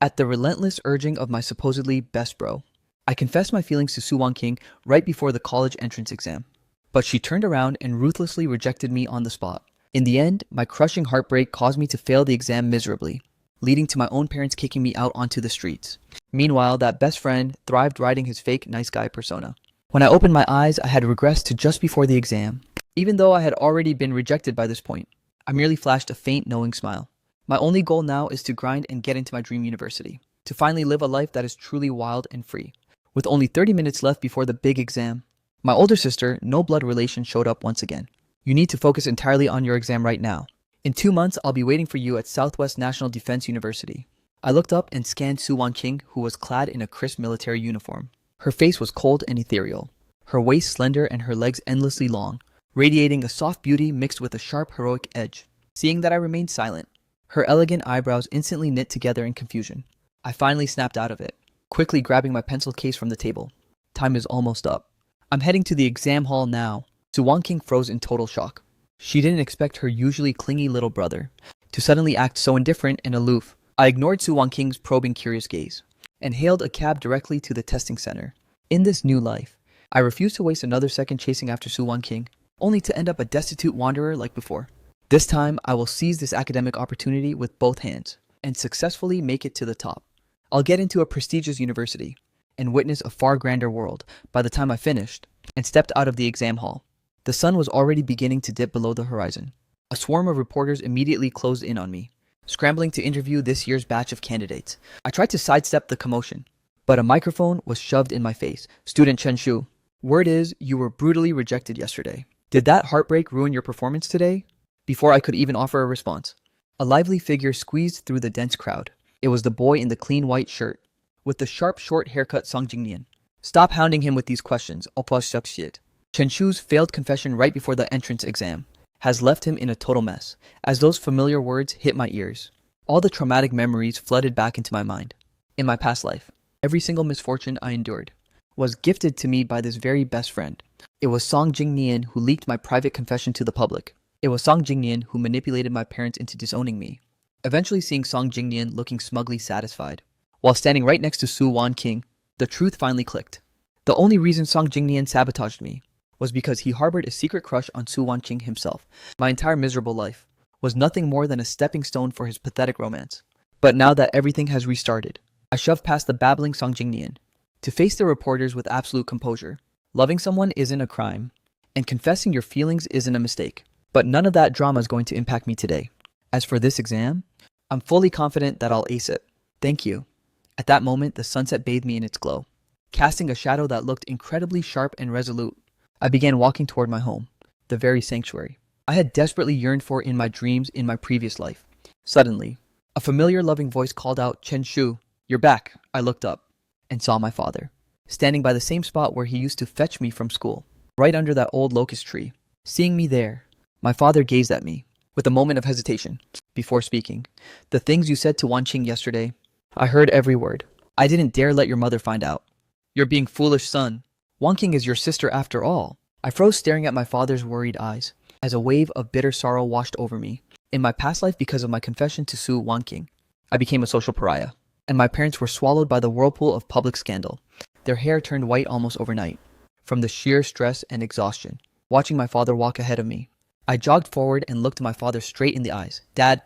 At the relentless urging of my supposedly best bro, I confessed my feelings to Su Wanqing right before the college entrance exam. But she turned around and ruthlessly rejected me on the spot. In the end, my crushing heartbreak caused me to fail the exam miserably, leading to my own parents kicking me out onto the streets. Meanwhile, that best friend thrived riding his fake nice guy persona. When I opened my eyes, I had regressed to just before the exam. Even though I had already been rejected by this point, I merely flashed a faint, knowing smile. My only goal now is to grind and get into my dream university, to finally live a life that is truly wild and free. With only 30 minutes left before the big exam, my older sister, no blood relation, showed up once again. You need to focus entirely on your exam right now. In 2 months, I'll be waiting for you at Southwest National Defense University. I looked up and scanned Su Wanqing, who was clad in a crisp military uniform. Her face was cold and ethereal, her waist slender and her legs endlessly long, radiating a soft beauty mixed with a sharp, heroic edge. Seeing that I remained silent, her elegant eyebrows instantly knit together in confusion. I finally snapped out of it, quickly grabbing my pencil case from the table. Time is almost up. I'm heading to the exam hall now. Su Wanqing froze in total shock. She didn't expect her usually clingy little brother to suddenly act so indifferent and aloof. I ignored Su Wanqing's probing, curious gaze and hailed a cab directly to the testing center. In this new life, I refused to waste another second chasing after Su Wanqing, only to end up a destitute wanderer like before. This time, I will seize this academic opportunity with both hands and successfully make it to the top. I'll get into a prestigious university and witness a far grander world by the time I finished and stepped out of the exam hall. The sun was already beginning to dip below the horizon. A swarm of reporters immediately closed in on me, scrambling to interview this year's batch of candidates. I tried to sidestep the commotion, but a microphone was shoved in my face. Student Chen Shu, word is you were brutally rejected yesterday. Did that heartbreak ruin your performance today? Before I could even offer a response, a lively figure squeezed through the dense crowd. It was the boy in the clean white shirt, with the sharp, short haircut Song Jingnian. Stop hounding him with these questions, oppa shit. Chen Shu's failed confession right before the entrance exam has left him in a total mess, as those familiar words hit my ears. All the traumatic memories flooded back into my mind. In my past life, every single misfortune I endured was gifted to me by this very best friend. It was Song Jingnian who leaked my private confession to the public. It was Song Jingnian who manipulated my parents into disowning me. Eventually seeing Song Jingnian looking smugly satisfied, while standing right next to Su Wanqing, the truth finally clicked. The only reason Song Jingnian sabotaged me was because he harbored a secret crush on Su Wanqing himself. My entire miserable life was nothing more than a stepping stone for his pathetic romance. But now that everything has restarted, I shoved past the babbling Song Jingnian to face the reporters with absolute composure. Loving someone isn't a crime, and confessing your feelings isn't a mistake. But none of that drama is going to impact me today. As for this exam, I'm fully confident that I'll ace it. Thank you. At that moment, the sunset bathed me in its glow, casting a shadow that looked incredibly sharp and resolute. I began walking toward my home, the very sanctuary I had desperately yearned for in my dreams in my previous life. Suddenly, a familiar loving voice called out, Chen Shu, you're back. I looked up and saw my father, standing by the same spot where he used to fetch me from school, right under that old locust tree. Seeing me there, my father gazed at me with a moment of hesitation before speaking. The things you said to Wanqing yesterday, I heard every word. I didn't dare let your mother find out. You're being foolish, son. Wanqing is your sister after all. I froze staring at my father's worried eyes as a wave of bitter sorrow washed over me. In my past life, because of my confession to Su Wanqing, I became a social pariah, and my parents were swallowed by the whirlpool of public scandal. Their hair turned white almost overnight, from the sheer stress and exhaustion, watching my father walk ahead of me. I jogged forward and looked my father straight in the eyes. Dad,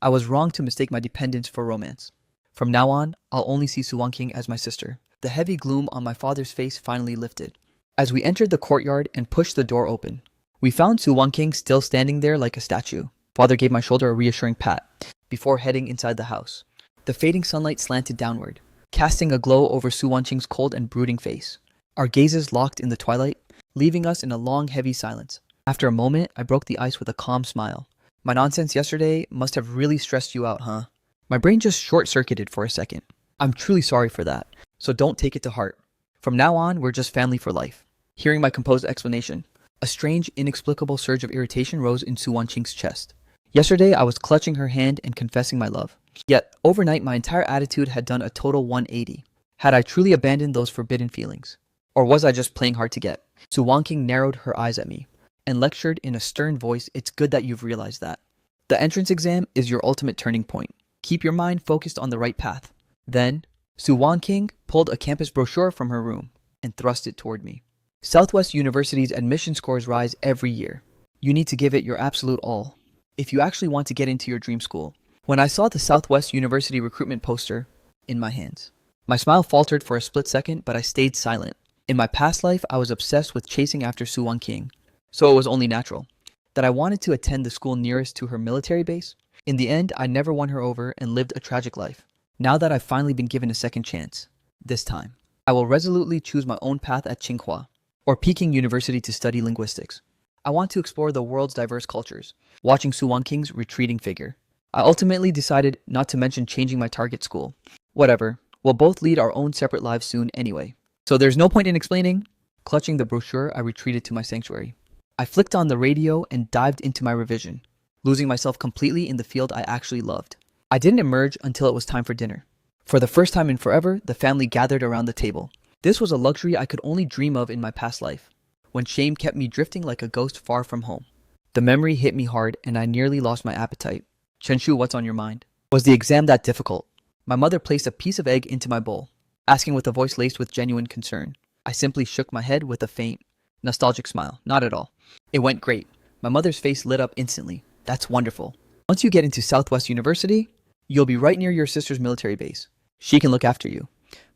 I was wrong to mistake my dependence for romance. From now on, I'll only see Su Wanqing as my sister. The heavy gloom on my father's face finally lifted. As we entered the courtyard and pushed the door open, we found Su Wanqing still standing there like a statue. Father gave my shoulder a reassuring pat before heading inside the house. The fading sunlight slanted downward, casting a glow over Su Wanqing's cold and brooding face. Our gazes locked in the twilight, leaving us in a long, heavy silence. After a moment, I broke the ice with a calm smile. My nonsense yesterday must have really stressed you out, huh? My brain just short-circuited for a second. I'm truly sorry for that, so don't take it to heart. From now on, we're just family for life. Hearing my composed explanation, a strange, inexplicable surge of irritation rose in Su Wanqing's chest. Yesterday, I was clutching her hand and confessing my love. Yet, overnight, my entire attitude had done a total 180. Had I truly abandoned those forbidden feelings? Or was I just playing hard to get? Su Wanqing narrowed her eyes at me and lectured in a stern voice, it's good that you've realized that. The entrance exam is your ultimate turning point. Keep your mind focused on the right path. Then, Su Wanqing pulled a campus brochure from her room and thrust it toward me. Southwest University's admission scores rise every year. You need to give it your absolute all if you actually want to get into your dream school. When I saw the Southwest University recruitment poster in my hands, my smile faltered for a split second, but I stayed silent. In my past life, I was obsessed with chasing after Su Wanqing, so it was only natural that I wanted to attend the school nearest to her military base. In the end, I never won her over and lived a tragic life. Now that I've finally been given a second chance, this time, I will resolutely choose my own path at Tsinghua or Peking University to study linguistics. I want to explore the world's diverse cultures, watching Su Wanqing's retreating figure. I ultimately decided not to mention changing my target school. Whatever, we'll both lead our own separate lives soon anyway. So there's no point in explaining. Clutching the brochure, I retreated to my sanctuary. I flicked on the radio and dived into my revision, losing myself completely in the field I actually loved. I didn't emerge until it was time for dinner. For the first time in forever, the family gathered around the table. This was a luxury I could only dream of in my past life, when shame kept me drifting like a ghost far from home. The memory hit me hard and I nearly lost my appetite. Chenshu, what's on your mind? Was the exam that difficult? My mother placed a piece of egg into my bowl, asking with a voice laced with genuine concern. I simply shook my head with a faint, nostalgic smile. Not at all. It went great. My mother's face lit up instantly. That's wonderful. Once you get into Southwest University, you'll be right near your sister's military base. She can look after you.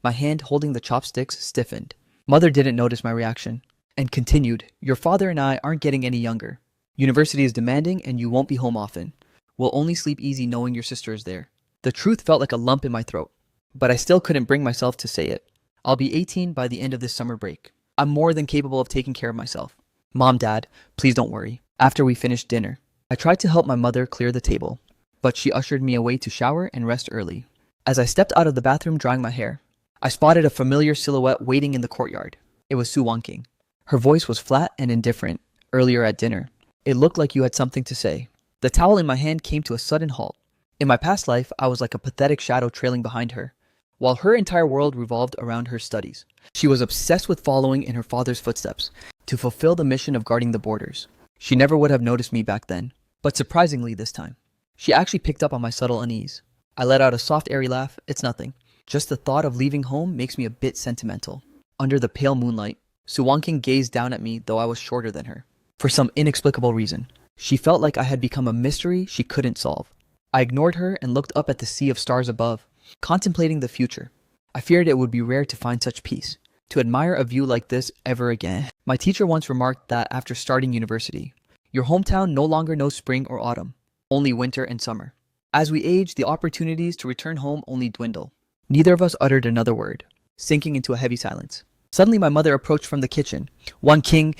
My hand holding the chopsticks stiffened. Mother didn't notice my reaction and continued, your father and I aren't getting any younger. University is demanding and you won't be home often. We'll only sleep easy knowing your sister is there. The truth felt like a lump in my throat, but I still couldn't bring myself to say it. I'll be 18 by the end of this summer break. I'm more than capable of taking care of myself. Mom, Dad, please don't worry. After we finished dinner, I tried to help my mother clear the table, but she ushered me away to shower and rest early. As I stepped out of the bathroom drying my hair, I spotted a familiar silhouette waiting in the courtyard. It was Su Wanqing. Her voice was flat and indifferent. Earlier at dinner, it looked like you had something to say. The towel in my hand came to a sudden halt. In my past life, I was like a pathetic shadow trailing behind her, while her entire world revolved around her studies. She was obsessed with following in her father's footsteps to fulfill the mission of guarding the borders. She never would have noticed me back then, but surprisingly this time, she actually picked up on my subtle unease. I let out a soft, airy laugh. It's nothing. Just the thought of leaving home makes me a bit sentimental. Under the pale moonlight, Su Wanqing gazed down at me, though I was shorter than her. For some inexplicable reason, she felt like I had become a mystery she couldn't solve. I ignored her and looked up at the sea of stars above, contemplating the future. I feared it would be rare to find such peace, to admire a view like this ever again. My teacher once remarked that after starting university, your hometown no longer knows spring or autumn, only winter and summer. As we age, the opportunities to return home only dwindle. Neither of us uttered another word, sinking into a heavy silence. Suddenly my mother approached from the kitchen. Wanqing,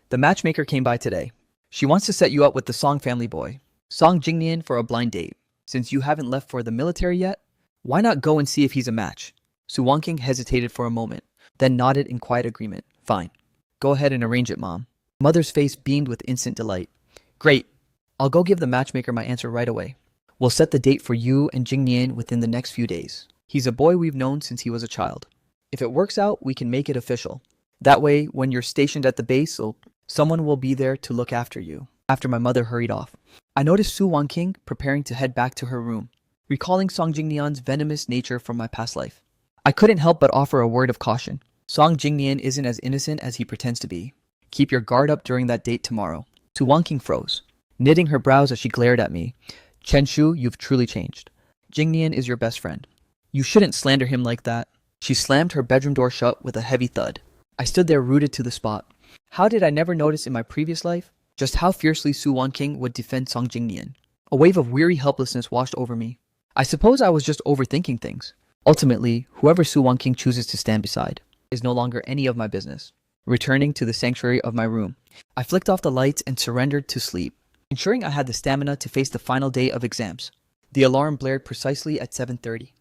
the matchmaker came by today. She wants to set you up with the Song family boy, Song Jingnian, for a blind date. Since you haven't left for the military yet, why not go and see if he's a match? Su Wanqing hesitated for a moment, then nodded in quiet agreement. Fine. Go ahead and arrange it, Mom. Mother's face beamed with instant delight. Great. I'll go give the matchmaker my answer right away. We'll set the date for you and Jingnian within the next few days. He's a boy we've known since he was a child. If it works out, we can make it official. That way, when you're stationed at the base, someone will be there to look after you. After my mother hurried off, I noticed Su Wanqing preparing to head back to her room, recalling Song Jingnian's venomous nature from my past life. I couldn't help but offer a word of caution. Song Jingnian isn't as innocent as he pretends to be. Keep your guard up during that date tomorrow. Su Wanqing froze, knitting her brows as she glared at me. Chenshu, you've truly changed. Jingnian is your best friend. You shouldn't slander him like that. She slammed her bedroom door shut with a heavy thud. I stood there rooted to the spot. How did I never notice in my previous life just how fiercely Su Wanqing would defend Song Jingnian? A wave of weary helplessness washed over me. I suppose I was just overthinking things. Ultimately, whoever Su Wanqing chooses to stand beside is no longer any of my business. Returning to the sanctuary of my room, I flicked off the lights and surrendered to sleep, ensuring I had the stamina to face the final day of exams. The alarm blared precisely at 7:30.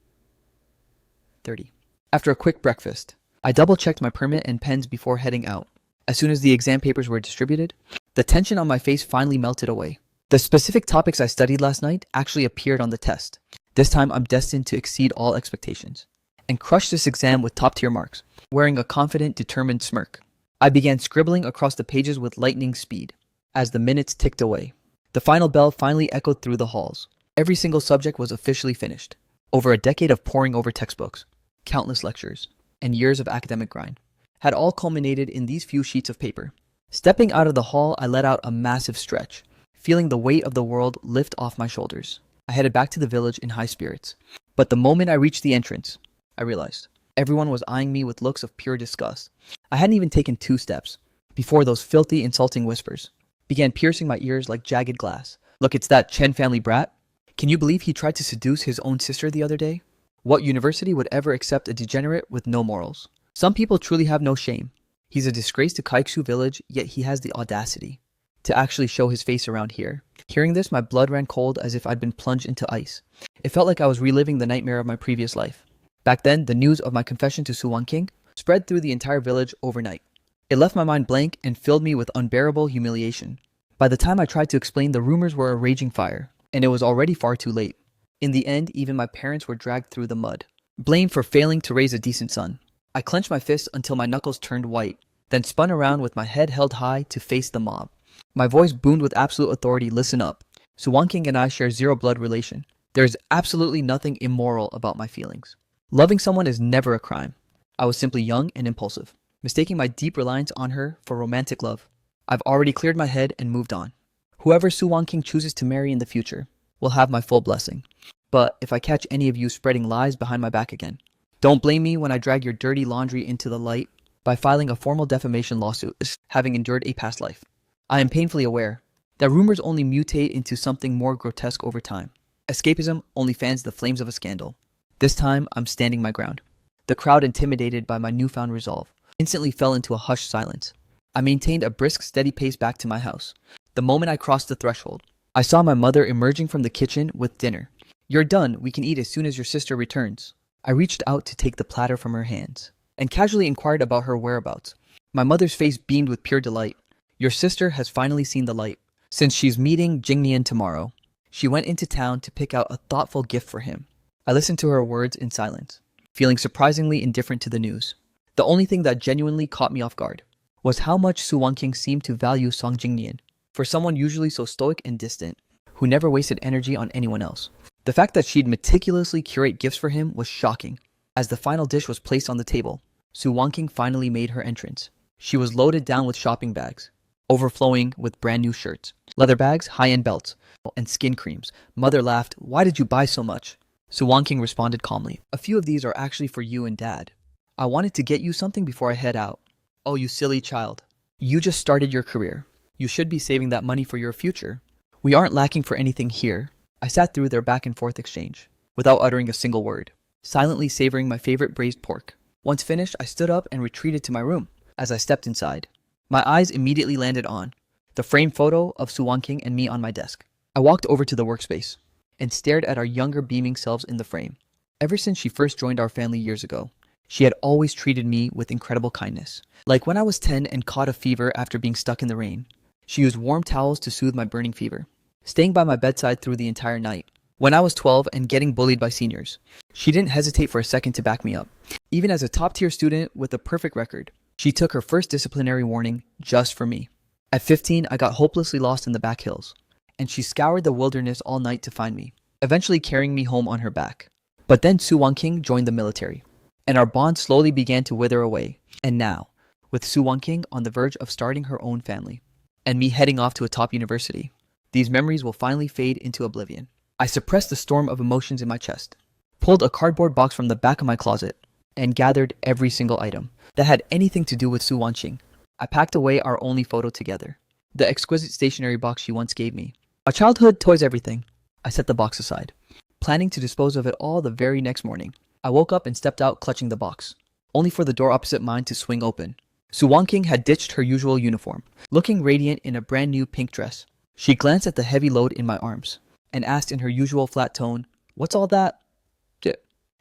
After a quick breakfast, I double-checked my permit and pens before heading out. As soon as the exam papers were distributed, the tension on my face finally melted away. The specific topics I studied last night actually appeared on the test. This time I'm destined to exceed all expectations and crush this exam with top-tier marks. Wearing a confident, determined smirk, I began scribbling across the pages with lightning speed. As the minutes ticked away, the final bell finally echoed through the halls. Every single subject was officially finished. Over a decade of poring over textbooks, countless lectures, and years of academic grind had all culminated in these few sheets of paper. Stepping out of the hall, I let out a massive stretch, feeling the weight of the world lift off my shoulders. I headed back to the village in high spirits. But the moment I reached the entrance, I realized everyone was eyeing me with looks of pure disgust. I hadn't even taken 2 steps before those filthy, insulting whispers began piercing my ears like jagged glass. Look, it's that Chen family brat. Can you believe he tried to seduce his own sister the other day? What university would ever accept a degenerate with no morals? Some people truly have no shame. He's a disgrace to Kaiksu village, yet he has the audacity to actually show his face around here. Hearing this, my blood ran cold as if I'd been plunged into ice. It felt like I was reliving the nightmare of my previous life. Back then, the news of my confession to Su Wanqing spread through the entire village overnight. It left my mind blank and filled me with unbearable humiliation. By the time I tried to explain, the rumors were a raging fire, and it was already far too late. In the end, even my parents were dragged through the mud, blamed for failing to raise a decent son. I clenched my fists until my knuckles turned white, then spun around with my head held high to face the mob. My voice boomed with absolute authority. Listen up. Su Wanqing and I share zero blood relation. There is absolutely nothing immoral about my feelings. Loving someone is never a crime. I was simply young and impulsive, mistaking my deep reliance on her for romantic love. I've already cleared my head and moved on. Whoever Su Wanqing chooses to marry in the future will have my full blessing. But if I catch any of you spreading lies behind my back again, don't blame me when I drag your dirty laundry into the light by filing a formal defamation lawsuit, having endured a past life. I am painfully aware that rumors only mutate into something more grotesque over time. Escapism only fans the flames of a scandal. This time, I'm standing my ground. The crowd, intimidated by my newfound resolve, instantly fell into a hushed silence. I maintained a brisk, steady pace back to my house. The moment I crossed the threshold, I saw my mother emerging from the kitchen with dinner. You're done. We can eat as soon as your sister returns. I reached out to take the platter from her hands and casually inquired about her whereabouts. My mother's face beamed with pure delight. Your sister has finally seen the light. Since she's meeting Jingnian tomorrow, she went into town to pick out a thoughtful gift for him. I listened to her words in silence, feeling surprisingly indifferent to the news. The only thing that genuinely caught me off guard was how much Su Wanqing seemed to value Song Jingnian. For someone usually so stoic and distant, who never wasted energy on anyone else. The fact that she'd meticulously curate gifts for him was shocking. As the final dish was placed on the table, Su Wanqing finally made her entrance. She was loaded down with shopping bags, overflowing with brand new shirts, leather bags, high-end belts, and skin creams. Mother laughed. Why did you buy so much? Su Wanqing responded calmly. A few of these are actually for you and Dad. I wanted to get you something before I head out. Oh, you silly child. You just started your career. You should be saving that money for your future. We aren't lacking for anything here. I sat through their back and forth exchange, without uttering a single word, silently savoring my favorite braised pork. Once finished, I stood up and retreated to my room. As I stepped inside, my eyes immediately landed on the framed photo of Su Wanqing and me on my desk. I walked over to the workspace and stared at our younger beaming selves in the frame. Ever since she first joined our family years ago, she had always treated me with incredible kindness. Like when I was 10 and caught a fever after being stuck in the rain, she used warm towels to soothe my burning fever, staying by my bedside through the entire night. When I was 12 and getting bullied by seniors, she didn't hesitate for a second to back me up. Even as a top-tier student with a perfect record, she took her first disciplinary warning just for me. At 15, I got hopelessly lost in the back hills, and she scoured the wilderness all night to find me, eventually carrying me home on her back. But then Su Wanqing joined the military, and our bond slowly began to wither away. And now, with Su Wanqing on the verge of starting her own family, and me heading off to a top university, these memories will finally fade into oblivion. I suppressed the storm of emotions in my chest, pulled a cardboard box from the back of my closet, and gathered every single item that had anything to do with Su Wanqing. I packed away our only photo together, the exquisite stationery box she once gave me. A childhood toys everything. I set the box aside, planning to dispose of it all the very next morning. I woke up and stepped out clutching the box, only for the door opposite mine to swing open. Su Wanqing had ditched her usual uniform, looking radiant in a brand new pink dress. She glanced at the heavy load in my arms and asked in her usual flat tone, "What's all that?"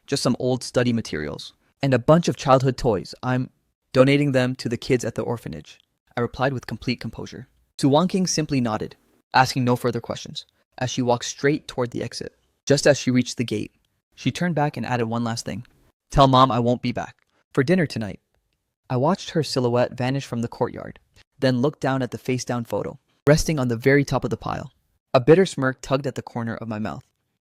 Just some old study materials and a bunch of childhood toys. I'm donating them to the kids at the orphanage, I replied with complete composure. Su Wanqing simply nodded, asking no further questions, as she walked straight toward the exit. Just as she reached the gate, she turned back and added one last thing. "Tell Mom I won't be back for dinner tonight." I watched her silhouette vanish from the courtyard, then looked down at the face-down photo, resting on the very top of the pile. A bitter smirk tugged at the corner of my mouth.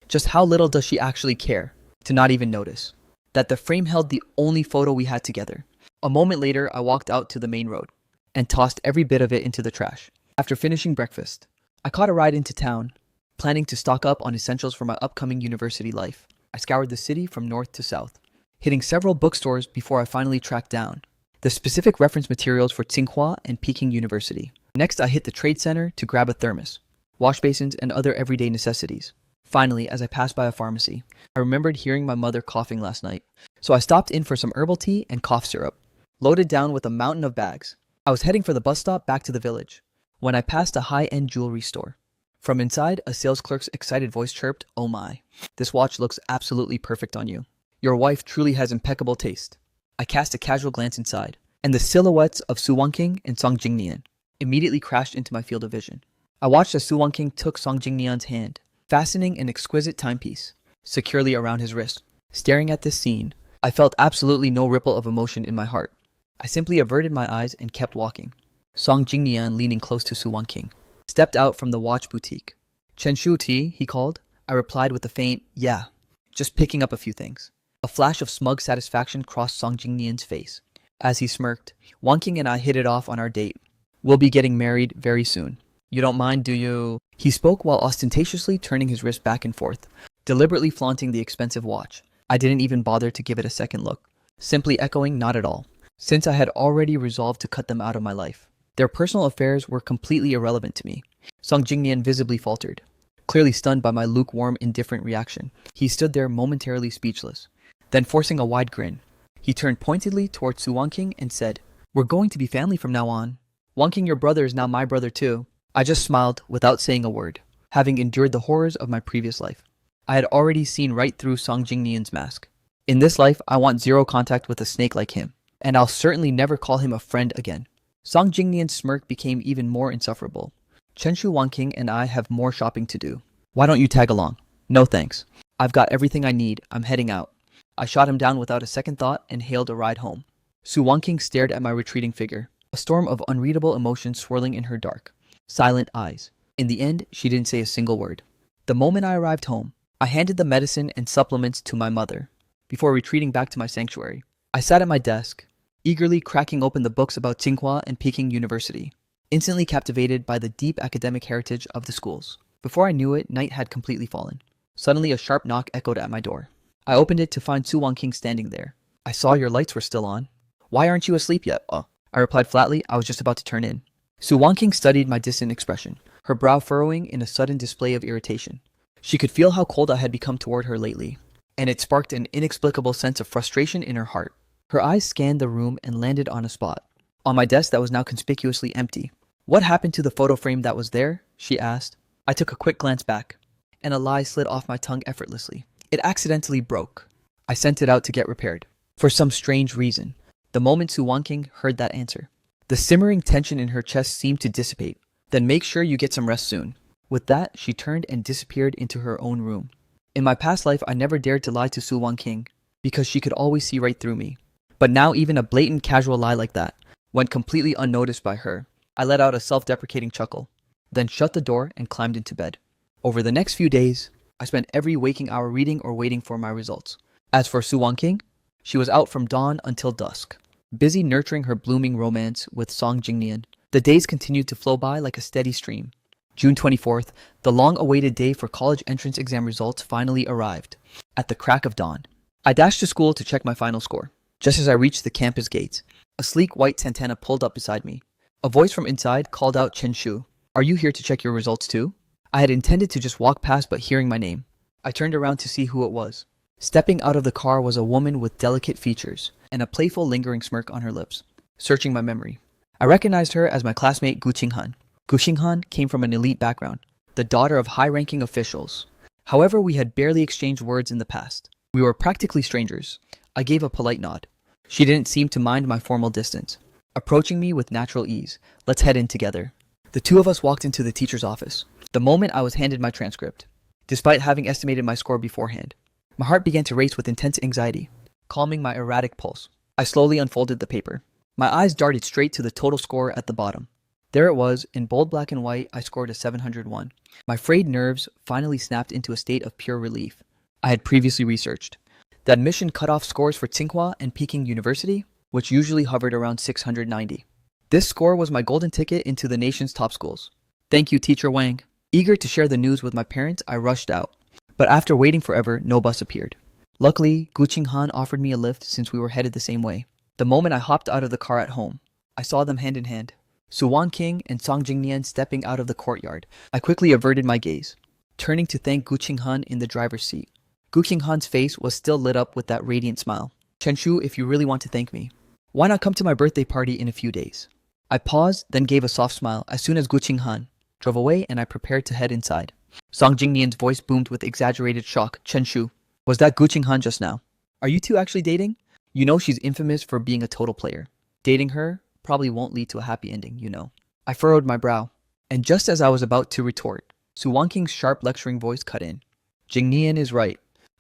Just how little does she actually care to not even notice that the frame held the only photo we had together. A moment later, I walked out to the main road and tossed every bit of it into the trash. After finishing breakfast, I caught a ride into town, planning to stock up on essentials for my upcoming university life. I scoured the city from north to south, hitting several bookstores before I finally tracked down the specific reference materials for Tsinghua and Peking University. Next, I hit the trade center to grab a thermos, wash basins, and other everyday necessities. Finally, as I passed by a pharmacy, I remembered hearing my mother coughing last night, so I stopped in for some herbal tea and cough syrup, loaded down with a mountain of bags. I was heading for the bus stop back to the village when I passed a high-end jewelry store. From inside, a sales clerk's excited voice chirped, "Oh my, this watch looks absolutely perfect on you. Your wife truly has impeccable taste." I cast a casual glance inside, and the silhouettes of Su Wanqing and Song Jingnian immediately crashed into my field of vision. I watched as Su Wanqing took Song Jingnian's hand, fastening an exquisite timepiece securely around his wrist. Staring at this scene, I felt absolutely no ripple of emotion in my heart. I simply averted my eyes and kept walking. Song Jingnian, leaning close to Su Wanqing, stepped out from the watch boutique. "Chen Shu Ti," he called. I replied with a faint, "Yeah, just picking up a few things." A flash of smug satisfaction crossed Song Jingnian's face. As he smirked, "Wanqing and I hit it off on our date. We'll be getting married very soon. You don't mind, do you?" He spoke while ostentatiously turning his wrist back and forth, deliberately flaunting the expensive watch. I didn't even bother to give it a second look, simply echoing not at all, since I had already resolved to cut them out of my life. Their personal affairs were completely irrelevant to me. Song Jingnian visibly faltered, clearly stunned by my lukewarm, indifferent reaction. He stood there momentarily speechless. Then, forcing a wide grin, he turned pointedly towards Su Wanqing and said, "We're going to be family from now on. Wanqing, your brother, is now my brother too." I just smiled without saying a word, having endured the horrors of my previous life. I had already seen right through Song Jingnian's mask. In this life, I want zero contact with a snake like him, and I'll certainly never call him a friend again. Song Jingnian's smirk became even more insufferable. "Chen Shu Wanqing and I have more shopping to do. Why don't you tag along?" "No thanks. I've got everything I need. I'm heading out." I shot him down without a second thought and hailed a ride home. Su Wanqing stared at my retreating figure, a storm of unreadable emotion swirling in her dark, silent eyes. In the end, she didn't say a single word. The moment I arrived home, I handed the medicine and supplements to my mother, before retreating back to my sanctuary. I sat at my desk, eagerly cracking open the books about Tsinghua and Peking University, instantly captivated by the deep academic heritage of the schools. Before I knew it, night had completely fallen. Suddenly, a sharp knock echoed at my door. I opened it to find Su Wanqing standing there. "I saw your lights were still on. Why aren't you asleep yet?" I replied flatly. I was just about to turn in. Su Wanqing studied my distant expression, her brow furrowing in a sudden display of irritation. She could feel how cold I had become toward her lately, and it sparked an inexplicable sense of frustration in her heart. Her eyes scanned the room and landed on a spot on my desk that was now conspicuously empty. "What happened to the photo frame that was there?" she asked. I took a quick glance back, and a lie slid off my tongue effortlessly. "It accidentally broke. I sent it out to get repaired." For some strange reason, the moment Su Wanqing heard that answer, the simmering tension in her chest seemed to dissipate. "Then make sure you get some rest soon." With that, she turned and disappeared into her own room. In my past life, I never dared to lie to Su Wanqing, because she could always see right through me. But now even a blatant casual lie like that went completely unnoticed by her. I let out a self-deprecating chuckle, then shut the door and climbed into bed. Over the next few days, I spent every waking hour reading or waiting for my results. As for Su Wanqing, she was out from dawn until dusk, busy nurturing her blooming romance with Song Jingnian. The days continued to flow by like a steady stream. June 24th, the long-awaited day for college entrance exam results finally arrived. At the crack of dawn, I dashed to school to check my final score. Just as I reached the campus gates, a sleek white Santana pulled up beside me. A voice from inside called out, "Chen Shu, are you here to check your results too?" I had intended to just walk past, but hearing my name, I turned around to see who it was. Stepping out of the car was a woman with delicate features and a playful, lingering smirk on her lips. Searching my memory, I recognized her as my classmate Gu Qinghan. Gu Qinghan came from an elite background, the daughter of high-ranking officials. However, we had barely exchanged words in the past. We were practically strangers. I gave a polite nod. She didn't seem to mind my formal distance, approaching me with natural ease. "Let's head in together." The two of us walked into the teacher's office. The moment I was handed my transcript, despite having estimated my score beforehand, my heart began to race with intense anxiety, calming my erratic pulse. I slowly unfolded the paper. My eyes darted straight to the total score at the bottom. There it was, in bold black and white. I scored a 701. My frayed nerves finally snapped into a state of pure relief. I had previously researched The admission cutoff scores for Tsinghua and Peking University, which usually hovered around 690. This score was my golden ticket into the nation's top schools. Thank you, Teacher Wang. Eager to share the news with my parents, I rushed out. But after waiting forever, no bus appeared. Luckily, Gu Qinghan offered me a lift since we were headed the same way. The moment I hopped out of the car at home, I saw them hand in hand. Su Wanqing and Song Jingnian stepping out of the courtyard. I quickly averted my gaze, turning to thank Gu Qinghan in the driver's seat. Gu Qinghan's face was still lit up with that radiant smile. Chenshu, if you really want to thank me, why not come to my birthday party in a few days? I paused, then gave a soft smile as soon as Gu Qinghan drove away and I prepared to head inside. Song Jingnian's voice boomed with exaggerated shock. Chenshu, was that Gu Qinghan just now? Are you two actually dating? You know she's infamous for being a total player. Dating her probably won't lead to a happy ending, you know. I furrowed my brow, and just as I was about to retort, Su Wanqing's sharp lecturing voice cut in. Jingnian is right.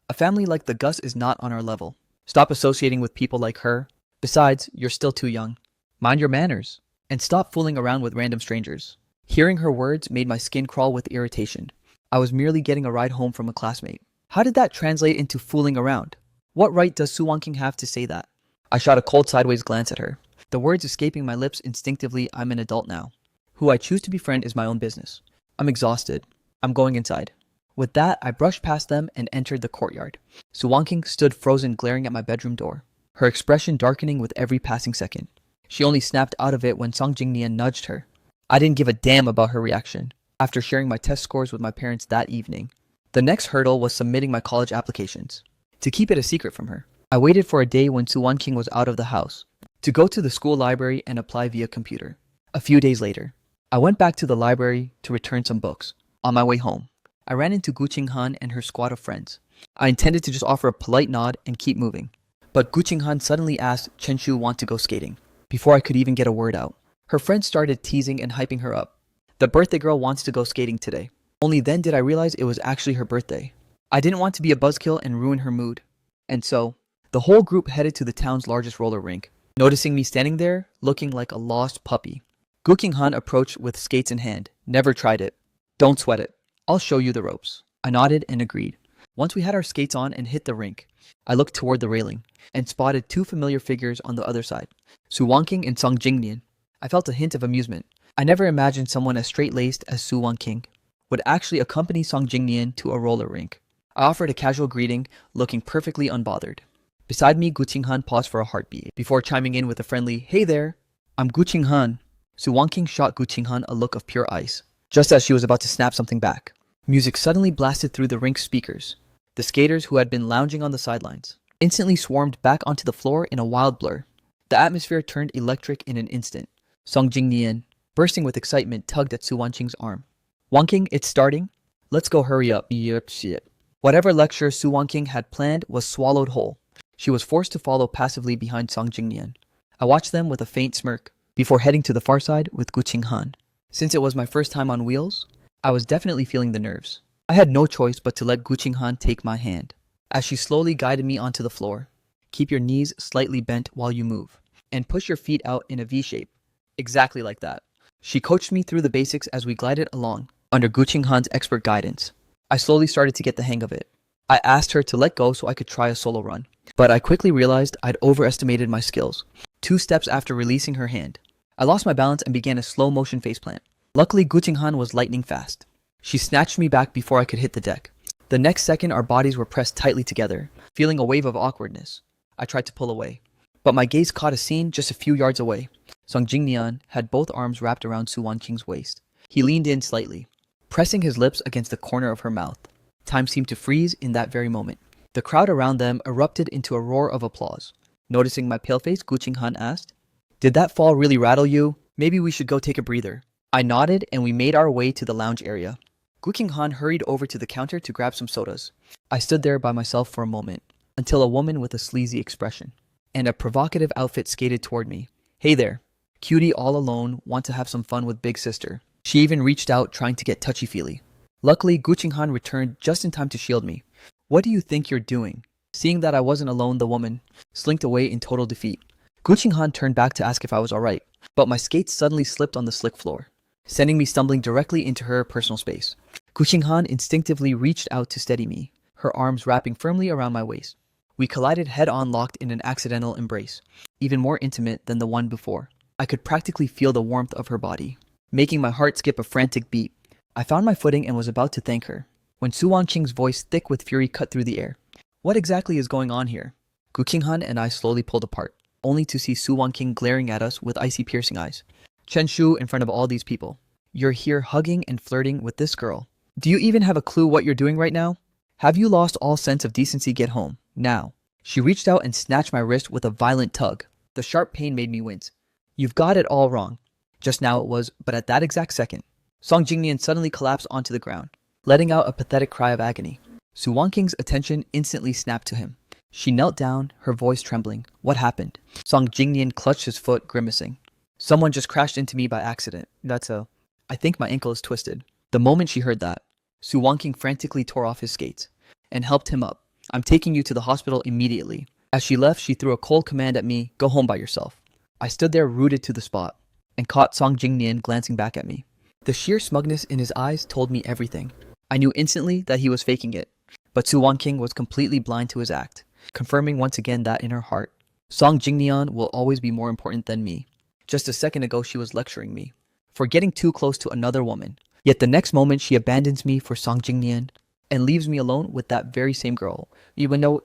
A family like the Gus is not on our level. Stop associating with people like her. Besides, you're still too young. Mind your manners, and stop fooling around with random strangers. Hearing her words made my skin crawl with irritation. I was merely getting a ride home from a classmate. How did that translate into fooling around? What right does Su Wanqing have to say that? I shot a cold sideways glance at her. The words escaping my lips instinctively, I'm an adult now. Who I choose to befriend is my own business. I'm exhausted. I'm going inside. With that, I brushed past them and entered the courtyard. Su Wanqing stood frozen glaring at my bedroom door, her expression darkening with every passing second. She only snapped out of it when Song Jingnian nudged her. I didn't give a damn about her reaction. After sharing my test scores with my parents that evening, the next hurdle was submitting my college applications. To keep it a secret from her, I waited for a day when Su Wanqing was out of the house to go to the school library and apply via computer. A few days later, I went back to the library to return some books. On my way home, I ran into Gu Qinghan and her squad of friends. I intended to just offer a polite nod and keep moving, but Gu Qinghan suddenly asked Chenshu want to go skating. Before I could even get a word out, her friends started teasing and hyping her up. The birthday girl wants to go skating today. Only then did I realize it was actually her birthday. I didn't want to be a buzzkill and ruin her mood. And so, the whole group headed to the town's largest roller rink. Noticing me standing there, looking like a lost puppy, Gu Qinghan approached with skates in hand. Never tried it. Don't sweat it. I'll show you the ropes. I nodded and agreed. Once we had our skates on and hit the rink, I looked toward the railing and spotted two familiar figures on the other side, Su Wanqing and Song Jingnian. I felt a hint of amusement. I never imagined someone as straight-laced as Su Wanqing would actually accompany Song Jingnian to a roller rink. I offered a casual greeting, looking perfectly unbothered. Beside me, Gu Qinghan paused for a heartbeat before chiming in with a friendly, "Hey there, I'm Gu Qinghan." Su Wanqing shot Gu Qinghan a look of pure ice, just as she was about to snap something back. Music suddenly blasted through the rink speakers. The skaters who had been lounging on the sidelines instantly swarmed back onto the floor in a wild blur. The atmosphere turned electric in an instant. Song Jingnian, bursting with excitement, tugged at Su Wanqing's arm. "Wanqing, it's starting. Let's go, hurry up." Yep, shit. Whatever lecture Su Wanqing had planned was swallowed whole. She was forced to follow passively behind Song Jingnian. I watched them with a faint smirk before heading to the far side with Gu Qinghan. Since it was my first time on wheels, I was definitely feeling the nerves. I had no choice but to let Gu Qinghan take my hand as she slowly guided me onto the floor. Keep your knees slightly bent while you move, and push your feet out in a V shape. Exactly like that. She coached me through the basics as we glided along, under Gu Qinghan's expert guidance. I slowly started to get the hang of it. I asked her to let go so I could try a solo run, but I quickly realized I'd overestimated my skills. 2 steps after releasing her hand, I lost my balance and began a slow motion faceplant. Luckily, Gu Qinghan was lightning fast. She snatched me back before I could hit the deck. The next second, our bodies were pressed tightly together, feeling a wave of awkwardness. I tried to pull away, but my gaze caught a scene just a few yards away. Song Jingnian had both arms wrapped around Su Wanqing's waist. He leaned in slightly, pressing his lips against the corner of her mouth. Time seemed to freeze in that very moment. The crowd around them erupted into a roar of applause. Noticing my pale face, Gu Qinghan asked, "Did that fall really rattle you? Maybe we should go take a breather." I nodded and we made our way to the lounge area. Gu Qinghan hurried over to the counter to grab some sodas. I stood there by myself for a moment, until a woman with a sleazy expression and a provocative outfit skated toward me. "Hey there, cutie all alone, want to have some fun with big sister." She even reached out trying to get touchy-feely. Luckily, Gu Qinghan returned just in time to shield me. "What do you think you're doing?" Seeing that I wasn't alone, the woman slinked away in total defeat. Gu Qinghan turned back to ask if I was alright, but my skates suddenly slipped on the slick floor, sending me stumbling directly into her personal space. Gu Qinghan instinctively reached out to steady me, her arms wrapping firmly around my waist. We collided head-on, locked in an accidental embrace, even more intimate than the one before. I could practically feel the warmth of her body, making my heart skip a frantic beat. I found my footing and was about to thank her, when Su Wanqing's voice, thick with fury, cut through the air. What exactly is going on here? Gu Qinghan and I slowly pulled apart, only to see Su Wanqing glaring at us with icy piercing eyes. Chen Shu, in front of all these people. You're here hugging and flirting with this girl. Do you even have a clue what you're doing right now? Have you lost all sense of decency? Get home, now. She reached out and snatched my wrist with a violent tug. The sharp pain made me wince. You've got it all wrong. Just now it was, but at that exact second, Song Jingnian suddenly collapsed onto the ground, letting out a pathetic cry of agony. Su Wanqing's attention instantly snapped to him. She knelt down, her voice trembling. What happened? Song Jingnian clutched his foot, grimacing. Someone just crashed into me by accident. I think my ankle is twisted. The moment she heard that, Su Wanqing frantically tore off his skates and helped him up. I'm taking you to the hospital immediately. As she left, she threw a cold command at me, go home by yourself. I stood there rooted to the spot and caught Song Jingnian glancing back at me. The sheer smugness in his eyes told me everything. I knew instantly that he was faking it, but Su Wanqing was completely blind to his act, confirming once again that in her heart, Song Jingnian will always be more important than me. Just a second ago she was lecturing me for getting too close to another woman, yet the next moment she abandons me for Song Jingnian and leaves me alone with that very same girl, even though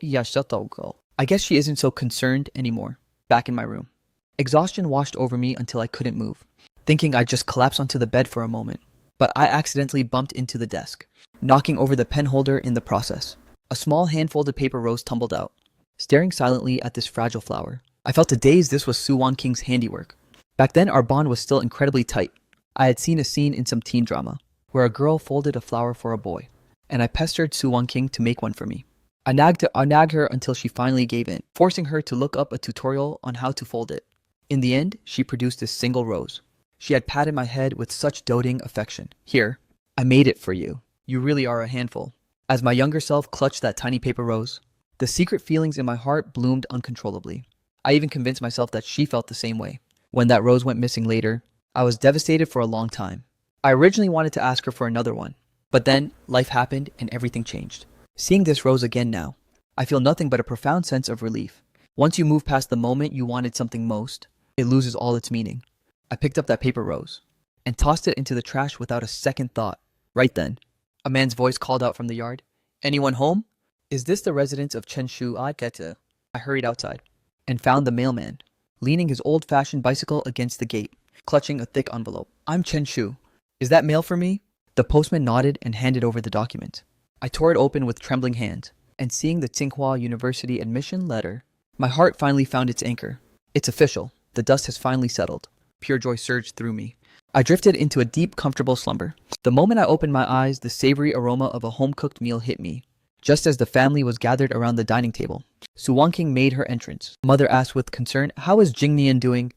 I guess she isn't so concerned anymore. Back in my room, exhaustion washed over me until I couldn't move, thinking I'd just collapse onto the bed for a moment, but I accidentally bumped into the desk, knocking over the pen holder in the process. A small hand-folded paper rose tumbled out. Staring silently at this fragile flower, I felt a daze this was Su Wanqing's handiwork. Back then our bond was still incredibly tight. I had seen a scene in some teen drama, where a girl folded a flower for a boy, and I pestered Su Wanqing to make one for me. I nagged her until she finally gave in, forcing her to look up a tutorial on how to fold it. In the end, she produced this single rose. She had patted my head with such doting affection. Here, I made it for you. You really are a handful. As my younger self clutched that tiny paper rose, the secret feelings in my heart bloomed uncontrollably. I even convinced myself that she felt the same way. When that rose went missing later, I was devastated for a long time. I originally wanted to ask her for another one, but then life happened and everything changed. Seeing this rose again now, I feel nothing but a profound sense of relief. Once you move past the moment you wanted something most, it loses all its meaning. I picked up that paper rose and tossed it into the trash without a second thought. Right then, a man's voice called out from the yard. Anyone home? Is this the residence of Chen Shu? I hurried outside and found the mailman, leaning his old-fashioned bicycle against the gate, clutching a thick envelope. I'm Chen Shu. Is that mail for me? The postman nodded and handed over the document. I tore it open with trembling hands, and seeing the Tsinghua University admission letter, my heart finally found its anchor. It's official. The dust has finally settled. Pure joy surged through me. I drifted into a deep, comfortable slumber. The moment I opened my eyes, the savory aroma of a home-cooked meal hit me. Just as the family was gathered around the dining table, Su Wanqing made her entrance. Mother asked with concern, how is Jingnian doing?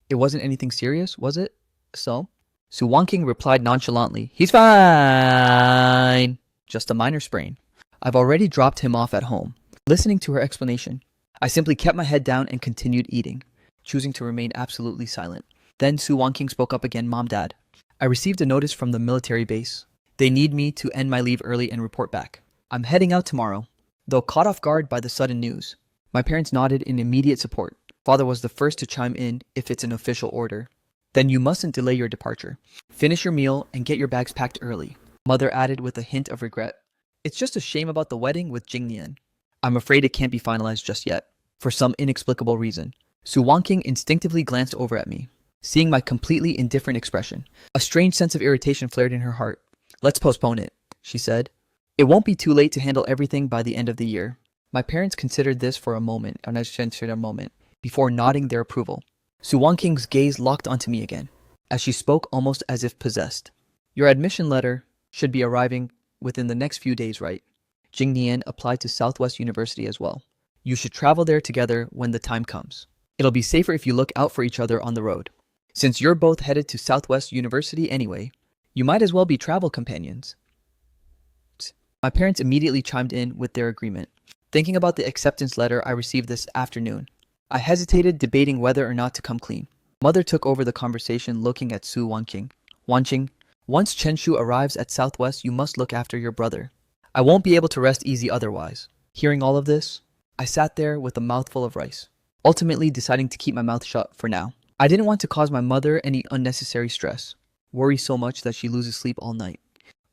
It wasn't anything serious, was it? So? Su Wanqing replied nonchalantly, he's fine. Just a minor sprain. I've already dropped him off at home. Listening to her explanation, I simply kept my head down and continued eating, choosing to remain absolutely silent. Then Su Wanqing spoke up again. Mom, Dad, I received a notice from the military base. They need me to end my leave early and report back. I'm heading out tomorrow. Though caught off guard by the sudden news, my parents nodded in immediate support. Father was the first to chime in if it's an official order. Then you mustn't delay your departure. Finish your meal and get your bags packed early. Mother added with a hint of regret. It's just a shame about the wedding with Jingnian. I'm afraid it can't be finalized just yet, for some inexplicable reason. Su Wanqing instinctively glanced over at me, seeing my completely indifferent expression. A strange sense of irritation flared in her heart. Let's postpone it, she said. It won't be too late to handle everything by the end of the year. My parents considered this for a moment, before nodding their approval. Su Wanqing's gaze locked onto me again, as she spoke almost as if possessed. Your admission letter should be arriving within the next few days, right? Jingnian applied to Southwest University as well. You should travel there together when the time comes. It'll be safer if you look out for each other on the road. Since you're both headed to Southwest University anyway, you might as well be travel companions. My parents immediately chimed in with their agreement. Thinking about the acceptance letter I received this afternoon, I hesitated, debating whether or not to come clean. Mother took over the conversation, looking at Su Wanqing. Wanqing, once Chen Shu arrives at Southwest, you must look after your brother. I won't be able to rest easy otherwise. Hearing all of this, I sat there with a mouthful of rice, ultimately deciding to keep my mouth shut for now. I didn't want to cause my mother any unnecessary stress, worry so much that she loses sleep all night.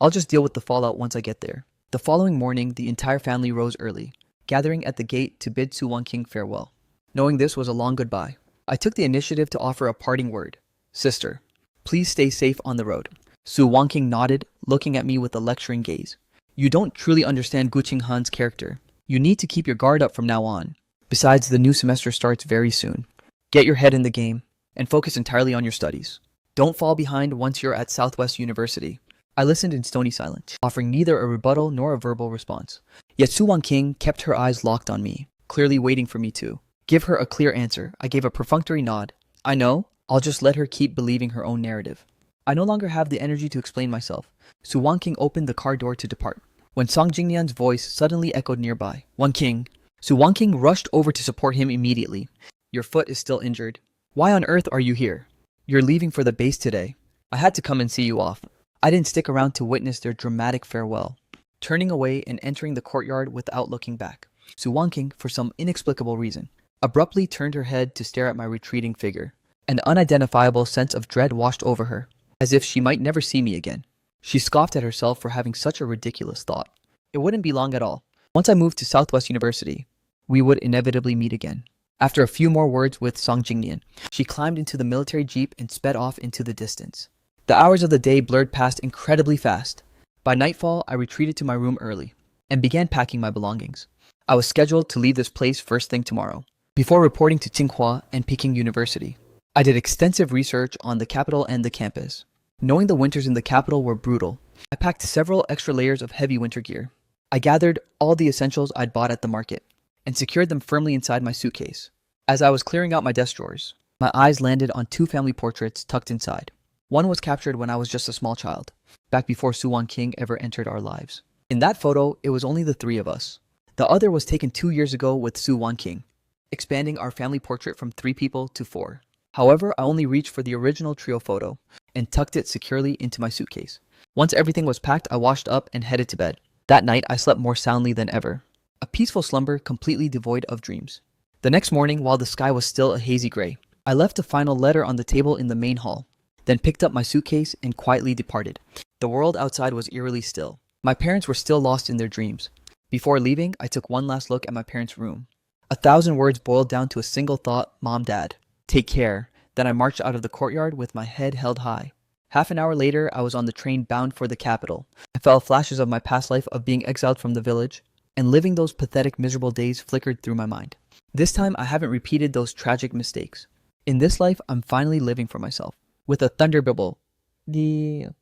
I'll just deal with the fallout once I get there. The following morning, the entire family rose early, gathering at the gate to bid Su Wanqing farewell. Knowing this was a long goodbye, I took the initiative to offer a parting word. Sister, please stay safe on the road. Su Wanqing nodded, looking at me with a lecturing gaze. You don't truly understand Guqing Han's character. You need to keep your guard up from now on. Besides, the new semester starts very soon. Get your head in the game and focus entirely on your studies. Don't fall behind once you're at Southwest University. I listened in stony silence, offering neither a rebuttal nor a verbal response. Yet Su Wanqing kept her eyes locked on me, clearly waiting for me to give her a clear answer. I gave a perfunctory nod. I know, I'll just let her keep believing her own narrative. I no longer have the energy to explain myself. Su Wanqing opened the car door to depart, when Song Jingnian's voice suddenly echoed nearby. Wanqing. Su Wanqing rushed over to support him immediately. Your foot is still injured. Why on earth are you here? You're leaving for the base today. I had to come and see you off. I didn't stick around to witness their dramatic farewell. Turning away and entering the courtyard without looking back, Su Wanqing, for some inexplicable reason, abruptly turned her head to stare at my retreating figure. An unidentifiable sense of dread washed over her, as if she might never see me again. She scoffed at herself for having such a ridiculous thought. It wouldn't be long at all. Once I moved to Southwest University, we would inevitably meet again. After a few more words with Song Jingnian, she climbed into the military jeep and sped off into the distance. The hours of the day blurred past incredibly fast. By nightfall, I retreated to my room early and began packing my belongings. I was scheduled to leave this place first thing tomorrow, before reporting to Tsinghua and Peking University. I did extensive research on the capital and the campus. Knowing the winters in the capital were brutal, I packed several extra layers of heavy winter gear. I gathered all the essentials I'd bought at the market and secured them firmly inside my suitcase. As I was clearing out my desk drawers, my eyes landed on two family portraits tucked inside. One was captured when I was just a small child, back before Su Wanqing ever entered our lives. In that photo, it was only the three of us. The other was taken 2 years ago with Su Wanqing, expanding our family portrait from 3 people to 4. However, I only reached for the original trio photo and tucked it securely into my suitcase. Once everything was packed, I washed up and headed to bed. That night, I slept more soundly than ever. A peaceful slumber completely devoid of dreams. The next morning, while the sky was still a hazy gray, I left a final letter on the table in the main hall, then picked up my suitcase and quietly departed. The world outside was eerily still. My parents were still lost in their dreams. Before leaving, I took one last look at my parents' room. 1,000 words boiled down to a single thought: Mom, Dad, take care. Then I marched out of the courtyard with my head held high. Half an hour later, I was on the train bound for the capital. I felt flashes of my past life of being exiled from the village, and living those pathetic, miserable days flickered through my mind. This time, I haven't repeated those tragic mistakes. In this life, I'm finally living for myself. With a thunderbolt. The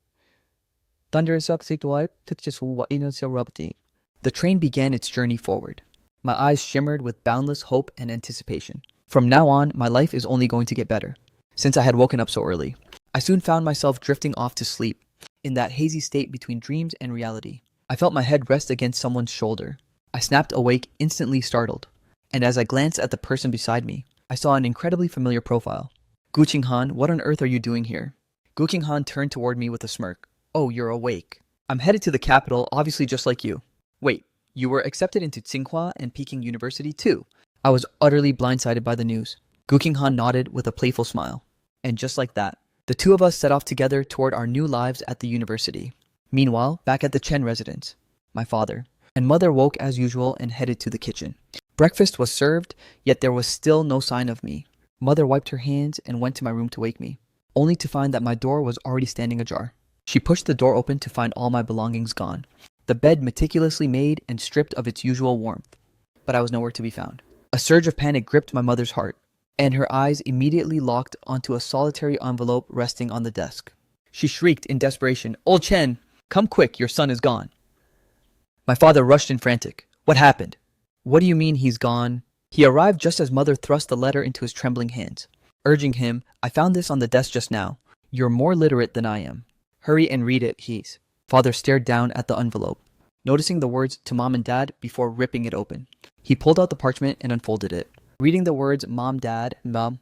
train began its journey forward. My eyes shimmered with boundless hope and anticipation. From now on, my life is only going to get better. Since I had woken up so early, I soon found myself drifting off to sleep, in that hazy state between dreams and reality. I felt my head rest against someone's shoulder. I snapped awake, instantly startled, and as I glanced at the person beside me, I saw an incredibly familiar profile. Guqing Han, what on earth are you doing here? Guqing Han turned toward me with a smirk. Oh, you're awake. I'm headed to the capital, obviously just like you. Wait, you were accepted into Tsinghua and Peking University too. I was utterly blindsided by the news. Guqing Han nodded with a playful smile. And just like that, the two of us set off together toward our new lives at the university. Meanwhile, back at the Chen residence, my father and mother woke as usual and headed to the kitchen. Breakfast was served, yet there was still no sign of me. Mother wiped her hands and went to my room to wake me, only to find that my door was already standing ajar. She pushed the door open to find all my belongings gone, the bed meticulously made and stripped of its usual warmth. But I was nowhere to be found. A surge of panic gripped my mother's heart, and her eyes immediately locked onto a solitary envelope resting on the desk. She shrieked in desperation, "Old Chen, come quick, your son is gone." My father rushed in frantic. What happened? What do you mean he's gone? He arrived just as mother thrust the letter into his trembling hands, urging him, I found this on the desk just now. You're more literate than I am. Hurry and read it, he's. Father stared down at the envelope, noticing the words to Mom and Dad before ripping it open. He pulled out the parchment and unfolded it, reading the words Mom, Dad, Mom.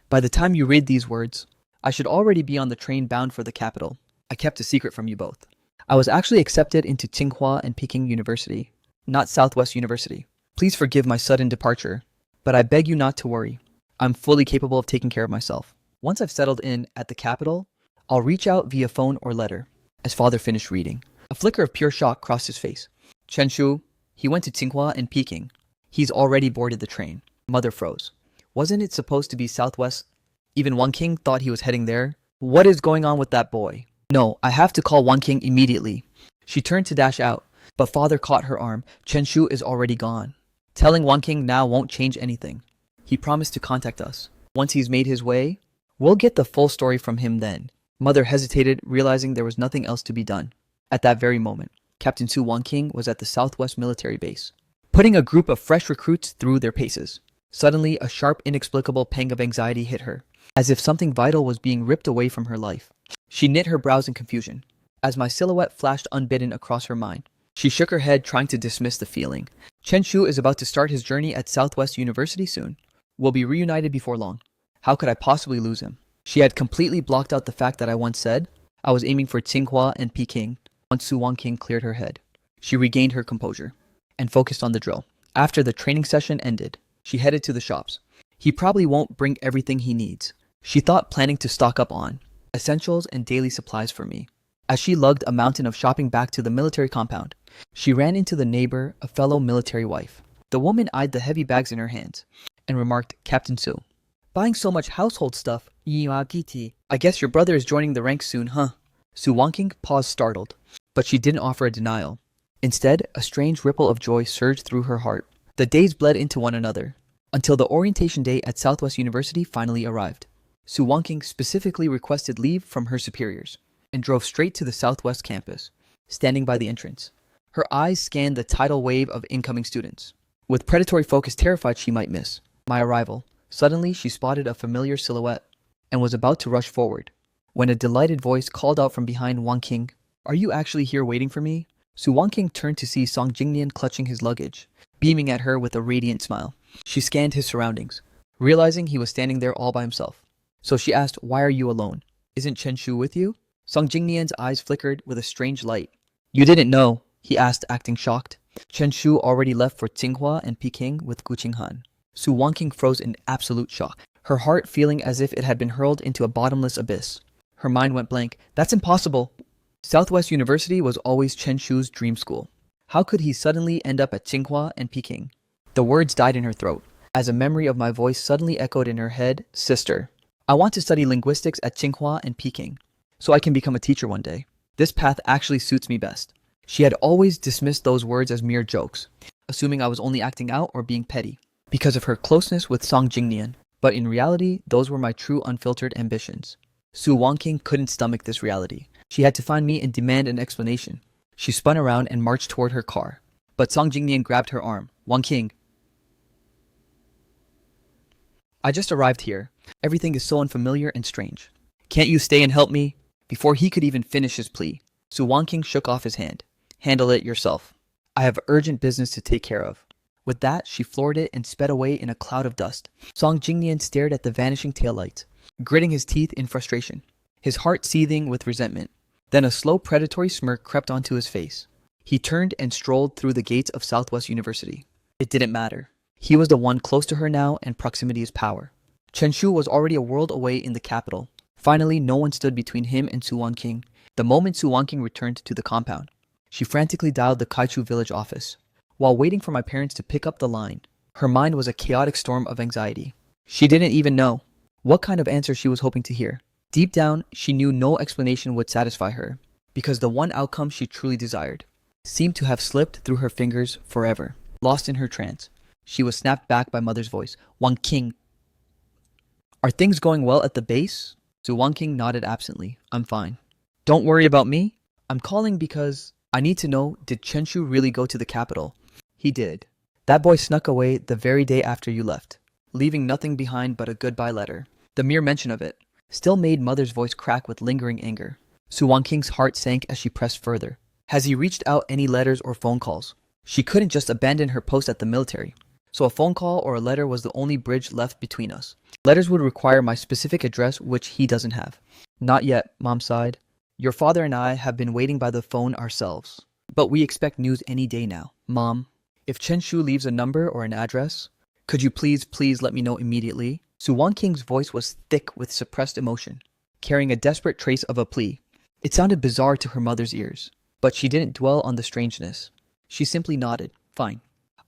By the time you read these words, I should already be on the train bound for the capital. I kept a secret from you both. I was actually accepted into Tsinghua and Peking University, not Southwest University. Please forgive my sudden departure, but I beg you not to worry. I'm fully capable of taking care of myself. Once I've settled in at the capital, I'll reach out via phone or letter. As father finished reading, a flicker of pure shock crossed his face. Chen Shu, he went to Tsinghua and Peking. He's already boarded the train. Mother froze. Wasn't it supposed to be Southwest? Even Wanqing thought he was heading there. What is going on with that boy? No, I have to call Wanqing immediately. She turned to dash out, but father caught her arm. Chen Shu is already gone. Telling Wanqing now won't change anything. He promised to contact us. Once he's made his way, we'll get the full story from him then. Mother hesitated, realizing there was nothing else to be done. At that very moment, Captain Su Wanqing was at the Southwest military base, putting a group of fresh recruits through their paces. Suddenly, a sharp, inexplicable pang of anxiety hit her, as if something vital was being ripped away from her life. She knit her brows in confusion, as my silhouette flashed unbidden across her mind. She shook her head, trying to dismiss the feeling. Chen Shu is about to start his journey at Southwest University soon. We'll be reunited before long. How could I possibly lose him? She had completely blocked out the fact that I once said I was aiming for Tsinghua and Peking. Once Su Wanqing cleared her head, she regained her composure and focused on the drill. After the training session ended, she headed to the shops. He probably won't bring everything he needs, she thought, planning to stock up on essentials and daily supplies for me. As she lugged a mountain of shopping back to the military compound, she ran into the neighbor, a fellow military wife. The woman eyed the heavy bags in her hands and remarked, Captain Su, buying so much household stuff. I guess your brother is joining the ranks soon, huh? Su Wanqing paused, startled, but she didn't offer a denial. Instead, a strange ripple of joy surged through her heart. The days bled into one another, until the orientation day at Southwest University finally arrived. Su Wanqing specifically requested leave from her superiors and drove straight to the Southwest campus, standing by the entrance. Her eyes scanned the tidal wave of incoming students, with predatory focus, terrified she might miss my arrival. Suddenly, she spotted a familiar silhouette and was about to rush forward, when a delighted voice called out from behind Wanqing, "Are you actually here waiting for me?" Su Wanqing turned to see Song Jingnian clutching his luggage, beaming at her with a radiant smile. She scanned his surroundings, realizing he was standing there all by himself. So she asked, "Why are you alone? Isn't Chen Shu with you?" Song Jingnian's eyes flickered with a strange light. "You didn't know?" he asked, acting shocked. Chen Shu already left for Tsinghua and Peking with Gu Qinghan. Su Wanqing froze in absolute shock, her heart feeling as if it had been hurled into a bottomless abyss. Her mind went blank. That's impossible. Southwest University was always Chen Shu's dream school. How could he suddenly end up at Tsinghua and Peking? The words died in her throat, as a memory of my voice suddenly echoed in her head. Sister, I want to study linguistics at Tsinghua and Peking, so I can become a teacher one day. This path actually suits me best. She had always dismissed those words as mere jokes, assuming I was only acting out or being petty, because of her closeness with Song Jingnian. But in reality, those were my true unfiltered ambitions. Su Wanqing couldn't stomach this reality. She had to find me and demand an explanation. She spun around and marched toward her car, but Song Jingnian grabbed her arm. Wanqing, I just arrived here. Everything is so unfamiliar and strange. Can't you stay and help me? Before he could even finish his plea, Su Wanqing shook off his hand. Handle it yourself. I have urgent business to take care of. With that, she floored it and sped away in a cloud of dust. Song Jingnian stared at the vanishing taillights, gritting his teeth in frustration, his heart seething with resentment. Then a slow predatory smirk crept onto his face. He turned and strolled through the gates of Southwest University. It didn't matter. He was the one close to her now, and proximity is power. Chen Shu was already a world away in the capital. Finally, no one stood between him and Su Wanqing. The moment Su Wanqing returned to the compound, she frantically dialed the Kaichu village office. While waiting for my parents to pick up the line, her mind was a chaotic storm of anxiety. She didn't even know what kind of answer she was hoping to hear. Deep down, she knew no explanation would satisfy her, because the one outcome she truly desired seemed to have slipped through her fingers forever. Lost in her trance, she was snapped back by mother's voice. Wanqing, are things going well at the base? Su Wanqing nodded absently. I'm fine. Don't worry about me. I'm calling because I need to know, did Chen Shu really go to the capital? He did. That boy snuck away the very day after you left, leaving nothing behind but a goodbye letter. The mere mention of it still made mother's voice crack with lingering anger. Su Wanqing's heart sank as she pressed further. Has he reached out any letters or phone calls? She couldn't just abandon her post at the military, so a phone call or a letter was the only bridge left between us. Letters would require my specific address, which he doesn't have. Not yet, Mom sighed. Your father and I have been waiting by the phone ourselves. But we expect news any day now. Mom, if Chen Shu leaves a number or an address, could you please let me know immediately? Su Wanqing's voice was thick with suppressed emotion, carrying a desperate trace of a plea. It sounded bizarre to her mother's ears, but she didn't dwell on the strangeness. She simply nodded. Fine.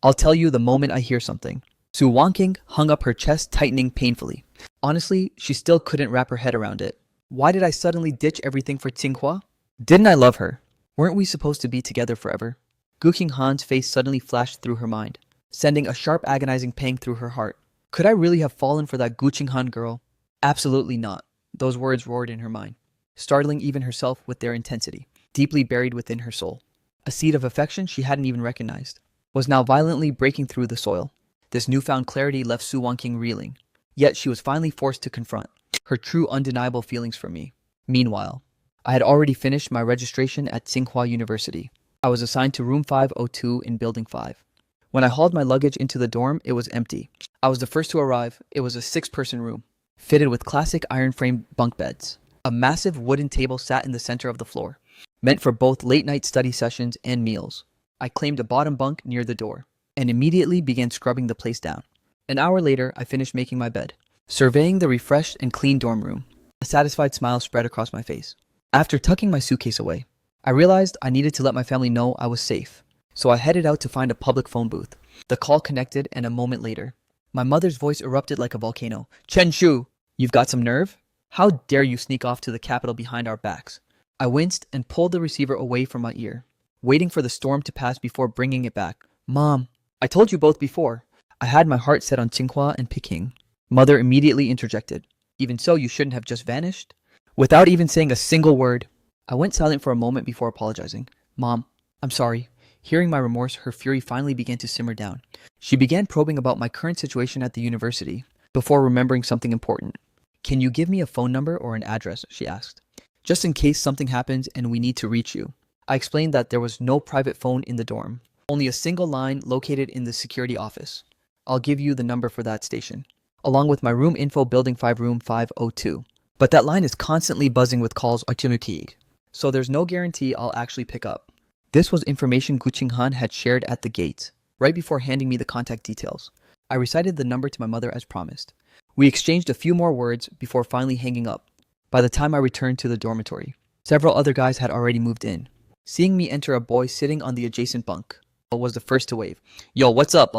I'll tell you the moment I hear something. Su Wanqing hung up her chest, tightening painfully. Honestly, she still couldn't wrap her head around it. Why did I suddenly ditch everything for Tsinghua? Didn't I love her? Weren't we supposed to be together forever? Guqing Han's face suddenly flashed through her mind, sending a sharp agonizing pang through her heart. Could I really have fallen for that Guqing Han girl? Absolutely not. Those words roared in her mind, startling even herself with their intensity. Deeply buried within her soul, a seed of affection she hadn't even recognized was now violently breaking through the soil. This newfound clarity left Su Wanqing reeling, yet she was finally forced to confront her true undeniable feelings for me. Meanwhile, I had already finished my registration at Tsinghua University. I was assigned to room 502 in building 5. When I hauled my luggage into the dorm, it was empty. I was the first to arrive. It was a 6-person room, fitted with classic iron-framed bunk beds. A massive wooden table sat in the center of the floor, meant for both late-night study sessions and meals. I claimed a bottom bunk near the door, and immediately began scrubbing the place down. An hour later, I finished making my bed, surveying the refreshed and clean dorm room. A satisfied smile spread across my face. After tucking my suitcase away, I realized I needed to let my family know I was safe, so I headed out to find a public phone booth. The call connected, and a moment later, my mother's voice erupted like a volcano. Chen Shu, you've got some nerve? How dare you sneak off to the capital behind our backs? I winced and pulled the receiver away from my ear, waiting for the storm to pass before bringing it back. Mom, I told you both before. I had my heart set on Tsinghua and Peking. Mother immediately interjected. Even so, you shouldn't have just vanished. Without even saying a single word, I went silent for a moment before apologizing. Mom, I'm sorry. Hearing my remorse, her fury finally began to simmer down. She began probing about my current situation at the university, before remembering something important. Can you give me a phone number or an address? She asked. Just in case something happens and we need to reach you. I explained that there was no private phone in the dorm, only a single line located in the security office. I'll give you the number for that station, along with my room info building 5 room 502. But that line is constantly buzzing with calls automatique, so there's no guarantee I'll actually pick up. This was information Guqing Han had shared at the gate, right before handing me the contact details. I recited the number to my mother as promised. We exchanged a few more words before finally hanging up. By the time I returned to the dormitory, several other guys had already moved in. Seeing me enter, a boy sitting on the adjacent bunk was the first to wave. Yo, what's up?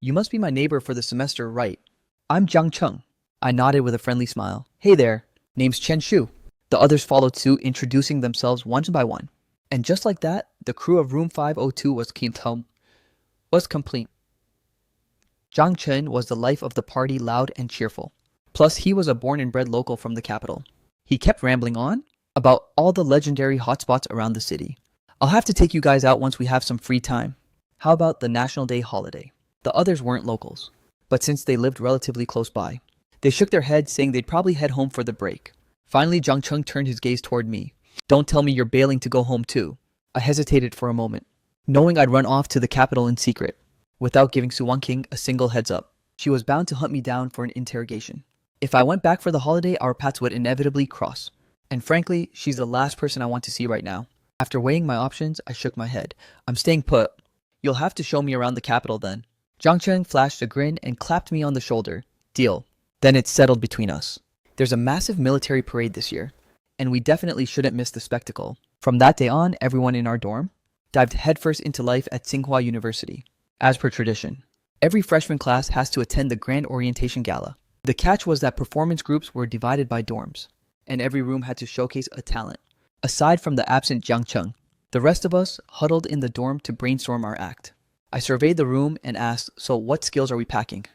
You must be my neighbor for the semester, right? I'm Jang Chong. I nodded with a friendly smile. Hey there. Name's Chen Shu. The others followed suit, introducing themselves one by one. And just like that, the crew of room 502 was complete. Zhang Chen was the life of the party, loud and cheerful. Plus, he was a born and bred local from the capital. He kept rambling on about all the legendary hotspots around the city. I'll have to take you guys out once we have some free time. How about the National Day holiday? The others weren't locals, but since they lived relatively close by, they shook their heads, saying they'd probably head home for the break. Finally, Zhang Cheng turned his gaze toward me. Don't tell me you're bailing to go home too. I hesitated for a moment, knowing I'd run off to the capital in secret, without giving Su Wanqing a single heads up. She was bound to hunt me down for an interrogation. If I went back for the holiday, our paths would inevitably cross. And frankly, she's the last person I want to see right now. After weighing my options, I shook my head. I'm staying put. You'll have to show me around the capital then. Zhang Cheng flashed a grin and clapped me on the shoulder. Deal. Then it's settled between us. There's a massive military parade this year, and we definitely shouldn't miss the spectacle. From that day on, everyone in our dorm dived headfirst into life at Tsinghua University. As per tradition, every freshman class has to attend the Grand Orientation Gala. The catch was that performance groups were divided by dorms, and every room had to showcase a talent. Aside from the absent Jiang Cheng, the rest of us huddled in the dorm to brainstorm our act. I surveyed the room and asked, so what skills are we packing?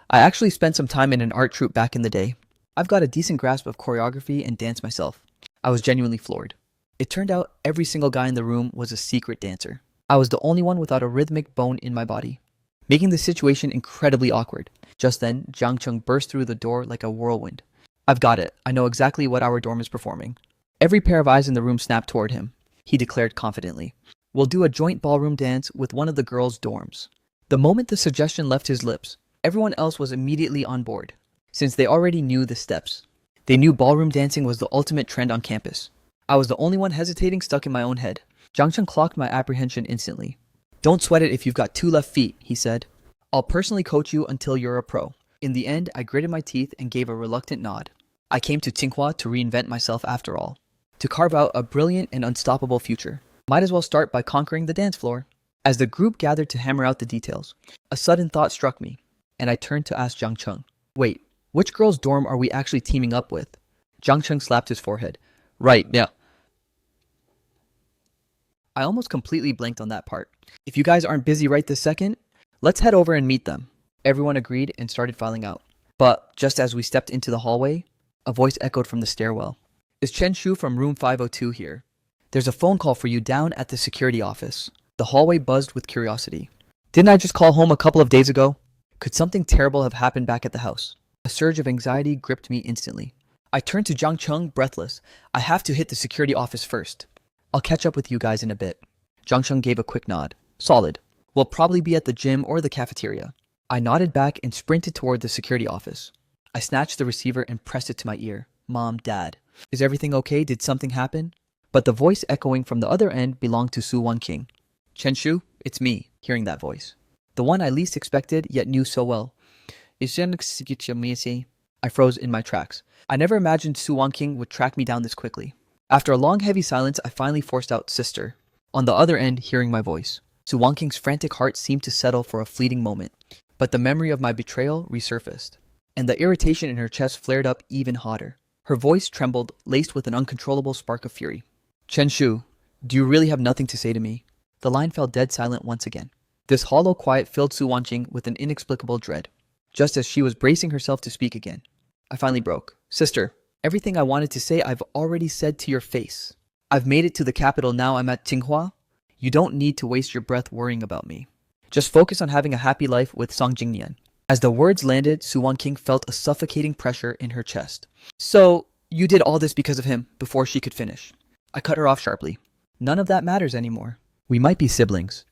I actually spent some time in an art troupe back in the day. I've got a decent grasp of choreography and dance myself. I was genuinely floored. It turned out every single guy in the room was a secret dancer. I was the only one without a rhythmic bone in my body, making the situation incredibly awkward. Just then, Jiang Cheng burst through the door like a whirlwind. I've got it. I know exactly what our dorm is performing. Every pair of eyes in the room snapped toward him. He declared confidently, we'll do a joint ballroom dance with one of the girls' dorms. The moment the suggestion left his lips, everyone else was immediately on board, since they already knew the steps. They knew ballroom dancing was the ultimate trend on campus. I was the only one hesitating, stuck in my own head. Jang Chong clocked my apprehension instantly. Don't sweat it if you've got 2 left feet, he said. I'll personally coach you until you're a pro. In the end, I gritted my teeth and gave a reluctant nod. I came to Tsinghua to reinvent myself after all, to carve out a brilliant and unstoppable future. Might as well start by conquering the dance floor. As the group gathered to hammer out the details, a sudden thought struck me, and I turned to ask Jang Chong, wait, which girl's dorm are we actually teaming up with? Jang Chong slapped his forehead. Right, yeah. I almost completely blanked on that part. If you guys aren't busy right this second, let's head over and meet them. Everyone agreed and started filing out. But just as we stepped into the hallway, a voice echoed from the stairwell. Is Chen Shu from room 502 here? There's a phone call for you down at the security office. The hallway buzzed with curiosity. Didn't I just call home a couple of days ago? Could something terrible have happened back at the house? A surge of anxiety gripped me instantly. I turned to Jang Chong, breathless. I have to hit the security office first. I'll catch up with you guys in a bit. Jang Chong gave a quick nod. Solid. We'll probably be at the gym or the cafeteria. I nodded back and sprinted toward the security office. I snatched the receiver and pressed it to my ear. Mom, Dad. Is everything okay? Did something happen? But the voice echoing from the other end belonged to Su Wanqing. Chen Shu, it's me, hearing that voice. The one I least expected, yet knew so well. I froze in my tracks. I never imagined Su Wanqing would track me down this quickly. After a long, heavy silence, I finally forced out, sister. On the other end, hearing my voice. Su Wanqing's frantic heart seemed to settle for a fleeting moment, but the memory of my betrayal resurfaced, and the irritation in her chest flared up even hotter. Her voice trembled, laced with an uncontrollable spark of fury. Chen Shu, do you really have nothing to say to me? The line fell dead silent once again. This hollow quiet filled Su Wanqing with an inexplicable dread. Just as she was bracing herself to speak again, I finally broke. Sister, everything I wanted to say I've already said to your face. I've made it to the capital, now I'm at Tsinghua. You don't need to waste your breath worrying about me. Just focus on having a happy life with Song Jingnian. As the words landed, Su Wanqing felt a suffocating pressure in her chest. So, you did all this because of him, before she could finish. I cut her off sharply. None of that matters anymore. We might be siblings,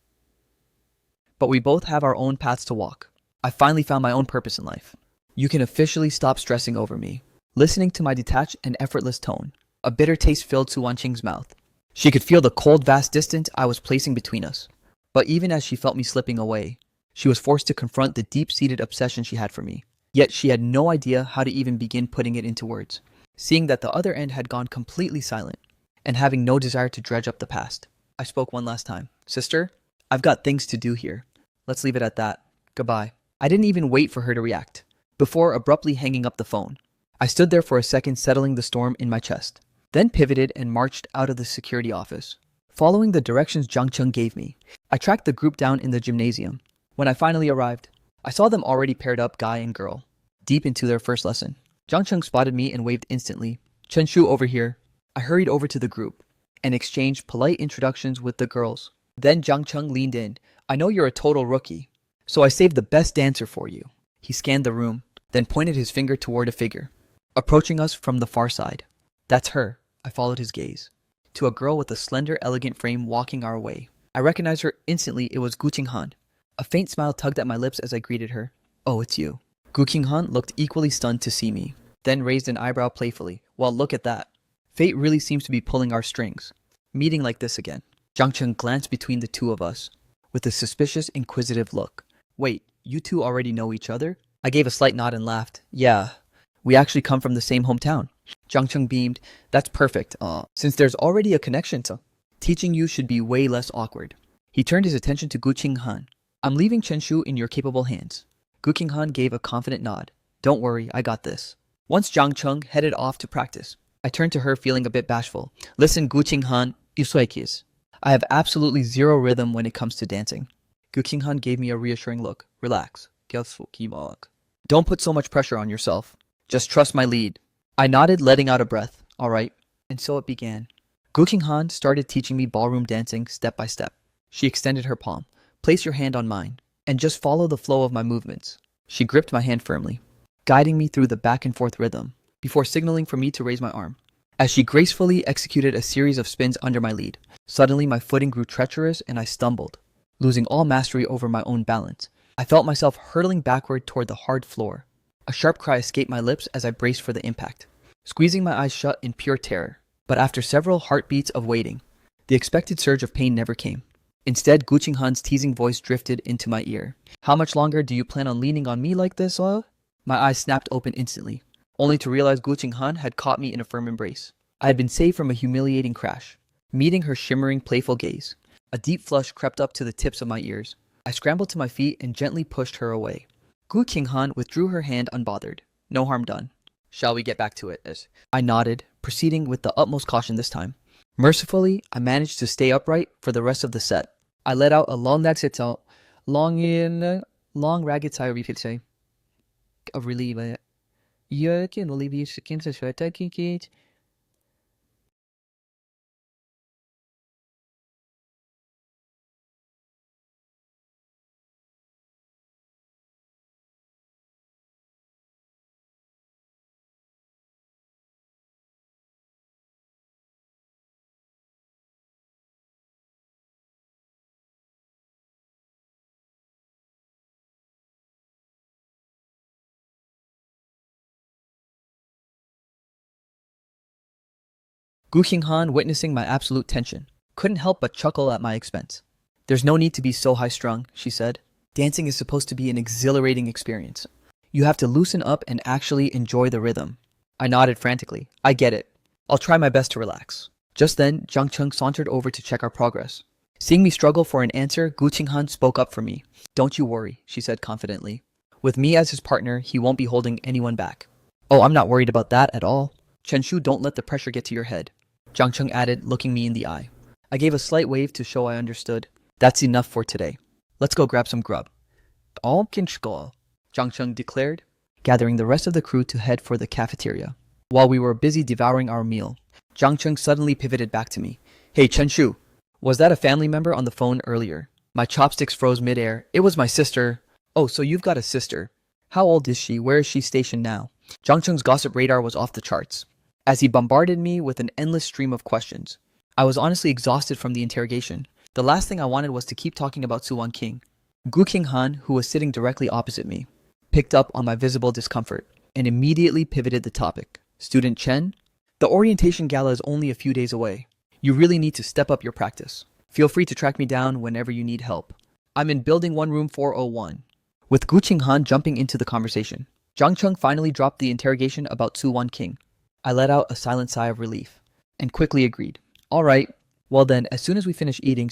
but we both have our own paths to walk. I finally found my own purpose in life. You can officially stop stressing over me. Listening to my detached and effortless tone, a bitter taste filled Su Wanqing's mouth. She could feel the cold, vast distance I was placing between us. But even as she felt me slipping away, she was forced to confront the deep-seated obsession she had for me. Yet she had no idea how to even begin putting it into words, seeing that the other end had gone completely silent, and having no desire to dredge up the past. I spoke one last time. Sister, I've got things to do here. Let's leave it at that. Goodbye. I didn't even wait for her to react, before abruptly hanging up the phone. I stood there for a second, settling the storm in my chest, then pivoted and marched out of the security office. Following the directions Jang Chong gave me, I tracked the group down in the gymnasium. When I finally arrived, I saw them already paired up, guy and girl, deep into their first lesson. Jang Chong spotted me and waved instantly. Chen Shu, over here. I hurried over to the group and exchanged polite introductions with the girls. Then Jang Chong leaned in. I know you're a total rookie, so I saved the best dancer for you. He scanned the room, then pointed his finger toward a figure, approaching us from the far side. That's her. I followed his gaze, to a girl with a slender, elegant frame walking our way. I recognized her instantly. It was Gu Qinghan. A faint smile tugged at my lips as I greeted her. Oh, it's you. Gu Qinghan looked equally stunned to see me, then raised an eyebrow playfully. Well, look at that. Fate really seems to be pulling our strings. Meeting like this again. Jang Chong glanced between the two of us, with a suspicious, inquisitive look. Wait, you two already know each other? I gave a slight nod and laughed. Yeah, we actually come from the same hometown. Jang Chong beamed. That's perfect. Since there's already a connection, teaching you should be way less awkward. He turned his attention to Gu Qinghan. I'm leaving Chen Shu in your capable hands. Gu Qinghan gave a confident nod. Don't worry, I got this. Once Jang Chong headed off to practice, I turned to her feeling a bit bashful. Listen, Gu Qinghan, I have absolutely zero rhythm when it comes to dancing. Gu Qinghan gave me a reassuring look. Relax. Don't put so much pressure on yourself. Just trust my lead. I nodded, letting out a breath. All right. And so it began. Gu Qinghan started teaching me ballroom dancing step by step. She extended her palm. Place your hand on mine, and just follow the flow of my movements. She gripped my hand firmly, guiding me through the back and forth rhythm, before signaling for me to raise my arm. As she gracefully executed a series of spins under my lead, suddenly my footing grew treacherous and I stumbled, losing all mastery over my own balance. I felt myself hurtling backward toward the hard floor. A sharp cry escaped my lips as I braced for the impact, squeezing my eyes shut in pure terror. But after several heartbeats of waiting, the expected surge of pain never came. Instead, Gu Qinghan's teasing voice drifted into my ear. How much longer do you plan on leaning on me like this, huh? My eyes snapped open instantly, only to realize Gu Qinghan had caught me in a firm embrace. I had been saved from a humiliating crash. Meeting her shimmering, playful gaze, a deep flush crept up to the tips of my ears. I scrambled to my feet and gently pushed her away. Gu Qinghan withdrew her hand unbothered. No harm done. Shall we get back to it? I nodded, proceeding with the utmost caution this time. Mercifully, I managed to stay upright for the rest of the set. I let out a long ragged sigh of relief. Gu Qinghan, witnessing my absolute tension, couldn't help but chuckle at my expense. There's no need to be so high-strung, she said. Dancing is supposed to be an exhilarating experience. You have to loosen up and actually enjoy the rhythm. I nodded frantically. I get it. I'll try my best to relax. Just then, Jang Chong sauntered over to check our progress. Seeing me struggle for an answer, Gu Qinghan spoke up for me. Don't you worry, she said confidently. With me as his partner, he won't be holding anyone back. Oh, I'm not worried about that at all. Chen Shu, don't let the pressure get to your head, Jang Chong added, looking me in the eye. I gave a slight wave to show I understood. That's enough for today. Let's go grab some grub. All kinchko, Jang Chong declared, gathering the rest of the crew to head for the cafeteria. While we were busy devouring our meal, Jang Chong suddenly pivoted back to me. Hey, Chen Shu, was that a family member on the phone earlier? My chopsticks froze midair. It was my sister. Oh, so you've got a sister. How old is she? Where is she stationed now? Jang Chong's gossip radar was off the charts, as he bombarded me with an endless stream of questions. I was honestly exhausted from the interrogation. The last thing I wanted was to keep talking about Su Wanqing. Gu Qinghan, who was sitting directly opposite me, picked up on my visible discomfort and immediately pivoted the topic. Student Chen, the orientation gala is only a few days away. You really need to step up your practice. Feel free to track me down whenever you need help. I'm in building 1 room 401. With Gu Qinghan jumping into the conversation, Jang Chong finally dropped the interrogation about Su Wanqing. I let out a silent sigh of relief and quickly agreed. All right, well then, as soon as we finish eating,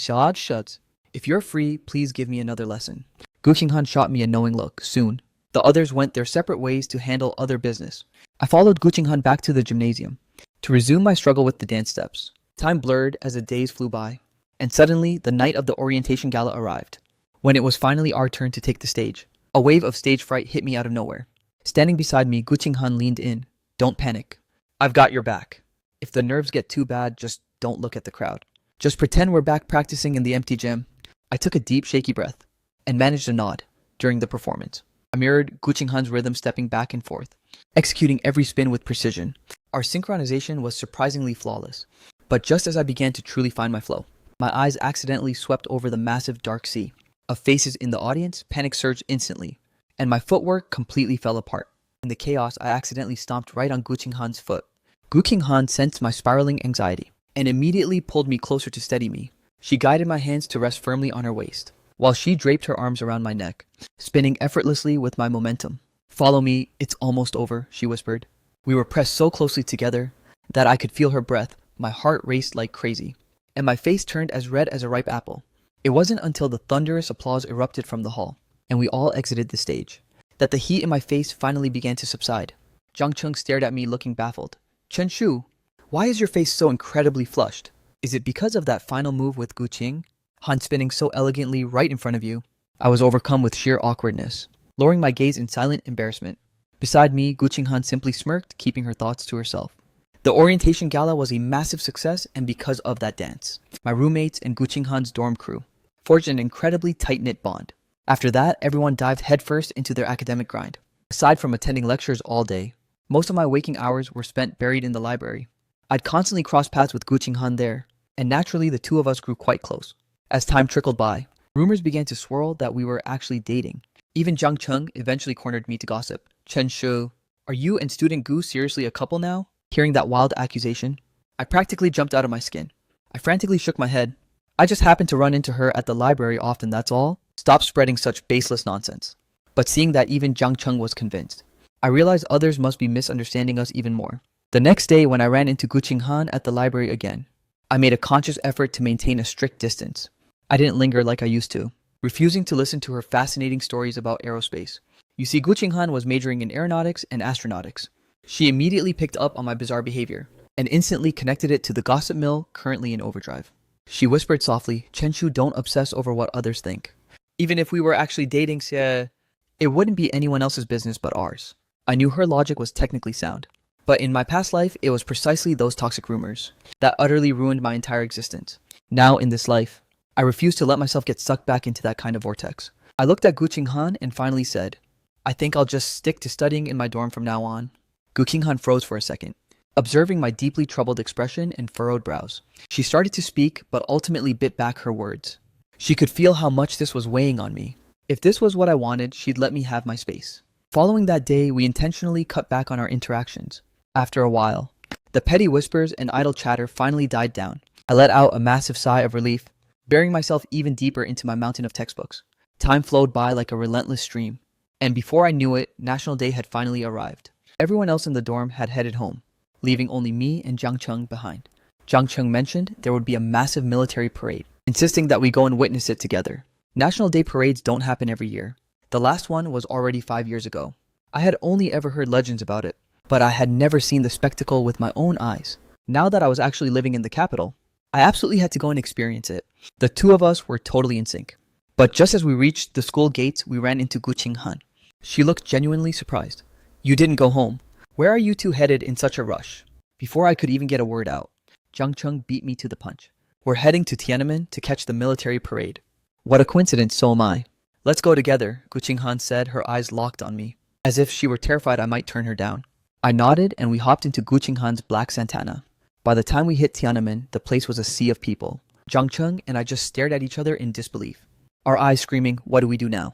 if you're free, please give me another lesson. Gu Qinghan shot me a knowing look. Soon, the others went their separate ways to handle other business. I followed Gu Qinghan back to the gymnasium to resume my struggle with the dance steps. Time blurred as the days flew by, and suddenly the night of the orientation gala arrived. When it was finally our turn to take the stage, a wave of stage fright hit me out of nowhere. Standing beside me, Gu Qinghan leaned in. Don't panic. I've got your back. If the nerves get too bad, just don't look at the crowd. Just pretend we're back practicing in the empty gym. I took a deep, shaky breath and managed a nod during the performance. I mirrored Gu Qinghan's rhythm, stepping back and forth, executing every spin with precision. Our synchronization was surprisingly flawless. But just as I began to truly find my flow, my eyes accidentally swept over the massive dark sea of faces in the audience. Panic surged instantly, and my footwork completely fell apart. In the chaos, I accidentally stomped right on Gu Qinghan's foot. Gu Qinghan sensed my spiraling anxiety and immediately pulled me closer to steady me. She guided my hands to rest firmly on her waist, while she draped her arms around my neck, spinning effortlessly with my momentum. Follow me, it's almost over, she whispered. We were pressed so closely together that I could feel her breath. My heart raced like crazy, and my face turned as red as a ripe apple. It wasn't until the thunderous applause erupted from the hall, and we all exited the stage, that the heat in my face finally began to subside. Jang Chong stared at me looking baffled. Chen Shu, why is your face so incredibly flushed? Is it because of that final move with Gu Qing? Han spinning so elegantly right in front of you. I was overcome with sheer awkwardness, lowering my gaze in silent embarrassment. Beside me, Gu Qinghan simply smirked, keeping her thoughts to herself. The orientation gala was a massive success, and because of that dance, my roommates and Gu Qinghan's dorm crew forged an incredibly tight-knit bond. After that, everyone dived headfirst into their academic grind. Aside from attending lectures all day, most of my waking hours were spent buried in the library. I'd constantly cross paths with Gu Qinghan there, and naturally the two of us grew quite close. As time trickled by, rumors began to swirl that we were actually dating. Even Jang Chong eventually cornered me to gossip. Chen Shu, are you and student Gu seriously a couple now? Hearing that wild accusation, I practically jumped out of my skin. I frantically shook my head. I just happened to run into her at the library often, that's all. Stop spreading such baseless nonsense. But seeing that even Jang Chong was convinced, I realized others must be misunderstanding us even more. The next day when I ran into Guqing Han at the library again, I made a conscious effort to maintain a strict distance. I didn't linger like I used to, refusing to listen to her fascinating stories about aerospace. You see, Guqing Han was majoring in aeronautics and astronautics. She immediately picked up on my bizarre behavior and instantly connected it to the gossip mill currently in overdrive. She whispered softly, "Chenshu, don't obsess over what others think. Even if we were actually dating, it wouldn't be anyone else's business but ours." I knew her logic was technically sound. But in my past life, it was precisely those toxic rumors that utterly ruined my entire existence. Now, in this life, I refuse to let myself get sucked back into that kind of vortex. I looked at Guqing Han and finally said, "I think I'll just stick to studying in my dorm from now on." Guqing Han froze for a second, observing my deeply troubled expression and furrowed brows. She started to speak, but ultimately bit back her words. She could feel how much this was weighing on me. If this was what I wanted, she'd let me have my space. Following that day, we intentionally cut back on our interactions. After a while, the petty whispers and idle chatter finally died down. I let out a massive sigh of relief, burying myself even deeper into my mountain of textbooks. Time flowed by like a relentless stream, and before I knew it, National Day had finally arrived. Everyone else in the dorm had headed home, leaving only me and Jang Chong behind. Jang Chong mentioned there would be a massive military parade, insisting that we go and witness it together. National Day parades don't happen every year. The last one was already 5 years ago. I had only ever heard legends about it, but I had never seen the spectacle with my own eyes. Now that I was actually living in the capital, I absolutely had to go and experience it. The two of us were totally in sync. But just as we reached the school gates, we ran into Guqing Han. She looked genuinely surprised. "You didn't go home. Where are you two headed in such a rush?" Before I could even get a word out, Jang Chong beat me to the punch. "We're heading to Tiananmen to catch the military parade." "What a coincidence, so am I." "Let's go together," Guqing Han said, her eyes locked on me, as if she were terrified I might turn her down. I nodded and we hopped into Guqing Han's black Santana. By the time we hit Tiananmen, the place was a sea of people. Jang Chong and I just stared at each other in disbelief, our eyes screaming, "What do we do now?"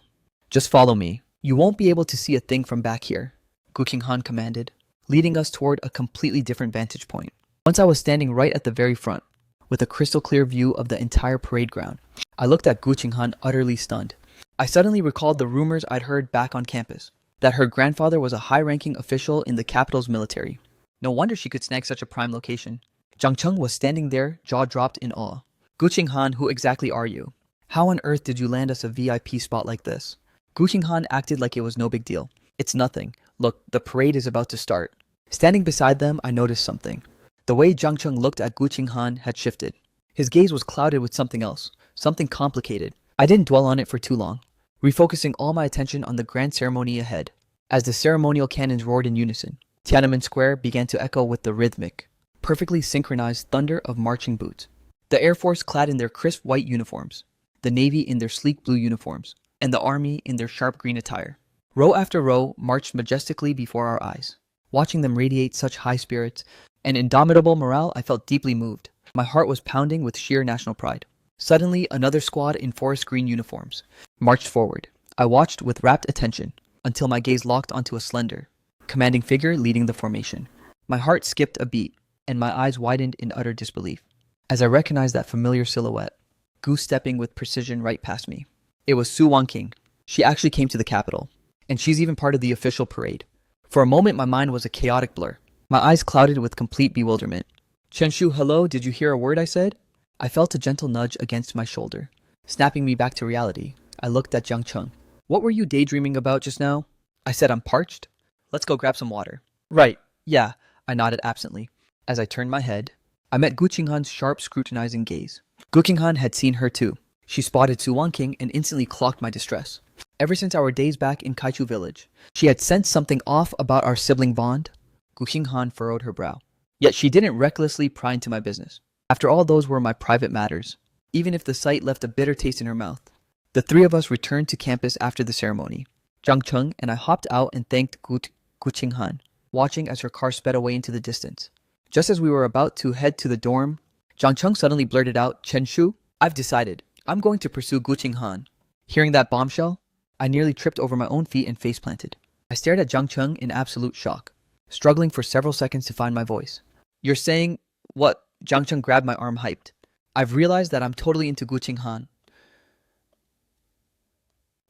"Just follow me. You won't be able to see a thing from back here," Guqing Han commanded, leading us toward a completely different vantage point. Once I was standing right at the very front, with a crystal clear view of the entire parade ground, I looked at Guqing Han utterly stunned. I suddenly recalled the rumors I'd heard back on campus, that her grandfather was a high-ranking official in the capital's military. No wonder she could snag such a prime location. Jang Chong was standing there, jaw dropped in awe. "Guqing Han, who exactly are you? How on earth did you land us a VIP spot like this?" Guqing Han acted like it was no big deal. "It's nothing. Look, the parade is about to start." Standing beside them, I noticed something. The way Jang Chong looked at Guqing Han had shifted. His gaze was clouded with something else, something complicated. I didn't dwell on it for too long, refocusing all my attention on the grand ceremony ahead. As the ceremonial cannons roared in unison, Tiananmen Square began to echo with the rhythmic, perfectly synchronized thunder of marching boots. The Air Force clad in their crisp white uniforms, the Navy in their sleek blue uniforms, and the Army in their sharp green attire. Row after row marched majestically before our eyes. Watching them radiate such high spirits and indomitable morale, I felt deeply moved. My heart was pounding with sheer national pride. Suddenly, another squad in forest green uniforms marched forward. I watched with rapt attention until my gaze locked onto a slender, commanding figure leading the formation. My heart skipped a beat, and my eyes widened in utter disbelief as I recognized that familiar silhouette, goose-stepping with precision right past me. It was Su Wanqing. She actually came to the capital, and she's even part of the official parade. For a moment, my mind was a chaotic blur, my eyes clouded with complete bewilderment. "Chenshu, hello, did you hear a word I said?" I felt a gentle nudge against my shoulder, snapping me back to reality. I looked at Jang Chong. "What were you daydreaming about just now?" I said, "I'm parched. Let's go grab some water." "Right, yeah," I nodded absently. As I turned my head, I met Guqing Han's sharp, scrutinizing gaze. Guqing Han had seen her too. She spotted Su Wanqing and instantly clocked my distress. Ever since our days back in Kaichu village, she had sensed something off about our sibling bond. Guqing Han furrowed her brow. Yet she didn't recklessly pry into my business. After all, those were my private matters, even if the sight left a bitter taste in her mouth. The three of us returned to campus after the ceremony. Jang Chong and I hopped out and thanked Guqing Han, watching as her car sped away into the distance. Just as we were about to head to the dorm, Jang Chong suddenly blurted out, "Chenshu, I've decided. I'm going to pursue Guqing Han." Hearing that bombshell, I nearly tripped over my own feet and face planted. I stared at Jang Chong in absolute shock, struggling for several seconds to find my voice. "You're saying, What? Jang Chong grabbed my arm hyped. I've realized that I'm totally into Guqing Han.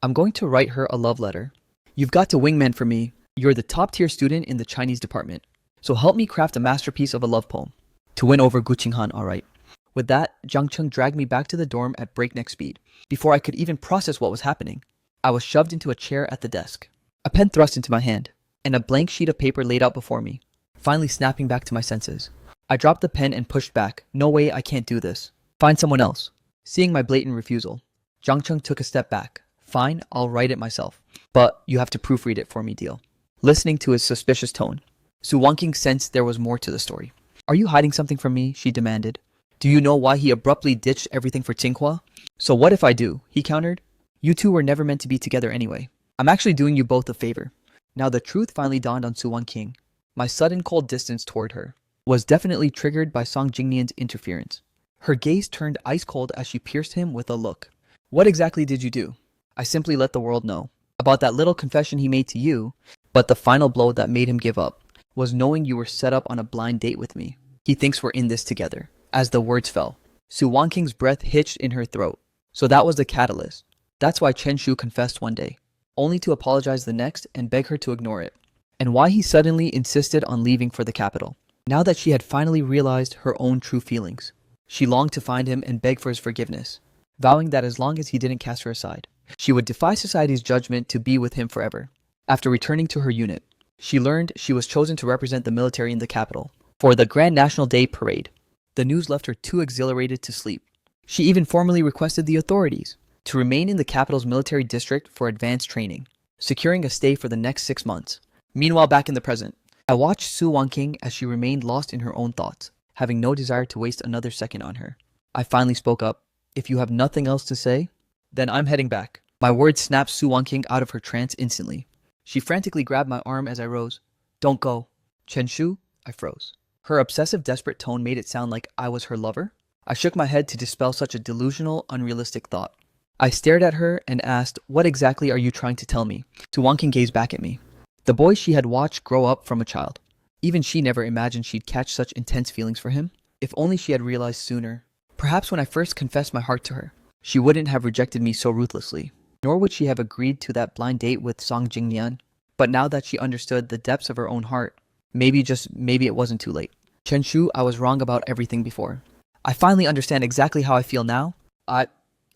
I'm going to write her a love letter. You've got to wingman for me. You're the top tier student in the Chinese department. So help me craft a masterpiece of a love poem. To win over Guqing Han, alright. With that, Jang Chong dragged me back to the dorm at breakneck speed. Before I could even process what was happening, I was shoved into a chair at the desk. A pen thrust into my hand, and a blank sheet of paper laid out before me. Finally snapping back to my senses. I dropped the pen and pushed back. No way, I can't do this. Find someone else. Seeing my blatant refusal, Jang Chong took a step back. Fine, I'll write it myself. But you have to proofread it for me, deal. Listening to his suspicious tone, Su Wanqing sensed there was more to the story. Are you hiding something from me? She demanded. Do you know why he abruptly ditched everything for Tsinghua? So what if I do? He countered. You two were never meant to be together anyway. I'm actually doing you both a favor. Now the truth finally dawned on Su Wanqing. My sudden cold distance toward her was definitely triggered by Song Jingnian's interference. Her gaze turned ice cold as she pierced him with a look. What exactly did you do? I simply let the world know about that little confession he made to you, but the final blow that made him give up was knowing you were set up on a blind date with me. He thinks we're in this together. As the words fell, Su Wanqing's breath hitched in her throat. So that was the catalyst. That's why Chen Shu confessed one day, only to apologize the next and beg her to ignore it. And why he suddenly insisted on leaving for the capital. Now that she had finally realized her own true feelings, she longed to find him and beg for his forgiveness, vowing that as long as he didn't cast her aside, she would defy society's judgment to be with him forever. After returning to her unit, she learned she was chosen to represent the military in the capital for the Grand National Day Parade. The news left her too exhilarated to sleep. She even formally requested the authorities to remain in the capital's military district for advanced training, securing a stay for the next 6 months. Meanwhile, back in the present, I watched Su Wanqing as she remained lost in her own thoughts, having no desire to waste another second on her. I finally spoke up. If you have nothing else to say, then I'm heading back. My words snapped Su Wanqing out of her trance instantly. She frantically grabbed my arm as I rose. Don't go. Chen Shu? I froze. Her obsessive, desperate tone made it sound like I was her lover. I shook my head to dispel such a delusional, unrealistic thought. I stared at her and asked, what exactly are you trying to tell me? Su Wanqing gazed back at me. The boy she had watched grow up from a child. Even she never imagined she'd catch such intense feelings for him. If only she had realized sooner. Perhaps when I first confessed my heart to her, she wouldn't have rejected me so ruthlessly. Nor would she have agreed to that blind date with Song Jingnian. But now that she understood the depths of her own heart, maybe it wasn't too late. Chen Shu, I was wrong about everything before. I finally understand exactly how I feel now. I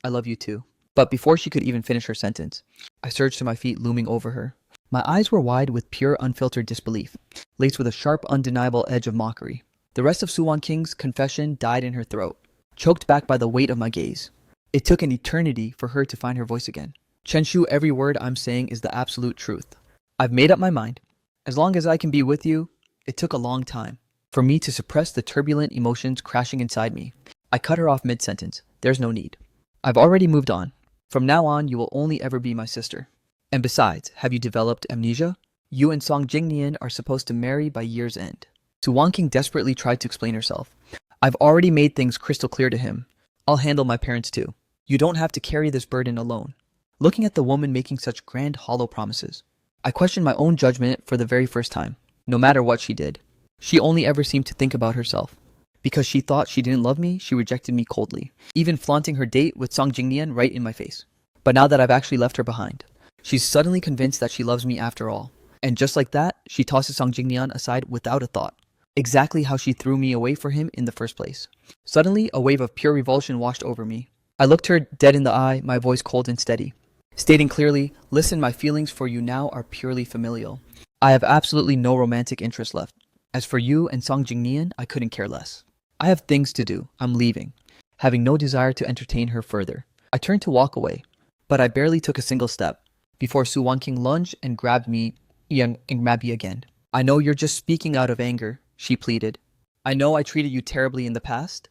love you too. But before she could even finish her sentence, I surged to my feet, looming over her. My eyes were wide with pure, unfiltered disbelief, laced with a sharp, undeniable edge of mockery. The rest of Su Wanqing's confession died in her throat, choked back by the weight of my gaze. It took an eternity for her to find her voice again. Chen Shu, every word I'm saying is the absolute truth. I've made up my mind. As long as I can be with you, it took a long time for me to suppress the turbulent emotions crashing inside me. I cut her off mid-sentence. There's no need. I've already moved on. From now on, you will only ever be my sister. And besides, have you developed amnesia? You and Song Jingnian are supposed to marry by year's end. Su Wanqing desperately tried to explain herself. I've already made things crystal clear to him. I'll handle my parents too. You don't have to carry this burden alone. Looking at the woman making such grand, hollow promises, I questioned my own judgment for the very first time. No matter what she did, she only ever seemed to think about herself. Because she thought she didn't love me, she rejected me coldly, even flaunting her date with Song Jingnian right in my face. But now that I've actually left her behind, she's suddenly convinced that she loves me after all. And just like that, she tosses Song Jingnian aside without a thought. Exactly how she threw me away for him in the first place. Suddenly, a wave of pure revulsion washed over me. I looked her dead in the eye, my voice cold and steady, stating clearly, listen, my feelings for you now are purely familial. I have absolutely no romantic interest left. As for you and Song Jingnian, I couldn't care less. I have things to do. I'm leaving, having no desire to entertain her further. I turned to walk away, but I barely took a single step before Su Wanqing lunged and grabbed me again. I know you're just speaking out of anger, she pleaded. I know I treated you terribly in the past,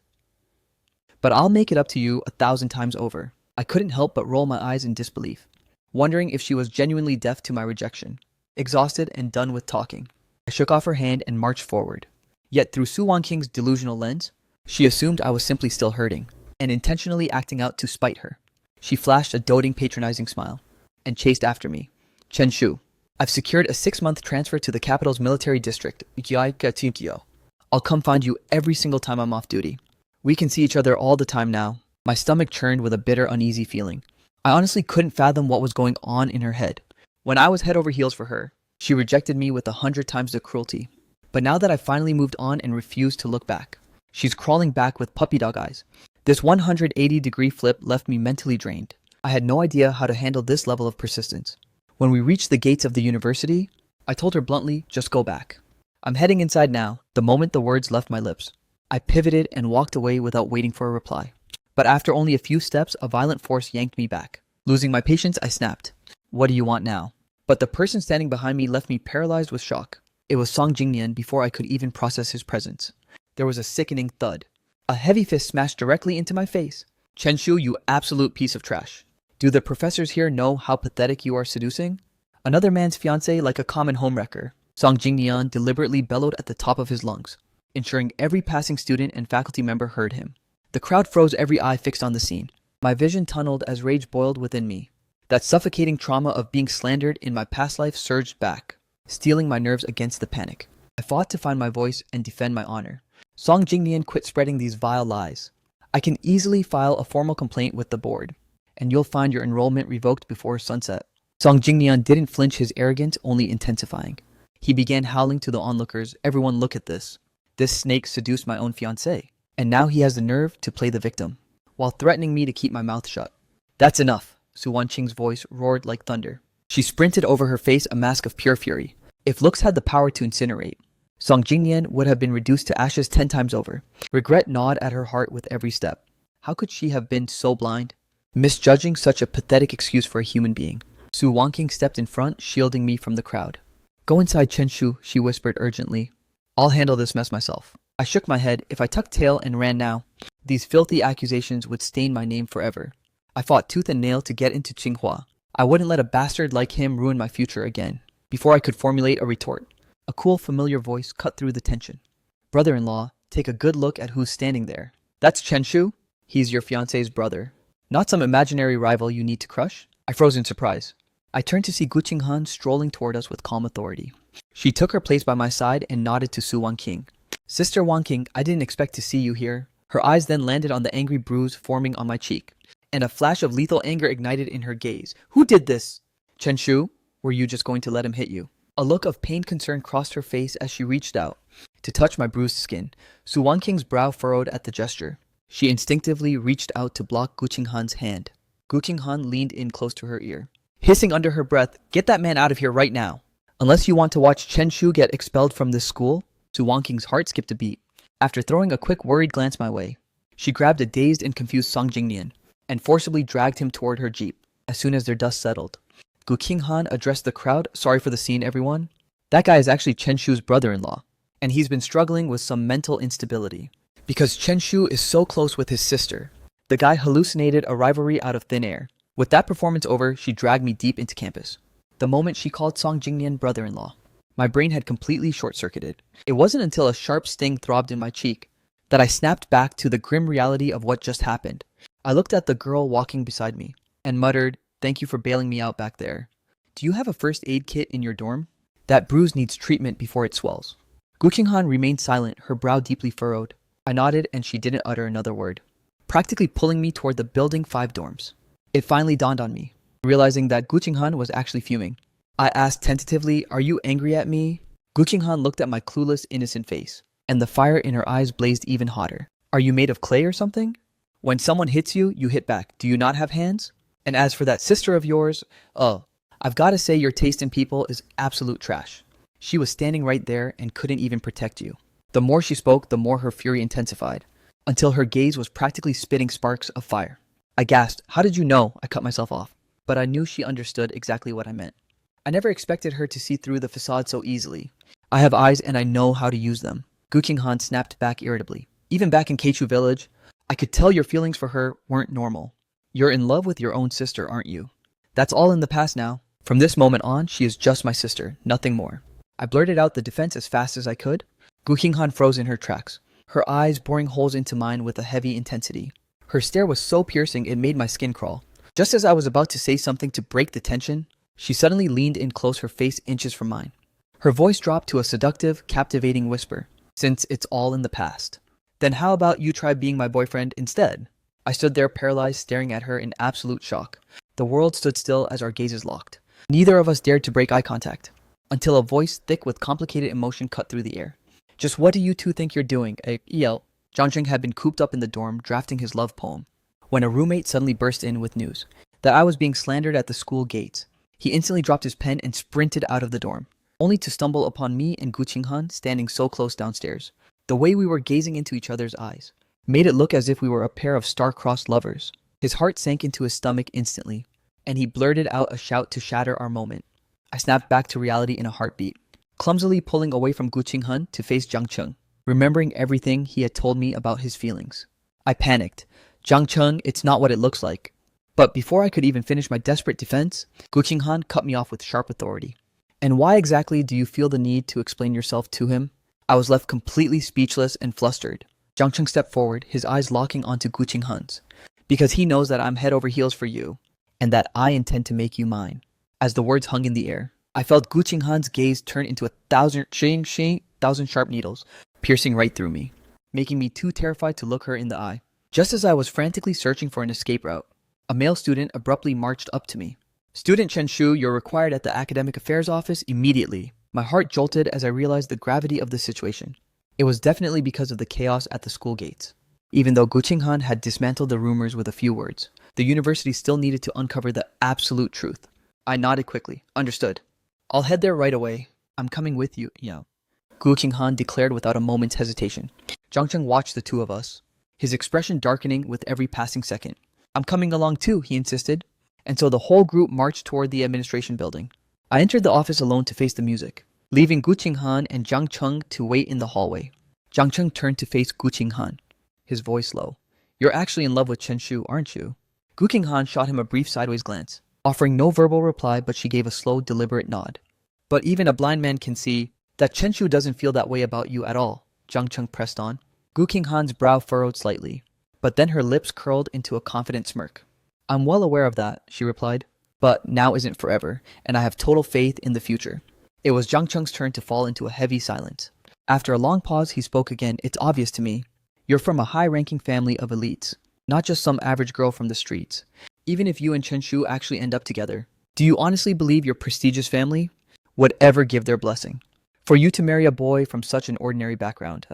but I'll make it up to you 1,000 times over. I couldn't help but roll my eyes in disbelief, wondering if she was genuinely deaf to my rejection. Exhausted and done with talking, I shook off her hand and marched forward. Yet through Su Wanqing's delusional lens, she assumed I was simply still hurting and intentionally acting out to spite her. She flashed a doting, patronizing smile and chased after me. Chen Shu, I've secured a 6-month transfer to the capital's military district, I'll come find you every single time I'm off duty. We can see each other all the time now. My stomach churned with a bitter, uneasy feeling. I honestly couldn't fathom what was going on in her head. When I was head over heels for her, she rejected me with 100 times the cruelty. But now that I finally moved on and refused to look back, she's crawling back with puppy dog eyes. This 180-degree flip left me mentally drained. I had no idea how to handle this level of persistence. When we reached the gates of the university, I told her bluntly, just go back. I'm heading inside now, the moment the words left my lips. I pivoted and walked away without waiting for a reply. But after only a few steps, a violent force yanked me back. Losing my patience, I snapped. What do you want now? But the person standing behind me left me paralyzed with shock. It was Song Jingnian before I could even process his presence. There was a sickening thud. A heavy fist smashed directly into my face. Chenshu, you absolute piece of trash. Do the professors here know how pathetic you are seducing? Another man's fiancé like a common homewrecker. Song Jingnian deliberately bellowed at the top of his lungs, ensuring every passing student and faculty member heard him. The crowd froze, every eye fixed on the scene. My vision tunneled as rage boiled within me. That suffocating trauma of being slandered in my past life surged back, steeling my nerves against the panic. I fought to find my voice and defend my honor. Song Jingnian, quit spreading these vile lies. I can easily file a formal complaint with the board, and you'll find your enrollment revoked before sunset. Song Jingnian didn't flinch, his arrogance only intensifying. He began howling to the onlookers, everyone look at this. This snake seduced my own fiancée, and now he has the nerve to play the victim, while threatening me to keep my mouth shut. That's enough, Su Wanqing's voice roared like thunder. She sprinted over her face, a mask of pure fury. If looks had the power to incinerate, Song Jingnian would have been reduced to ashes 10 times over. Regret gnawed at her heart with every step. How could she have been so blind? Misjudging such a pathetic excuse for a human being. Su Wanqing stepped in front, shielding me from the crowd. Go inside, Chenshu, she whispered urgently. I'll handle this mess myself. I shook my head. If I tucked tail and ran now, these filthy accusations would stain my name forever. I fought tooth and nail to get into Tsinghua. I wouldn't let a bastard like him ruin my future again. Before I could formulate a retort, a cool, familiar voice cut through the tension. Brother-in-law, take a good look at who's standing there. That's Chenshu? He's your fiancé's brother. Not some imaginary rival you need to crush? I froze in surprise. I turned to see Gu Qinghan strolling toward us with calm authority. She took her place by my side and nodded to Su Wanqing. Sister Wanqing, I didn't expect to see you here. Her eyes then landed on the angry bruise forming on my cheek, and a flash of lethal anger ignited in her gaze. Who did this? Chenshu, were you just going to let him hit you? A look of pained concern crossed her face as she reached out to touch my bruised skin. Su Wanqing's brow furrowed at the gesture. She instinctively reached out to block Gu Qinghan's hand. Gu Qinghan leaned in close to her ear, hissing under her breath, get that man out of here right now. Unless you want to watch Chenshu get expelled from this school. Su Wanqing's heart skipped a beat. After throwing a quick worried glance my way, she grabbed a dazed and confused Song Jingnian and forcibly dragged him toward her jeep. As soon as their dust settled, Gu Qinghan addressed the crowd. Sorry for the scene, everyone. That guy is actually Chenshu's brother-in-law, and he's been struggling with some mental instability. Because Chenshu is so close with his sister, the guy hallucinated a rivalry out of thin air. With that performance over, she dragged me deep into campus. The moment she called Song Jingnian brother-in-law, my brain had completely short-circuited. It wasn't until a sharp sting throbbed in my cheek that I snapped back to the grim reality of what just happened. I looked at the girl walking beside me and muttered, thank you for bailing me out back there. Do you have a first aid kit in your dorm? That bruise needs treatment before it swells. Gu Qinghan remained silent, her brow deeply furrowed. I nodded and she didn't utter another word, practically pulling me toward the Building 5 dorms. It finally dawned on me, realizing that Gu Qinghan was actually fuming. I asked tentatively, are you angry at me? Gu Qinghan looked at my clueless, innocent face, and the fire in her eyes blazed even hotter. Are you made of clay or something? When someone hits you, you hit back. Do you not have hands? And as for that sister of yours, I've got to say your taste in people is absolute trash. She was standing right there and couldn't even protect you. The more she spoke, the more her fury intensified, until her gaze was practically spitting sparks of fire. I gasped, how did you know? I cut myself off, but I knew she understood exactly what I meant. I never expected her to see through the facade so easily. I have eyes and I know how to use them. Gu Qinghan snapped back irritably. Even back in Keichu village, I could tell your feelings for her weren't normal. You're in love with your own sister, aren't you? That's all in the past now. From this moment on, she is just my sister, nothing more. I blurted out the defense as fast as I could. Gu Qinghan froze in her tracks, her eyes boring holes into mine with a heavy intensity. Her stare was so piercing it made my skin crawl. Just as I was about to say something to break the tension, she suddenly leaned in close, her face inches from mine. Her voice dropped to a seductive, captivating whisper. since it's all in the past. Then how about you try being my boyfriend instead? I stood there paralyzed, staring at her in absolute shock. The world stood still as our gazes locked. Neither of us dared to break eye contact, until a voice thick with complicated emotion cut through the air. Just what do you two think you're doing? I yelled. Jang Chong had been cooped up in the dorm, drafting his love poem, when a roommate suddenly burst in with news that I was being slandered at the school gates. He instantly dropped his pen and sprinted out of the dorm, only to stumble upon me and Gu Qinghan standing so close downstairs. The way we were gazing into each other's eyes made it look as if we were a pair of star-crossed lovers. His heart sank into his stomach instantly, and he blurted out a shout to shatter our moment. I snapped back to reality in a heartbeat, clumsily pulling away from Gu Qinghan to face Jang Chong, remembering everything he had told me about his feelings. I panicked. Jang Chong, it's not what it looks like. But before I could even finish my desperate defense, Gu Qinghan cut me off with sharp authority. And why exactly do you feel the need to explain yourself to him? I was left completely speechless and flustered. Jang Chong stepped forward, his eyes locking onto Gu Qinghan's. Because he knows that I'm head over heels for you, and that I intend to make you mine. As the words hung in the air, I felt Gu Qinghan's gaze turn into 1,000 sharp needles, piercing right through me, making me too terrified to look her in the eye. Just as I was frantically searching for an escape route, a male student abruptly marched up to me. Student Chen Shu, you're required at the Academic Affairs office immediately. My heart jolted as I realized the gravity of the situation. It was definitely because of the chaos at the school gates. Even though Gu Qinghan had dismantled the rumors with a few words, the university still needed to uncover the absolute truth. I nodded quickly. Understood. I'll head there right away. I'm coming with you, Gu Qinghan declared without a moment's hesitation. Jang Chong watched the two of us, his expression darkening with every passing second. I'm coming along too, he insisted, and so the whole group marched toward the administration building. I entered the office alone to face the music, leaving Gu Qinghan and Jang Chong to wait in the hallway. Jang Chong turned to face Gu Qinghan, his voice low. You're actually in love with Chen Shu, aren't you? Gu Qinghan shot him a brief sideways glance, offering no verbal reply, but she gave a slow, deliberate nod. But even a blind man can see that Chen Shu doesn't feel that way about you at all, Jang Chong pressed on. Gu Qinghan's brow furrowed slightly, but then her lips curled into a confident smirk. I'm well aware of that, she replied, but now isn't forever, and I have total faith in the future. It was Jang Chong's turn to fall into a heavy silence. After a long pause, he spoke again. It's obvious to me. You're from a high-ranking family of elites, not just some average girl from the streets. Even if you and Chen Shu actually end up together, do you honestly believe your prestigious family would ever give their blessing for you to marry a boy from such an ordinary background?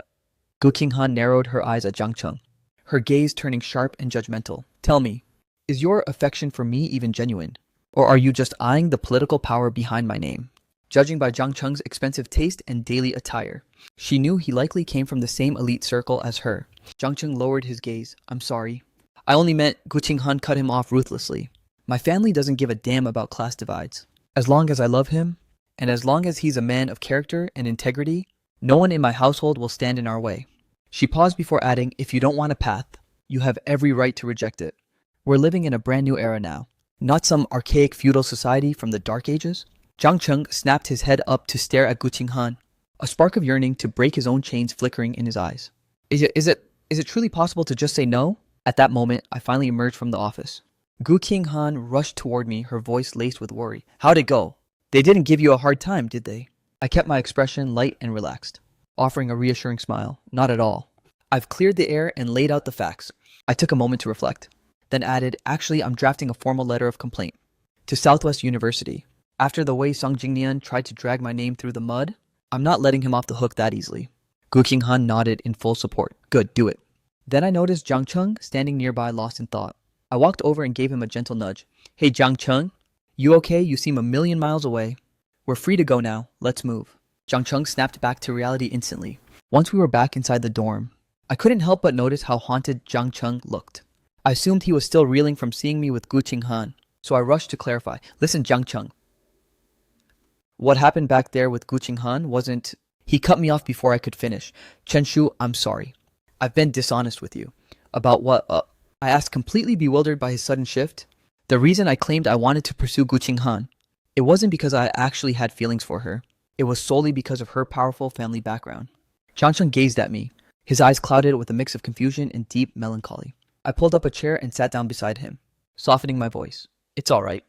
Gu Qinghan narrowed her eyes at Jang Chong, her gaze turning sharp and judgmental. Tell me, is your affection for me even genuine? Or are you just eyeing the political power behind my name? Judging by Jang Chong's expensive taste and daily attire, she knew he likely came from the same elite circle as her. Jang Chong lowered his gaze. I'm sorry. I only meant, Gu Qinghan cut him off ruthlessly. My family doesn't give a damn about class divides. As long as I love him, and as long as he's a man of character and integrity, no one in my household will stand in our way. She paused before adding, if you don't want a path, you have every right to reject it. We're living in a brand new era now, not some archaic feudal society from the Dark Ages. Jang Chong snapped his head up to stare at Gu Qinghan, a spark of yearning to break his own chains flickering in his eyes. Is it truly possible to just say no? At that moment, I finally emerged from the office. Gu Qinghan rushed toward me, her voice laced with worry. How'd it go? They didn't give you a hard time, did they? I kept my expression light and relaxed, offering a reassuring smile. Not at all. I've cleared the air and laid out the facts. I took a moment to reflect, then added, actually, I'm drafting a formal letter of complaint to Southwest University. After the way Song Jingnian tried to drag my name through the mud, I'm not letting him off the hook that easily. Gu Qinghan nodded in full support. Good, do it. Then I noticed Jang Chong standing nearby, lost in thought. I walked over and gave him a gentle nudge. Hey, Jang Chong, you okay? You seem a million miles away. We're free to go now. Let's move. Jang Chong snapped back to reality instantly. Once we were back inside the dorm, I couldn't help but notice how haunted Jang Chong looked. I assumed he was still reeling from seeing me with Gu Qinghan, so I rushed to clarify. Listen, Jang Chong. What happened back there with Gu Qinghan wasn't... He cut me off before I could finish. Chen Shu, I'm sorry. I've been dishonest with you. About what? I asked, completely bewildered by his sudden shift. The reason I claimed I wanted to pursue Gu Qinghan, it wasn't because I actually had feelings for her. It was solely because of her powerful family background. Jang Chong gazed at me, his eyes clouded with a mix of confusion and deep melancholy. I pulled up a chair and sat down beside him, softening my voice. It's all right.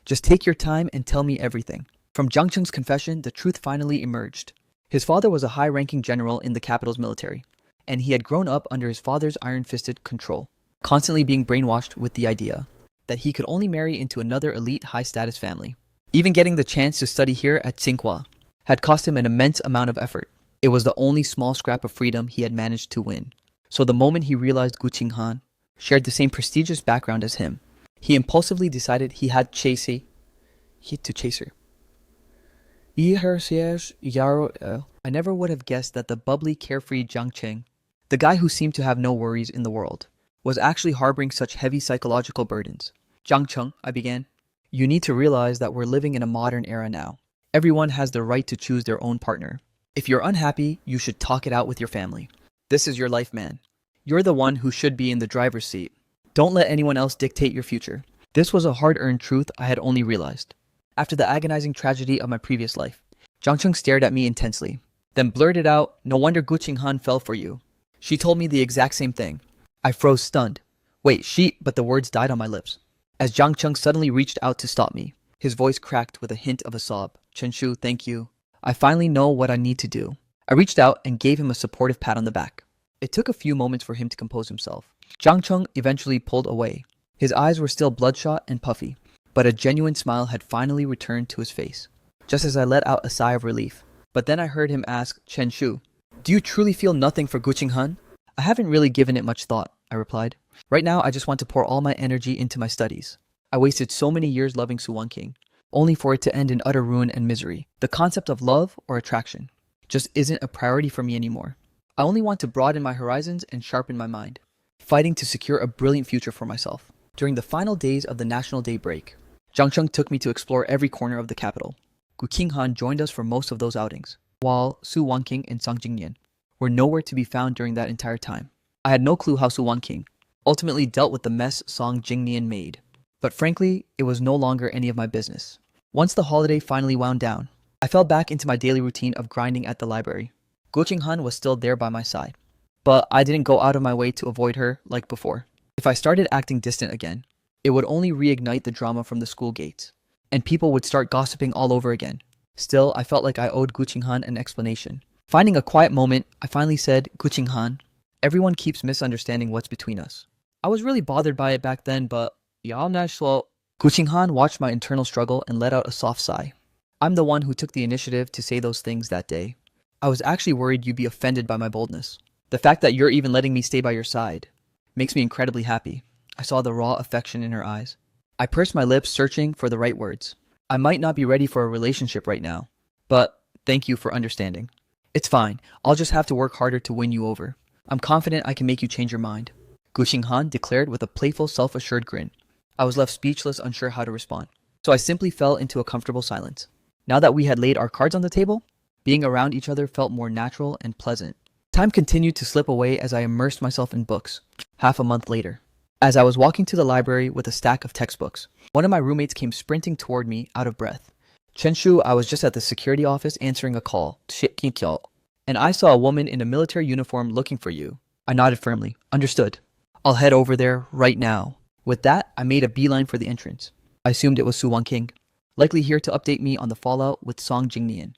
Just take your time and tell me everything. From Jang Chong's confession, the truth finally emerged. His father was a high-ranking general in the capital's military, and he had grown up under his father's iron-fisted control, constantly being brainwashed with the idea that he could only marry into another elite high-status family. Even getting the chance to study here at Tsinghua had cost him an immense amount of effort. It was the only small scrap of freedom he had managed to win. So the moment he realized Gu Qinghan shared the same prestigious background as him, he impulsively decided he had to chase her. I never would have guessed that the bubbly, carefree Jang Chong, the guy who seemed to have no worries in the world, was actually harboring such heavy psychological burdens. Jang Chong, I began, you need to realize that we're living in a modern era now. Everyone has the right to choose their own partner. If you're unhappy, you should talk it out with your family. This is your life, man. You're the one who should be in the driver's seat. Don't let anyone else dictate your future. This was a hard-earned truth I had only realized after the agonizing tragedy of my previous life. Jang Chong stared at me intensely, then blurted out, no wonder Gu Qinghan fell for you. She told me the exact same thing. I froze stunned. Wait, but the words died on my lips. As Jang Chong suddenly reached out to stop me, his voice cracked with a hint of a sob. Chenshu, thank you. I finally know what I need to do. I reached out and gave him a supportive pat on the back. It took a few moments for him to compose himself. Jang Chong eventually pulled away. His eyes were still bloodshot and puffy, but a genuine smile had finally returned to his face, just as I let out a sigh of relief. But then I heard him ask Chen Shu, do you truly feel nothing for Gu Qinghan? I haven't really given it much thought, I replied. Right now, I just want to pour all my energy into my studies. I wasted so many years loving Su Wanqing, only for it to end in utter ruin and misery. The concept of love or attraction just isn't a priority for me anymore. I only want to broaden my horizons and sharpen my mind, fighting to secure a brilliant future for myself. During the final days of the National Day break, Jang Chong took me to explore every corner of the capital. Gu Qinghan joined us for most of those outings, while Su Wanqing and Song Jingnian were nowhere to be found during that entire time. I had no clue how Su Wanqing ultimately dealt with the mess Song Jingnian made, but frankly, it was no longer any of my business. Once the holiday finally wound down, I fell back into my daily routine of grinding at the library. Gu Qinghan was still there by my side, but I didn't go out of my way to avoid her like before. If I started acting distant again, it would only reignite the drama from the school gates, and people would start gossiping all over again. Still, I felt like I owed Gu Qinghan an explanation. Finding a quiet moment, I finally said, Gu Qinghan, everyone keeps misunderstanding what's between us. I was really bothered by it back then, but Gu Qinghan watched my internal struggle and let out a soft sigh. I'm the one who took the initiative to say those things that day. I was actually worried you'd be offended by my boldness. The fact that you're even letting me stay by your side makes me incredibly happy. I saw the raw affection in her eyes. I pursed my lips, searching for the right words. I might not be ready for a relationship right now, but thank you for understanding. It's fine. I'll just have to work harder to win you over. I'm confident I can make you change your mind, Gu Qinghan declared with a playful, self-assured grin. I was left speechless, unsure how to respond. So I simply fell into a comfortable silence. Now that we had laid our cards on the table, being around each other felt more natural and pleasant. Time continued to slip away as I immersed myself in books. Half a month later, as I was walking to the library with a stack of textbooks, one of my roommates came sprinting toward me, out of breath. Chenshu, I was just at the security office answering a call, and I saw a woman in a military uniform looking for you. I nodded firmly. Understood. I'll head over there right now. With that, I made a beeline for the entrance. I assumed it was Su Wanqing, likely here to update me on the fallout with Song Jingnian.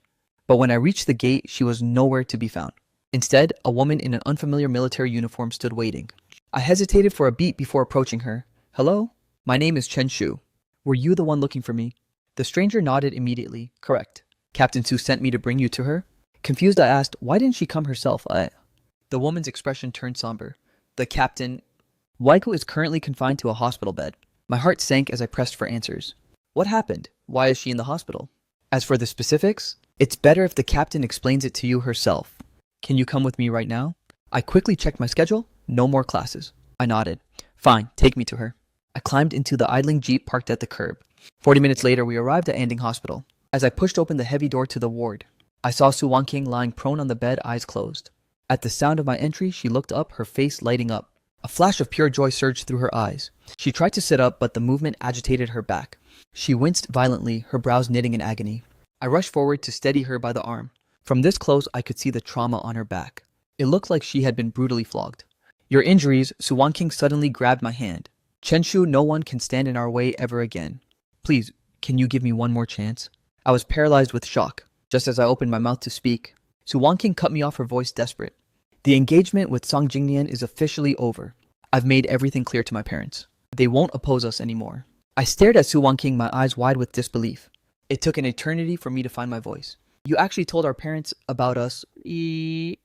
But when I reached the gate, she was nowhere to be found. Instead, a woman in an unfamiliar military uniform stood waiting. I hesitated for a beat before approaching her. Hello? My name is Chen Shu. Were you the one looking for me? The stranger nodded immediately. Correct. Captain Su sent me to bring you to her. Confused, I asked, why didn't she come herself? The woman's expression turned somber. The captain... Waiku is currently confined to a hospital bed. My heart sank as I pressed for answers. What happened? Why is she in the hospital? As for the specifics, it's better if the captain explains it to you herself. Can you come with me right now? I quickly checked my schedule. No more classes. I nodded. Fine, take me to her. I climbed into the idling jeep parked at the curb. 40 minutes later, we arrived at Anding Hospital. As I pushed open the heavy door to the ward, I saw Su Wanqing lying prone on the bed, eyes closed. At the sound of my entry, she looked up, her face lighting up. A flash of pure joy surged through her eyes. She tried to sit up, but the movement agitated her back. She winced violently, her brows knitting in agony. I rushed forward to steady her by the arm. From this close, I could see the trauma on her back. It looked like she had been brutally flogged. Your injuries, Su Wanqing suddenly grabbed my hand. Chenshu, no one can stand in our way ever again. Please, can you give me one more chance? I was paralyzed with shock. Just as I opened my mouth to speak, Su Wanqing cut me off, her voice desperate. The engagement with Song Jingnian is officially over. I've made everything clear to my parents. They won't oppose us anymore. I stared at Su Wanqing, my eyes wide with disbelief. It took an eternity for me to find my voice. You actually told our parents about us? She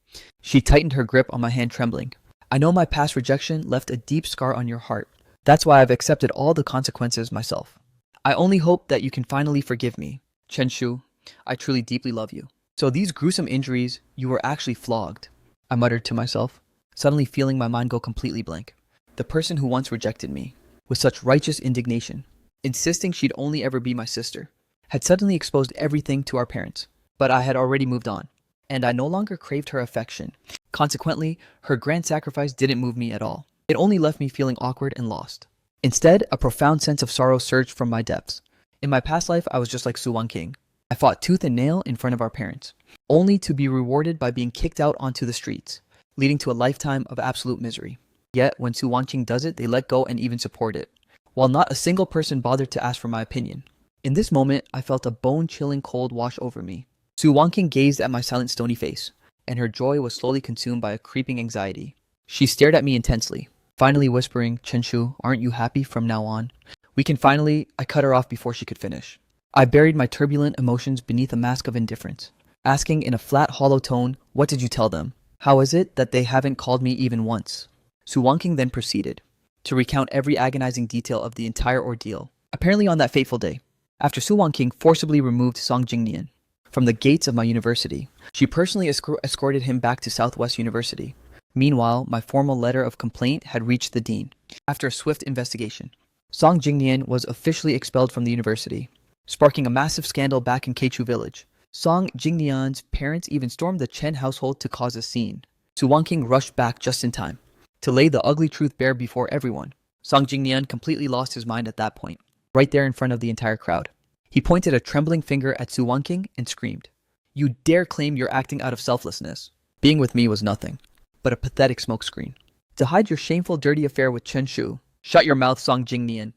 tightened her grip on my hand, trembling. I know my past rejection left a deep scar on your heart. That's why I've accepted all the consequences myself. I only hope that you can finally forgive me. Chen Shu, I truly deeply love you. So these gruesome injuries, you were actually flogged, I muttered to myself, suddenly feeling my mind go completely blank. The person who once rejected me, with such righteous indignation, insisting she'd only ever be my sister, had suddenly exposed everything to our parents. But I had already moved on, and I no longer craved her affection. Consequently, her grand sacrifice didn't move me at all. It only left me feeling awkward and lost. Instead, a profound sense of sorrow surged from my depths. In my past life, I was just like Su Wanqing. I fought tooth and nail in front of our parents, only to be rewarded by being kicked out onto the streets, leading to a lifetime of absolute misery. Yet, when Su Wanqing does it, they let go and even support it, while not a single person bothered to ask for my opinion. In this moment, I felt a bone-chilling cold wash over me. Su Wanqing gazed at my silent, stony face, and her joy was slowly consumed by a creeping anxiety. She stared at me intensely, finally whispering, Chen Shu, aren't you happy from now on? We can finally... I cut her off before she could finish. I buried my turbulent emotions beneath a mask of indifference, asking in a flat, hollow tone, what did you tell them? How is it that they haven't called me even once? Su Wanqing then proceeded to recount every agonizing detail of the entire ordeal. Apparently on that fateful day, after Su Wanqing forcibly removed Song Jingnian from the gates of my university, she personally escorted him back to Southwest University. Meanwhile, my formal letter of complaint had reached the dean. After a swift investigation, Song Jingnian was officially expelled from the university, sparking a massive scandal back in Keichu village. Song Jingnian's parents even stormed the Chen household to cause a scene. Su Wanqing rushed back just in time to lay the ugly truth bare before everyone. Song Jingnian completely lost his mind at that point, right there in front of the entire crowd. He pointed a trembling finger at Su Wanqing and screamed, You dare claim you're acting out of selflessness. Being with me was nothing but a pathetic smokescreen. To hide your shameful, dirty affair with Chen Shu, shut your mouth, Song Jingnian.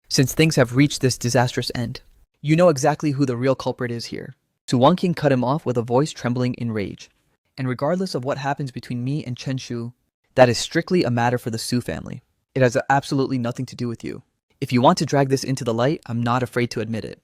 Since things have reached this disastrous end, you know exactly who the real culprit is here. Su Wanqing cut him off with a voice trembling in rage. And regardless of what happens between me and Chen Shu, that is strictly a matter for the Su family. It has absolutely nothing to do with you. If you want to drag this into the light, I'm not afraid to admit it.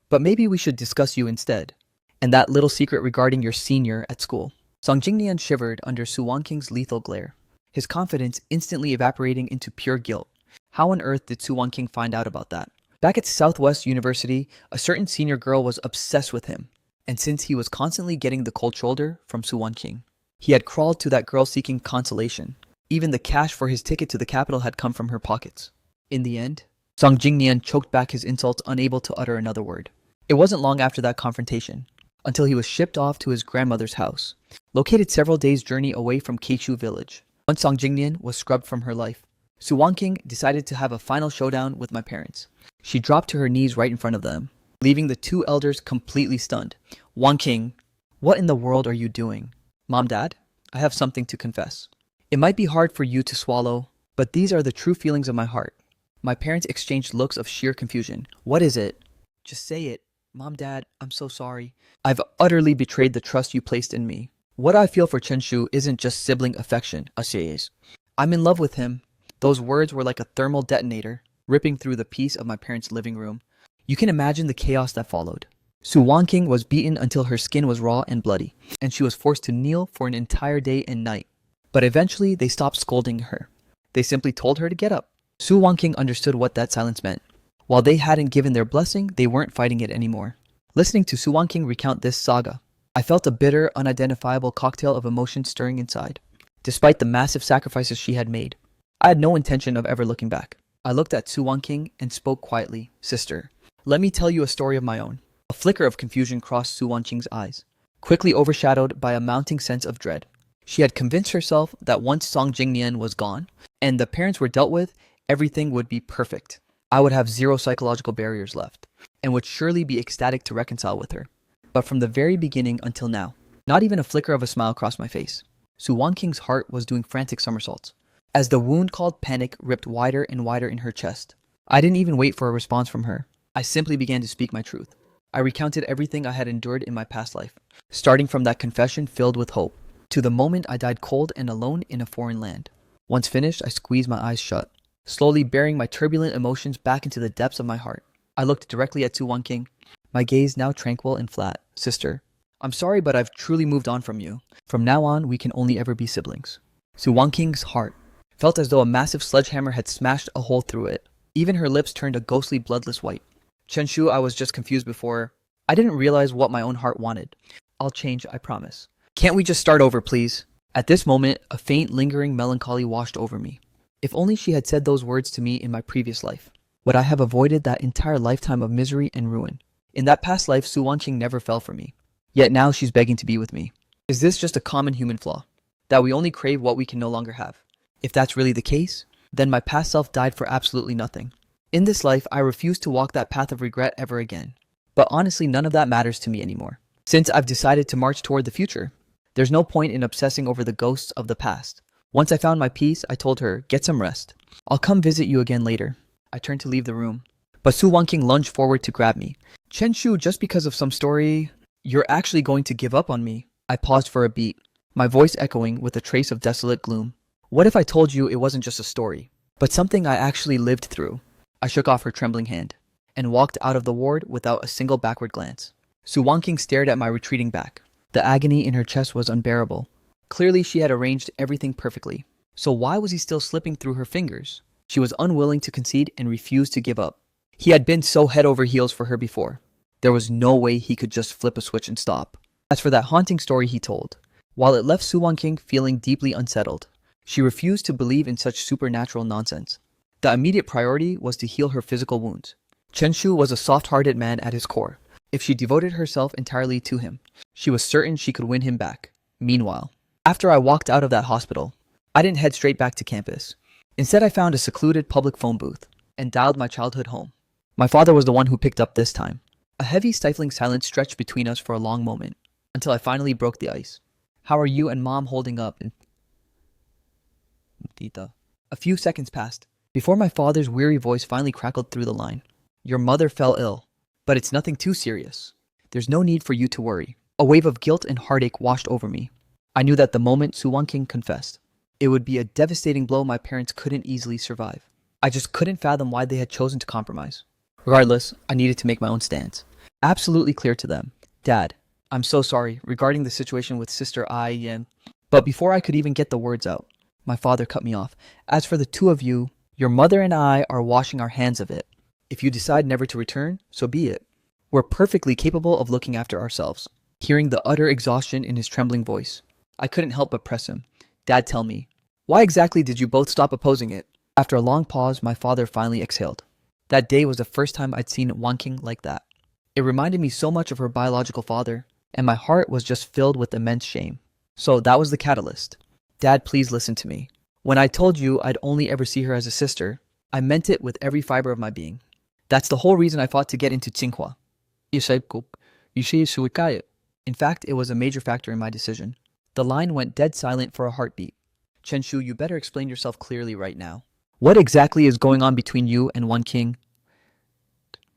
But maybe we should discuss you instead, and that little secret regarding your senior at school. Song Jingnian shivered under Su Wanqing's lethal glare, his confidence instantly evaporating into pure guilt. How on earth did Su Wanqing find out about that? Back at Southwest University, a certain senior girl was obsessed with him, and since he was constantly getting the cold shoulder from Su Wanqing, he had crawled to that girl seeking consolation. Even the cash for his ticket to the capital had come from her pockets. In the end, Song Jingnian choked back his insults, unable to utter another word. It wasn't long after that confrontation until he was shipped off to his grandmother's house, located several days' journey away from Keichu village. Once Song Jingnian was scrubbed from her life, Su Wanqing decided to have a final showdown with my parents. She dropped to her knees right in front of them, leaving the two elders completely stunned. Wanqing, what in the world are you doing? Mom, Dad, I have something to confess. It might be hard for you to swallow, but these are the true feelings of my heart. My parents exchanged looks of sheer confusion. What is it? Just say it. Mom, Dad, I'm so sorry. I've utterly betrayed the trust you placed in me. What I feel for Chen Shu isn't just sibling affection, Asies. I'm in love with him. Those words were like a thermal detonator, ripping through the peace of my parents' living room. You can imagine the chaos that followed. Su Wanqing was beaten until her skin was raw and bloody, and she was forced to kneel for an entire day and night. But eventually, they stopped scolding her. They simply told her to get up. Su Wanqing understood what that silence meant. While they hadn't given their blessing, they weren't fighting it anymore. Listening to Su Wanqing recount this saga, I felt a bitter, unidentifiable cocktail of emotions stirring inside. Despite the massive sacrifices she had made, I had no intention of ever looking back. I looked at Su Wanqing and spoke quietly. Sister, let me tell you a story of my own. A flicker of confusion crossed Su Wanqing's eyes, quickly overshadowed by a mounting sense of dread. She had convinced herself that once Song Jingnian was gone, and the parents were dealt with, everything would be perfect. I would have zero psychological barriers left, and would surely be ecstatic to reconcile with her. But from the very beginning until now, not even a flicker of a smile crossed my face. Su Wanqing's heart was doing frantic somersaults, as the wound called panic ripped wider and wider in her chest. I didn't even wait for a response from her. I simply began to speak my truth. I recounted everything I had endured in my past life, starting from that confession filled with hope, to the moment I died cold and alone in a foreign land. Once finished, I squeezed my eyes shut, slowly burying my turbulent emotions back into the depths of my heart. I looked directly at Su Wanqing, my gaze now tranquil and flat. Sister, I'm sorry, but I've truly moved on from you. From now on, we can only ever be siblings. Su Wanqing's heart felt as though a massive sledgehammer had smashed a hole through it. Even her lips turned a ghostly bloodless white. Chenshu, I was just confused before. I didn't realize what my own heart wanted. I'll change, I promise. Can't we just start over, please? At this moment, a faint, lingering melancholy washed over me. If only she had said those words to me in my previous life, would I have avoided that entire lifetime of misery and ruin? In that past life, Su Wanqing never fell for me. Yet now she's begging to be with me. Is this just a common human flaw? That we only crave what we can no longer have? If that's really the case, then my past self died for absolutely nothing. In this life, I refuse to walk that path of regret ever again. But honestly, none of that matters to me anymore. Since I've decided to march toward the future, there's no point in obsessing over the ghosts of the past. Once I found my peace, I told her, get some rest. I'll come visit you again later. I turned to leave the room, but Su Wanqing lunged forward to grab me. Chenshu, just because of some story, you're actually going to give up on me? I paused for a beat, my voice echoing with a trace of desolate gloom. What if I told you it wasn't just a story, but something I actually lived through? I shook off her trembling hand and walked out of the ward without a single backward glance. Su Wanqing stared at my retreating back. The agony in her chest was unbearable. Clearly, she had arranged everything perfectly. So why was he still slipping through her fingers? She was unwilling to concede and refused to give up. He had been so head over heels for her before. There was no way he could just flip a switch and stop. As for that haunting story he told, while it left Su Wanqing feeling deeply unsettled, she refused to believe in such supernatural nonsense. The immediate priority was to heal her physical wounds. Chenshu was a soft-hearted man at his core. If she devoted herself entirely to him, she was certain she could win him back. Meanwhile, after I walked out of that hospital, I didn't head straight back to campus. Instead, I found a secluded public phone booth and dialed my childhood home. My father was the one who picked up this time. A heavy, stifling silence stretched between us for a long moment, until I finally broke the ice. How are you and Mom holding up? Tita. A few seconds passed, before my father's weary voice finally crackled through the line. Your mother fell ill, but it's nothing too serious. There's no need for you to worry. A wave of guilt and heartache washed over me. I knew that the moment Su Wanqing confessed, it would be a devastating blow my parents couldn't easily survive. I just couldn't fathom why they had chosen to compromise. Regardless, I needed to make my own stance. Absolutely clear to them. Dad, I'm so sorry regarding the situation with Sister I. But before I could even get the words out, my father cut me off. As for the two of you, your mother and I are washing our hands of it. If you decide never to return, so be it. We're perfectly capable of looking after ourselves. Hearing the utter exhaustion in his trembling voice, I couldn't help but press him. Dad, tell me, why exactly did you both stop opposing it? After a long pause, my father finally exhaled. That day was the first time I'd seen Wanqing like that. It reminded me so much of her biological father, and my heart was just filled with immense shame. So that was the catalyst. Dad, please listen to me. When I told you I'd only ever see her as a sister, I meant it with every fiber of my being. That's the whole reason I fought to get into Tsinghua. In fact, it was a major factor in my decision. The line went dead silent for a heartbeat. Chenshu, you better explain yourself clearly right now. What exactly is going on between you and Wanqing?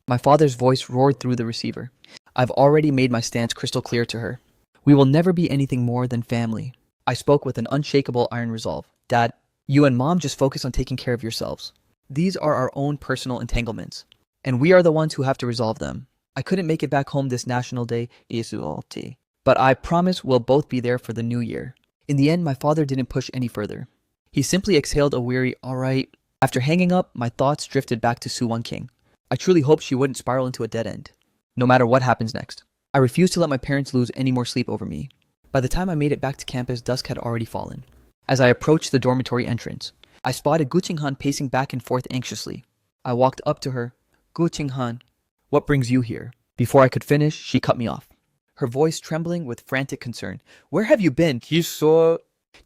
My father's voice roared through the receiver. I've already made my stance crystal clear to her. We will never be anything more than family. I spoke with an unshakable iron resolve. Dad, you and Mom just focus on taking care of yourselves. These are our own personal entanglements, and we are the ones who have to resolve them. I couldn't make it back home this National Day, but I promise we'll both be there for the new year. In the end, my father didn't push any further. He simply exhaled a weary, all right. After hanging up, my thoughts drifted back to Su Wanqing. I truly hoped she wouldn't spiral into a dead end, no matter what happens next. I refused to let my parents lose any more sleep over me. By the time I made it back to campus, dusk had already fallen. As I approached the dormitory entrance, I spotted Gu Qinghan pacing back and forth anxiously. I walked up to her. Gu Qinghan, what brings you here? Before I could finish, she cut me off, her voice trembling with frantic concern. Where have you been? Do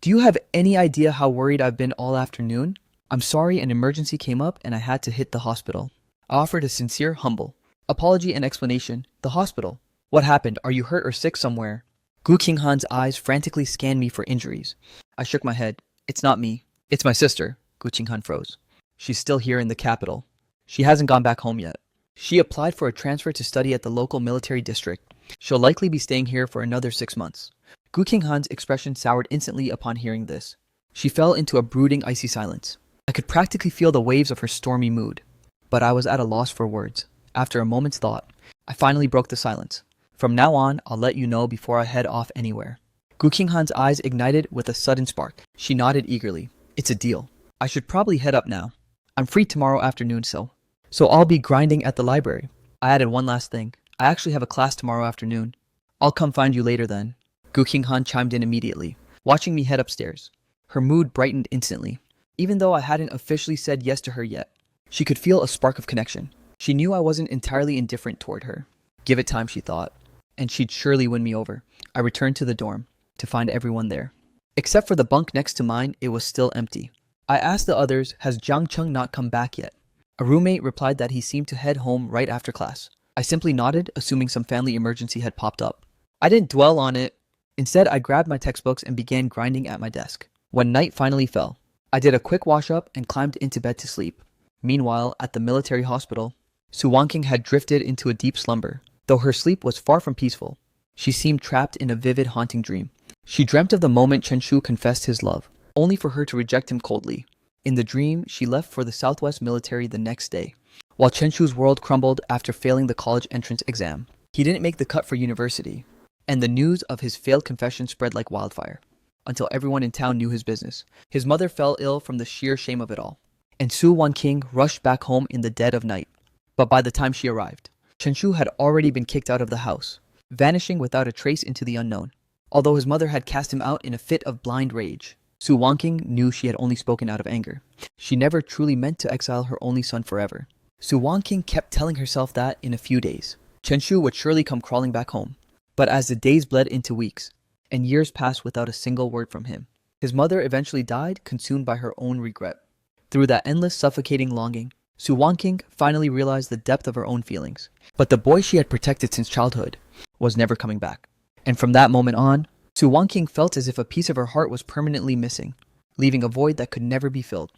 you have any idea how worried I've been all afternoon? I'm sorry, an emergency came up and I had to hit the hospital. I offered a sincere, humble apology and explanation. The hospital? What happened? Are you hurt or sick somewhere? Gu Qinghan's eyes frantically scanned me for injuries. I shook my head. It's not me. It's my sister. Gu Qinghan froze. She's still here in the capital. She hasn't gone back home yet. She applied for a transfer to study at the local military district. She'll likely be staying here for another 6 months. Gu Qinghan's expression soured instantly upon hearing this. She fell into a brooding, icy silence. I could practically feel the waves of her stormy mood. But I was at a loss for words. After a moment's thought, I finally broke the silence. From now on, I'll let you know before I head off anywhere. Gu Qinghan's eyes ignited with a sudden spark. She nodded eagerly. It's a deal. I should probably head up now. I'm free tomorrow afternoon, so I'll be grinding at the library. I added one last thing. I actually have a class tomorrow afternoon. I'll come find you later then. Gu Qinghan chimed in immediately, watching me head upstairs. Her mood brightened instantly, even though I hadn't officially said yes to her yet. She could feel a spark of connection. She knew I wasn't entirely indifferent toward her. Give it time, she thought, and she'd surely win me over. I returned to the dorm to find everyone there. Except for the bunk next to mine, it was still empty. I asked the others, has Jang Chong not come back yet? A roommate replied that he seemed to head home right after class. I simply nodded, assuming some family emergency had popped up. I didn't dwell on it. Instead, I grabbed my textbooks and began grinding at my desk. When night finally fell, I did a quick wash-up and climbed into bed to sleep. Meanwhile, at the military hospital, Su Wanqing had drifted into a deep slumber. Though her sleep was far from peaceful, she seemed trapped in a vivid, haunting dream. She dreamt of the moment Chen Shu confessed his love, only for her to reject him coldly. In the dream, she left for the Southwest military the next day, while Chen Shu's world crumbled after failing the college entrance exam. He didn't make the cut for university, and the news of his failed confession spread like wildfire, until everyone in town knew his business. His mother fell ill from the sheer shame of it all, and Su Wanqing rushed back home in the dead of night. But by the time she arrived, Chen Shu had already been kicked out of the house, vanishing without a trace into the unknown. Although his mother had cast him out in a fit of blind rage, Su Wanqing knew she had only spoken out of anger. She never truly meant to exile her only son forever. Su Wanqing kept telling herself that in a few days, Chen Shu would surely come crawling back home. But as the days bled into weeks, and years passed without a single word from him, his mother eventually died, consumed by her own regret. Through that endless, suffocating longing, Su Wanqing finally realized the depth of her own feelings. But the boy she had protected since childhood was never coming back. And from that moment on, Su Wanqing felt as if a piece of her heart was permanently missing, leaving a void that could never be filled.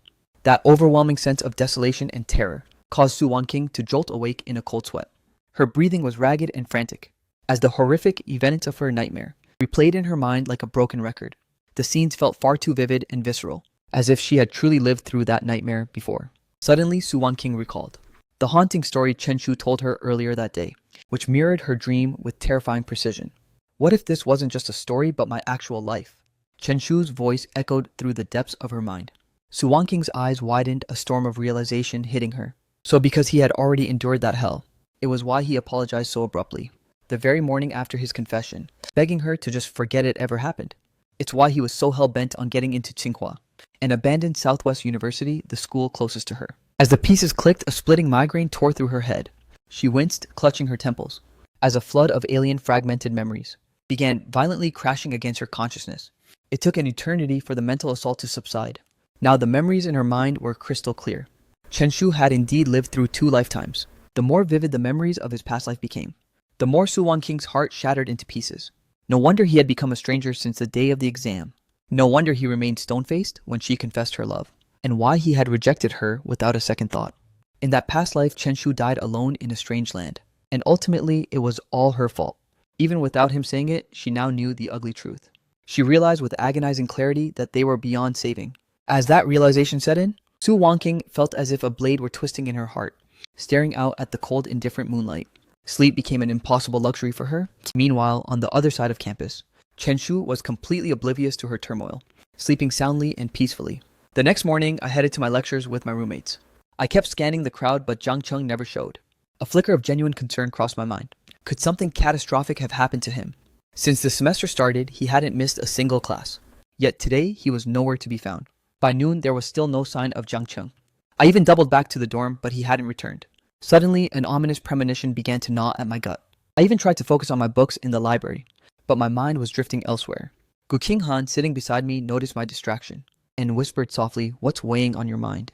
That overwhelming sense of desolation and terror caused Su Wanqing to jolt awake in a cold sweat. Her breathing was ragged and frantic, as the horrific events of her nightmare replayed in her mind like a broken record. The scenes felt far too vivid and visceral, as if she had truly lived through that nightmare before. Suddenly, Su Wanqing recalled the haunting story Chen Shu told her earlier that day, which mirrored her dream with terrifying precision. What if this wasn't just a story but my actual life? Chen Shu's voice echoed through the depths of her mind. Su Wanqing's eyes widened, a storm of realization hitting her. So because he had already endured that hell, it was why he apologized so abruptly, the very morning after his confession, begging her to just forget it ever happened. It's why he was so hell-bent on getting into Tsinghua, an abandoned Southwest University, the school closest to her. As the pieces clicked, a splitting migraine tore through her head. She winced, clutching her temples, as a flood of alien fragmented memories began violently crashing against her consciousness. It took an eternity for the mental assault to subside. Now the memories in her mind were crystal clear. Chen Shu had indeed lived through 2 lifetimes. The more vivid the memories of his past life became, the more Su Wanqing's heart shattered into pieces. No wonder he had become a stranger since the day of the exam. No wonder he remained stone-faced when she confessed her love, and why he had rejected her without a second thought. In that past life, Chen Shu died alone in a strange land, and ultimately it was all her fault. Even without him saying it, she now knew the ugly truth. She realized with agonizing clarity that they were beyond saving. As that realization set in, Su Wanqing felt as if a blade were twisting in her heart, staring out at the cold, indifferent moonlight. Sleep became an impossible luxury for her. Meanwhile, on the other side of campus, Chen Shu was completely oblivious to her turmoil, sleeping soundly and peacefully. The next morning, I headed to my lectures with my roommates. I kept scanning the crowd, but Jang Chong never showed. A flicker of genuine concern crossed my mind. Could something catastrophic have happened to him? Since the semester started, he hadn't missed a single class. Yet today, he was nowhere to be found. By noon, there was still no sign of Jang Chong. I even doubled back to the dorm, but he hadn't returned. Suddenly, an ominous premonition began to gnaw at my gut. I even tried to focus on my books in the library, but my mind was drifting elsewhere. Gu Qinghan, sitting beside me, noticed my distraction and whispered softly, "What's weighing on your mind?"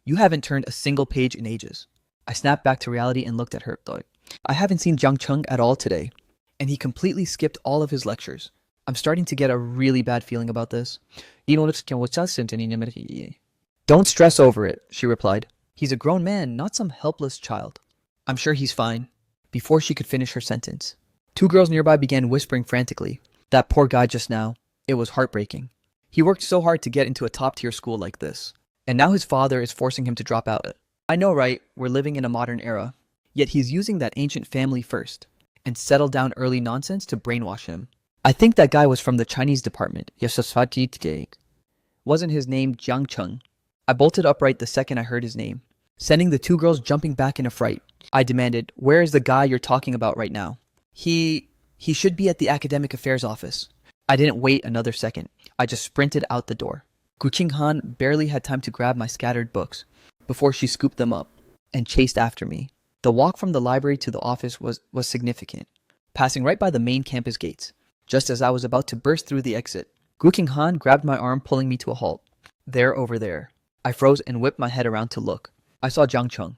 "You haven't turned a single page in ages." I snapped back to reality and looked at her. I haven't seen Jang Chong at all today, and he completely skipped all of his lectures. I'm starting to get a really bad feeling about this. "Don't stress over it," she replied. "He's a grown man, not some helpless child." I'm sure he's fine. Before she could finish her sentence, two girls nearby began whispering frantically. That poor guy just now. It was heartbreaking. He worked so hard to get into a top-tier school like this, and now his father is forcing him to drop out. I know, right? We're living in a modern era. Yet he's using that ancient family first and settle down early nonsense to brainwash him. I think that guy was from the Chinese department. Wasn't his name Jang Chong? I bolted upright the second I heard his name, sending the two girls jumping back in a fright. I demanded, "Where is the guy you're talking about right now?" He should be at the academic affairs office. I didn't wait another second. I just sprinted out the door. Gu Qinghan barely had time to grab my scattered books before she scooped them up and chased after me. The walk from the library to the office was significant, passing right by the main campus gates. Just as I was about to burst through the exit, Gu Qinghan grabbed my arm, pulling me to a halt. There, over there. I froze and whipped my head around to look. I saw Jang Chong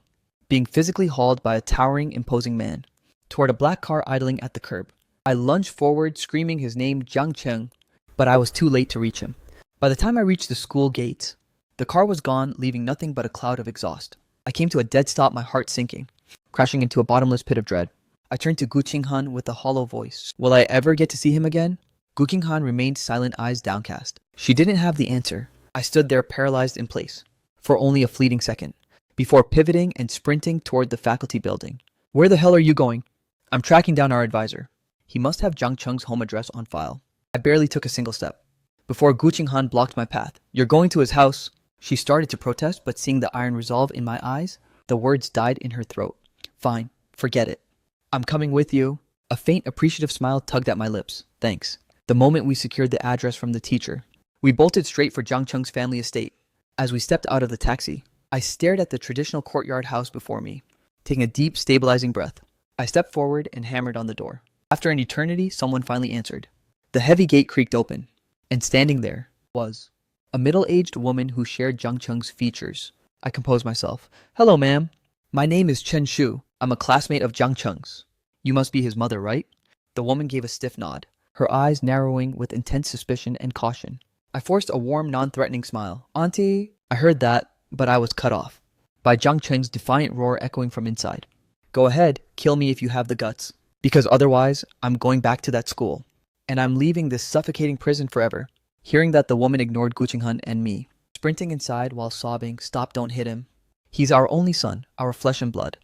being physically hauled by a towering, imposing man toward a black car idling at the curb. I lunged forward, screaming his name, Jang Chong, but I was too late to reach him. By the time I reached the school gates, the car was gone, leaving nothing but a cloud of exhaust. I came to a dead stop, my heart sinking, crashing into a bottomless pit of dread. I turned to Gu Qinghan with a hollow voice. Will I ever get to see him again? Gu Qinghan remained silent, eyes downcast. She didn't have the answer. I stood there paralyzed in place for only a fleeting second, before pivoting and sprinting toward the faculty building. Where the hell are you going? I'm tracking down our advisor. He must have Jang Chung's home address on file. I barely took a single step before Gu Qinghan blocked my path. You're going to his house. She started to protest, but seeing the iron resolve in my eyes, the words died in her throat. Fine, forget it. I'm coming with you. A faint, appreciative smile tugged at my lips. Thanks. The moment we secured the address from the teacher, we bolted straight for Jang Chung's family estate. As we stepped out of the taxi, I stared at the traditional courtyard house before me, taking a deep, stabilizing breath. I stepped forward and hammered on the door. After an eternity, someone finally answered. The heavy gate creaked open, and standing there was a middle-aged woman who shared Jang Chung's features. I composed myself. Hello, ma'am. My name is Chen Shu. I'm a classmate of Jang Chung's. You must be his mother, right? The woman gave a stiff nod, her eyes narrowing with intense suspicion and caution. I forced a warm, non-threatening smile. Auntie? I heard that, but I was cut off by Jang Chung's defiant roar echoing from inside. Go ahead, kill me if you have the guts, because otherwise, I'm going back to that school, and I'm leaving this suffocating prison forever. Hearing that, the woman ignored Gu Qinghan and me, sprinting inside while sobbing, Stop, don't hit him. He's our only son, our flesh and blood.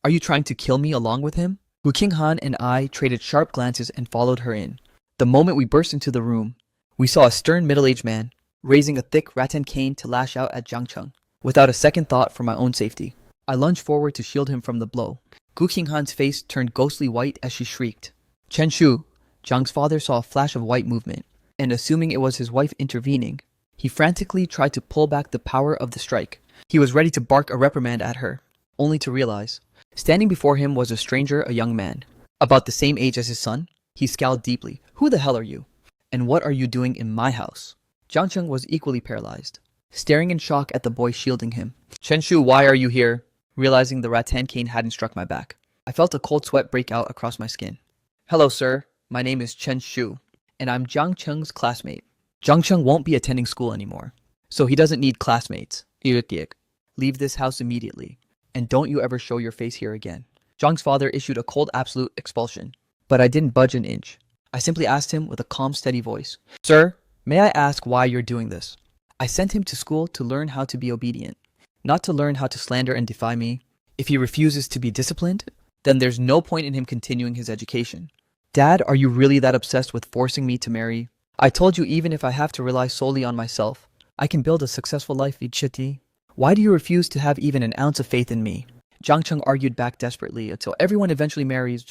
Are you trying to kill me along with him? Gu Qinghan and I traded sharp glances and followed her in. The moment we burst into the room, we saw a stern middle-aged man raising a thick rattan cane to lash out at Jang Chong. Without a second thought for my own safety, I lunged forward to shield him from the blow. Gu Qinghan's face turned ghostly white as she shrieked. Chen Shu. Zhang's father saw a flash of white movement, and assuming it was his wife intervening, he frantically tried to pull back the power of the strike. He was ready to bark a reprimand at her, only to realize, standing before him was a stranger, a young man, about the same age as his son. He scowled deeply. Who the hell are you? And what are you doing in my house? Jang Chong was equally paralyzed, staring in shock at the boy shielding him. Chen Shu, why are you here? Realizing the rattan cane hadn't struck my back, I felt a cold sweat break out across my skin. Hello, sir. My name is Chen Shu, and I'm Jang Chung's classmate. Jang Chong won't be attending school anymore, so he doesn't need classmates. Leave this house immediately, and don't you ever show your face here again. Zhang's father issued a cold absolute expulsion, but I didn't budge an inch. I simply asked him with a calm, steady voice, Sir, may I ask why you're doing this? I sent him to school to learn how to be obedient, not to learn how to slander and defy me. If he refuses to be disciplined, then there's no point in him continuing his education. Dad, are you really that obsessed with forcing me to marry? I told you even if I have to rely solely on myself, I can build a successful life, Ichiti. Why do you refuse to have even an ounce of faith in me? Jang Chong argued back desperately until everyone eventually marries.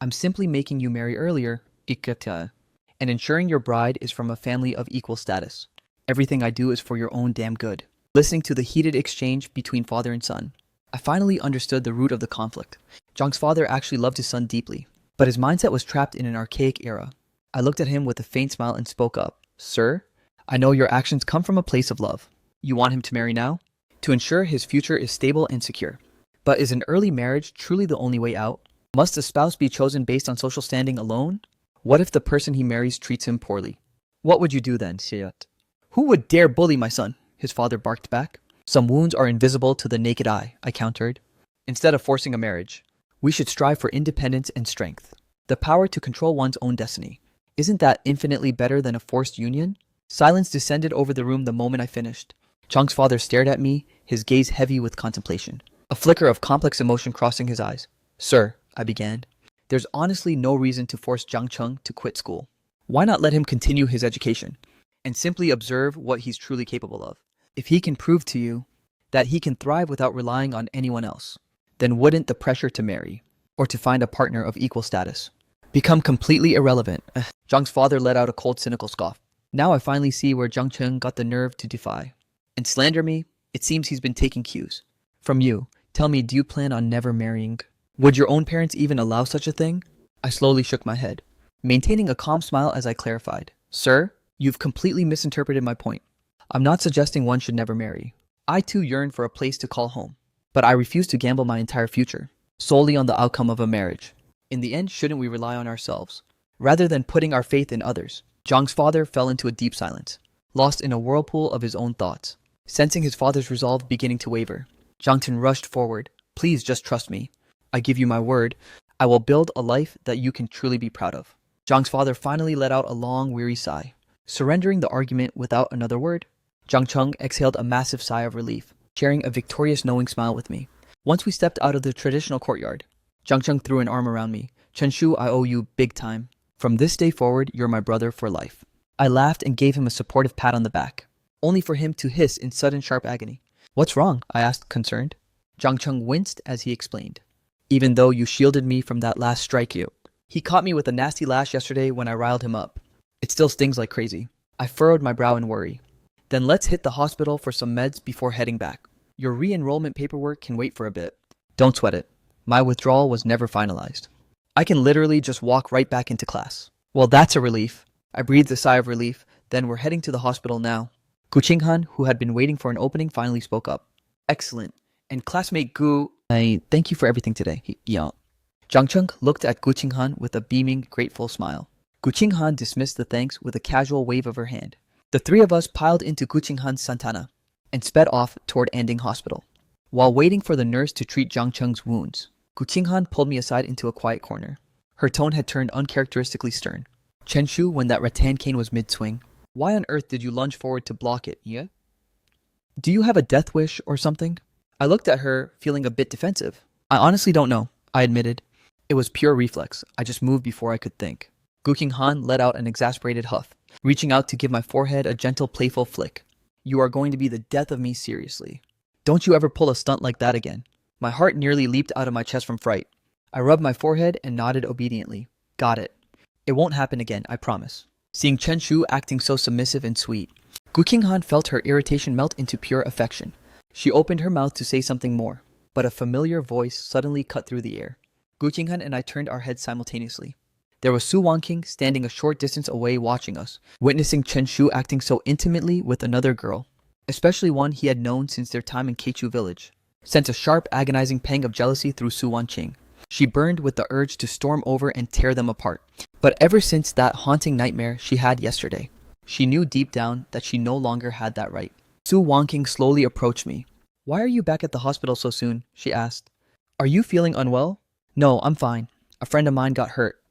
I'm simply making you marry earlier, Ikata, and ensuring your bride is from a family of equal status. Everything I do is for your own damn good. Listening to the heated exchange between father and son, I finally understood the root of the conflict. Zhang's father actually loved his son deeply, but his mindset was trapped in an archaic era. I looked at him with a faint smile and spoke up. Sir, I know your actions come from a place of love. You want him to marry now? To ensure his future is stable and secure. But is an early marriage truly the only way out? Must a spouse be chosen based on social standing alone? What if the person he marries treats him poorly? What would you do then, Siyat? Who would dare bully my son? His father barked back. Some wounds are invisible to the naked eye, I countered. instead of forcing a marriage. We should strive for independence and strength. The power to control one's own destiny. Isn't that infinitely better than a forced union? Silence descended over the room the moment I finished. Chong's father stared at me, his gaze heavy with contemplation. A flicker of complex emotion crossing his eyes. Sir, I began, there's honestly no reason to force Jang Chong to quit school. Why not let him continue his education and simply observe what he's truly capable of? If he can prove to you that he can thrive without relying on anyone else, then wouldn't the pressure to marry or to find a partner of equal status become completely irrelevant? Zhang's father let out a cold, cynical scoff. Now I finally see where Jang Chong got the nerve to defy and slander me. It seems he's been taking cues from you. Tell me, do you plan on never marrying? Would your own parents even allow such a thing? I slowly shook my head, maintaining a calm smile as I clarified. Sir, you've completely misinterpreted my point. I'm not suggesting one should never marry. I too yearn for a place to call home, but I refuse to gamble my entire future solely on the outcome of a marriage. In the end, shouldn't we rely on ourselves rather than putting our faith in others? Zhang's father fell into a deep silence, lost in a whirlpool of his own thoughts. Sensing his father's resolve beginning to waver, Jang Chong rushed forward. Please just trust me. I give you my word, I will build a life that you can truly be proud of. Zhang's father finally let out a long, weary sigh, surrendering the argument without another word. Jang Chong exhaled a massive sigh of relief, sharing a victorious knowing smile with me. Once we stepped out of the traditional courtyard, Jang Chong threw an arm around me. Chenshu, I owe you big time. From this day forward, you're my brother for life. I laughed and gave him a supportive pat on the back, only for him to hiss in sudden sharp agony. What's wrong? I asked, concerned. Jang Chong winced as he explained. Even though you shielded me from that last strike he caught me with a nasty lash yesterday when I riled him up. It still stings like crazy. I furrowed my brow in worry. Then let's hit the hospital for some meds before heading back. Your re-enrollment paperwork can wait for a bit. Don't sweat it. My withdrawal was never finalized. I can literally just walk right back into class. Well, that's a relief. I breathed a sigh of relief. Then we're heading to the hospital now. Gu Qinghan, who had been waiting for an opening, finally spoke up. Excellent. And classmate Gu, I thank you for everything today. Yeah. Jang Chong looked at Gu Qinghan with a beaming, grateful smile. Gu Qinghan dismissed the thanks with a casual wave of her hand. The three of us piled into Gu Qinghan's Santana and sped off toward Anding Hospital. While waiting for the nurse to treat Jang Chong's wounds, Gu Qinghan pulled me aside into a quiet corner. Her tone had turned uncharacteristically stern. Chenshu, when that rattan cane was mid-swing, why on earth did you lunge forward to block it, yeah? Do you have a death wish or something? I looked at her, feeling a bit defensive. I honestly don't know, I admitted. It was pure reflex. I just moved before I could think. Gu Qinghan let out an exasperated huff, reaching out to give my forehead a gentle, playful flick. You are going to be the death of me, seriously. Don't you ever pull a stunt like that again. My heart nearly leaped out of my chest from fright. I rubbed my forehead and nodded obediently. Got it. It won't happen again, I promise. Seeing Chenshu acting so submissive and sweet, Gu Qinghan felt her irritation melt into pure affection. She opened her mouth to say something more, but a familiar voice suddenly cut through the air. Gu Qinghan and I turned our heads simultaneously. There was Su Wanqing standing a short distance away watching us, witnessing Chenshu acting so intimately with another girl, especially one he had known since their time in Keichu village, sent a sharp, agonizing pang of jealousy through Su Wanqing. She burned with the urge to storm over and tear them apart. But ever since that haunting nightmare she had yesterday, she knew deep down that she no longer had that right. Su Wanqing slowly approached me. Why are you back at the hospital so soon? She asked. Are you feeling unwell? No, I'm fine. A friend of mine got hurt,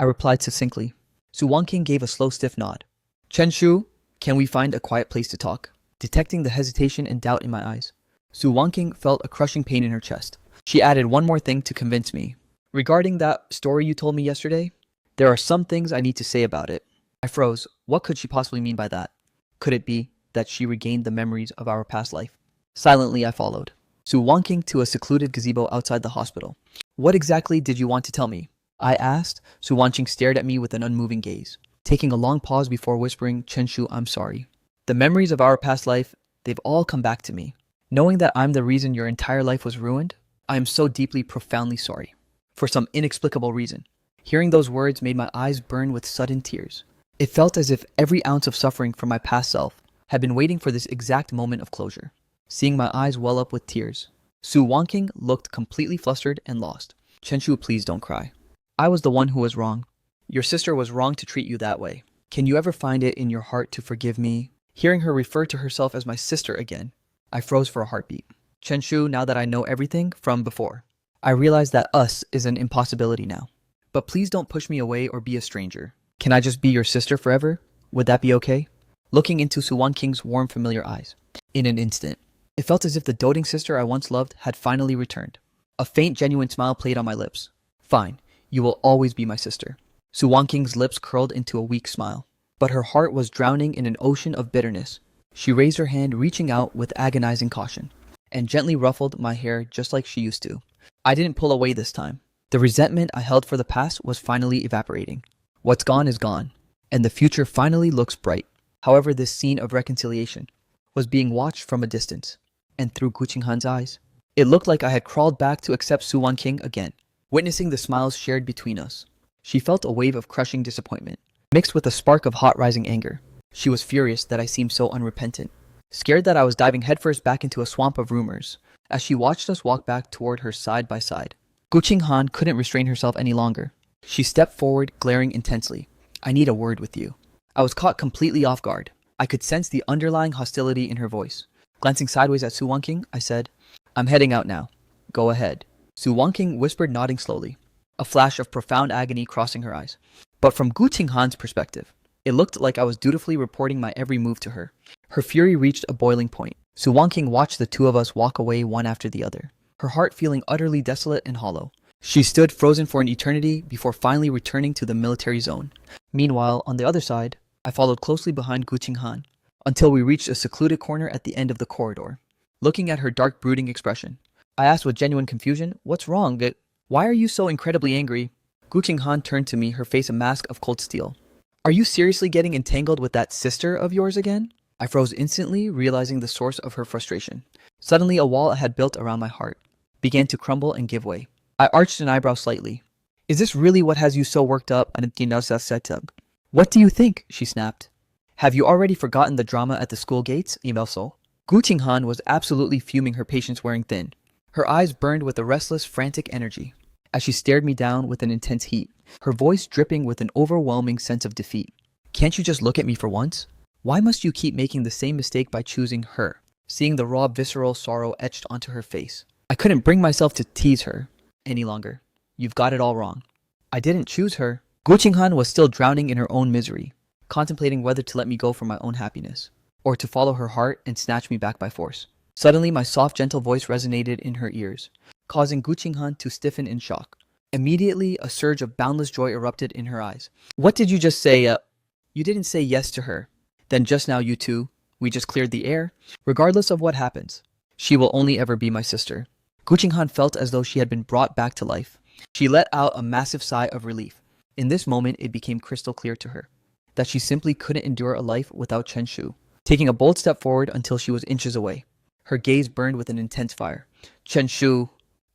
I replied succinctly. Su Wanqing gave a slow, stiff nod. Chenshu, can we find a quiet place to talk? Detecting the hesitation and doubt in my eyes, Su Wanqing felt a crushing pain in her chest. She added one more thing to convince me. Regarding that story you told me yesterday, there are some things I need to say about it. I froze. What could she possibly mean by that? Could it be that she regained the memories of our past life? Silently, I followed Su Wanqing to a secluded gazebo outside the hospital. What exactly did you want to tell me? I asked. Su Wanqing stared at me with an unmoving gaze, taking a long pause before whispering, Chenshu, I'm sorry. The memories of our past life, they've all come back to me. Knowing that I'm the reason your entire life was ruined, I am so deeply, profoundly sorry. For some inexplicable reason. Hearing those words made my eyes burn with sudden tears. It felt as if every ounce of suffering from my past self had been waiting for this exact moment of closure. Seeing my eyes well up with tears, Su Wanqing looked completely flustered and lost. Chenshu, please don't cry. I was the one who was wrong. Your sister was wrong to treat you that way. Can you ever find it in your heart to forgive me? Hearing her refer to herself as my sister again, I froze for a heartbeat. Chenshu, now that I know everything from before, I realize that us is an impossibility now. But please don't push me away or be a stranger. Can I just be your sister forever? Would that be okay? Looking into Su Wanqing's warm, familiar eyes. In an instant, it felt as if the doting sister I once loved had finally returned. A faint, genuine smile played on my lips. Fine, you will always be my sister. Su Wanqing's lips curled into a weak smile, but her heart was drowning in an ocean of bitterness. She raised her hand, reaching out with agonizing caution, and gently ruffled my hair just like she used to. I didn't pull away this time. The resentment I held for the past was finally evaporating. What's gone is gone, and the future finally looks bright. However, this scene of reconciliation was being watched from a distance, and through Gu Qinghan's eyes, it looked like I had crawled back to accept Su Wanqing again. Witnessing the smiles shared between us, she felt a wave of crushing disappointment, mixed with a spark of hot rising anger. She was furious that I seemed so unrepentant, scared that I was diving headfirst back into a swamp of rumors, as she watched us walk back toward her side by side. Gu Qinghan couldn't restrain herself any longer. She stepped forward, glaring intensely. I need a word with you. I was caught completely off guard. I could sense the underlying hostility in her voice. Glancing sideways at Su Wanqing, I said, I'm heading out now. Go ahead. Su Wanqing whispered, nodding slowly, a flash of profound agony crossing her eyes. But from Gu Qinghan's perspective, it looked like I was dutifully reporting my every move to her. Her fury reached a boiling point. Su Wanqing watched the two of us walk away one after the other, her heart feeling utterly desolate and hollow. She stood frozen for an eternity before finally returning to the military zone. Meanwhile, on the other side, I followed closely behind Gu Qinghan until we reached a secluded corner at the end of the corridor. Looking at her dark, brooding expression, I asked with genuine confusion, "What's wrong? Why are you so incredibly angry?" Gu Qinghan turned to me, her face a mask of cold steel. "Are you seriously getting entangled with that sister of yours again?" I froze instantly, realizing the source of her frustration. Suddenly, a wall I had built around my heart began to crumble and give way. I arched an eyebrow slightly. "Is this really what has you so worked up?" "What do you think?" she snapped. "Have you already forgotten the drama at the school gates?" Gu Qinghan was absolutely fuming, her patience wearing thin. Her eyes burned with a restless, frantic energy as she stared me down with an intense heat, her voice dripping with an overwhelming sense of defeat. "Can't you just look at me for once? Why must you keep making the same mistake by choosing her?" Seeing the raw, visceral sorrow etched onto her face, I couldn't bring myself to tease her any longer. "You've got it all wrong. I didn't choose her." Gu Qinghan was still drowning in her own misery, contemplating whether to let me go for my own happiness, or to follow her heart and snatch me back by force. Suddenly, my soft, gentle voice resonated in her ears, causing Gu Qinghan to stiffen in shock. Immediately, a surge of boundless joy erupted in her eyes. "What did you just say? You didn't say yes to her. Then just now you two, we just cleared the air. Regardless of what happens, she will only ever be my sister." Gu Qinghan felt as though she had been brought back to life. She let out a massive sigh of relief. In this moment, it became crystal clear to her that she simply couldn't endure a life without Chen Shu. Taking a bold step forward until she was inches away, her gaze burned with an intense fire. "Chen Shu,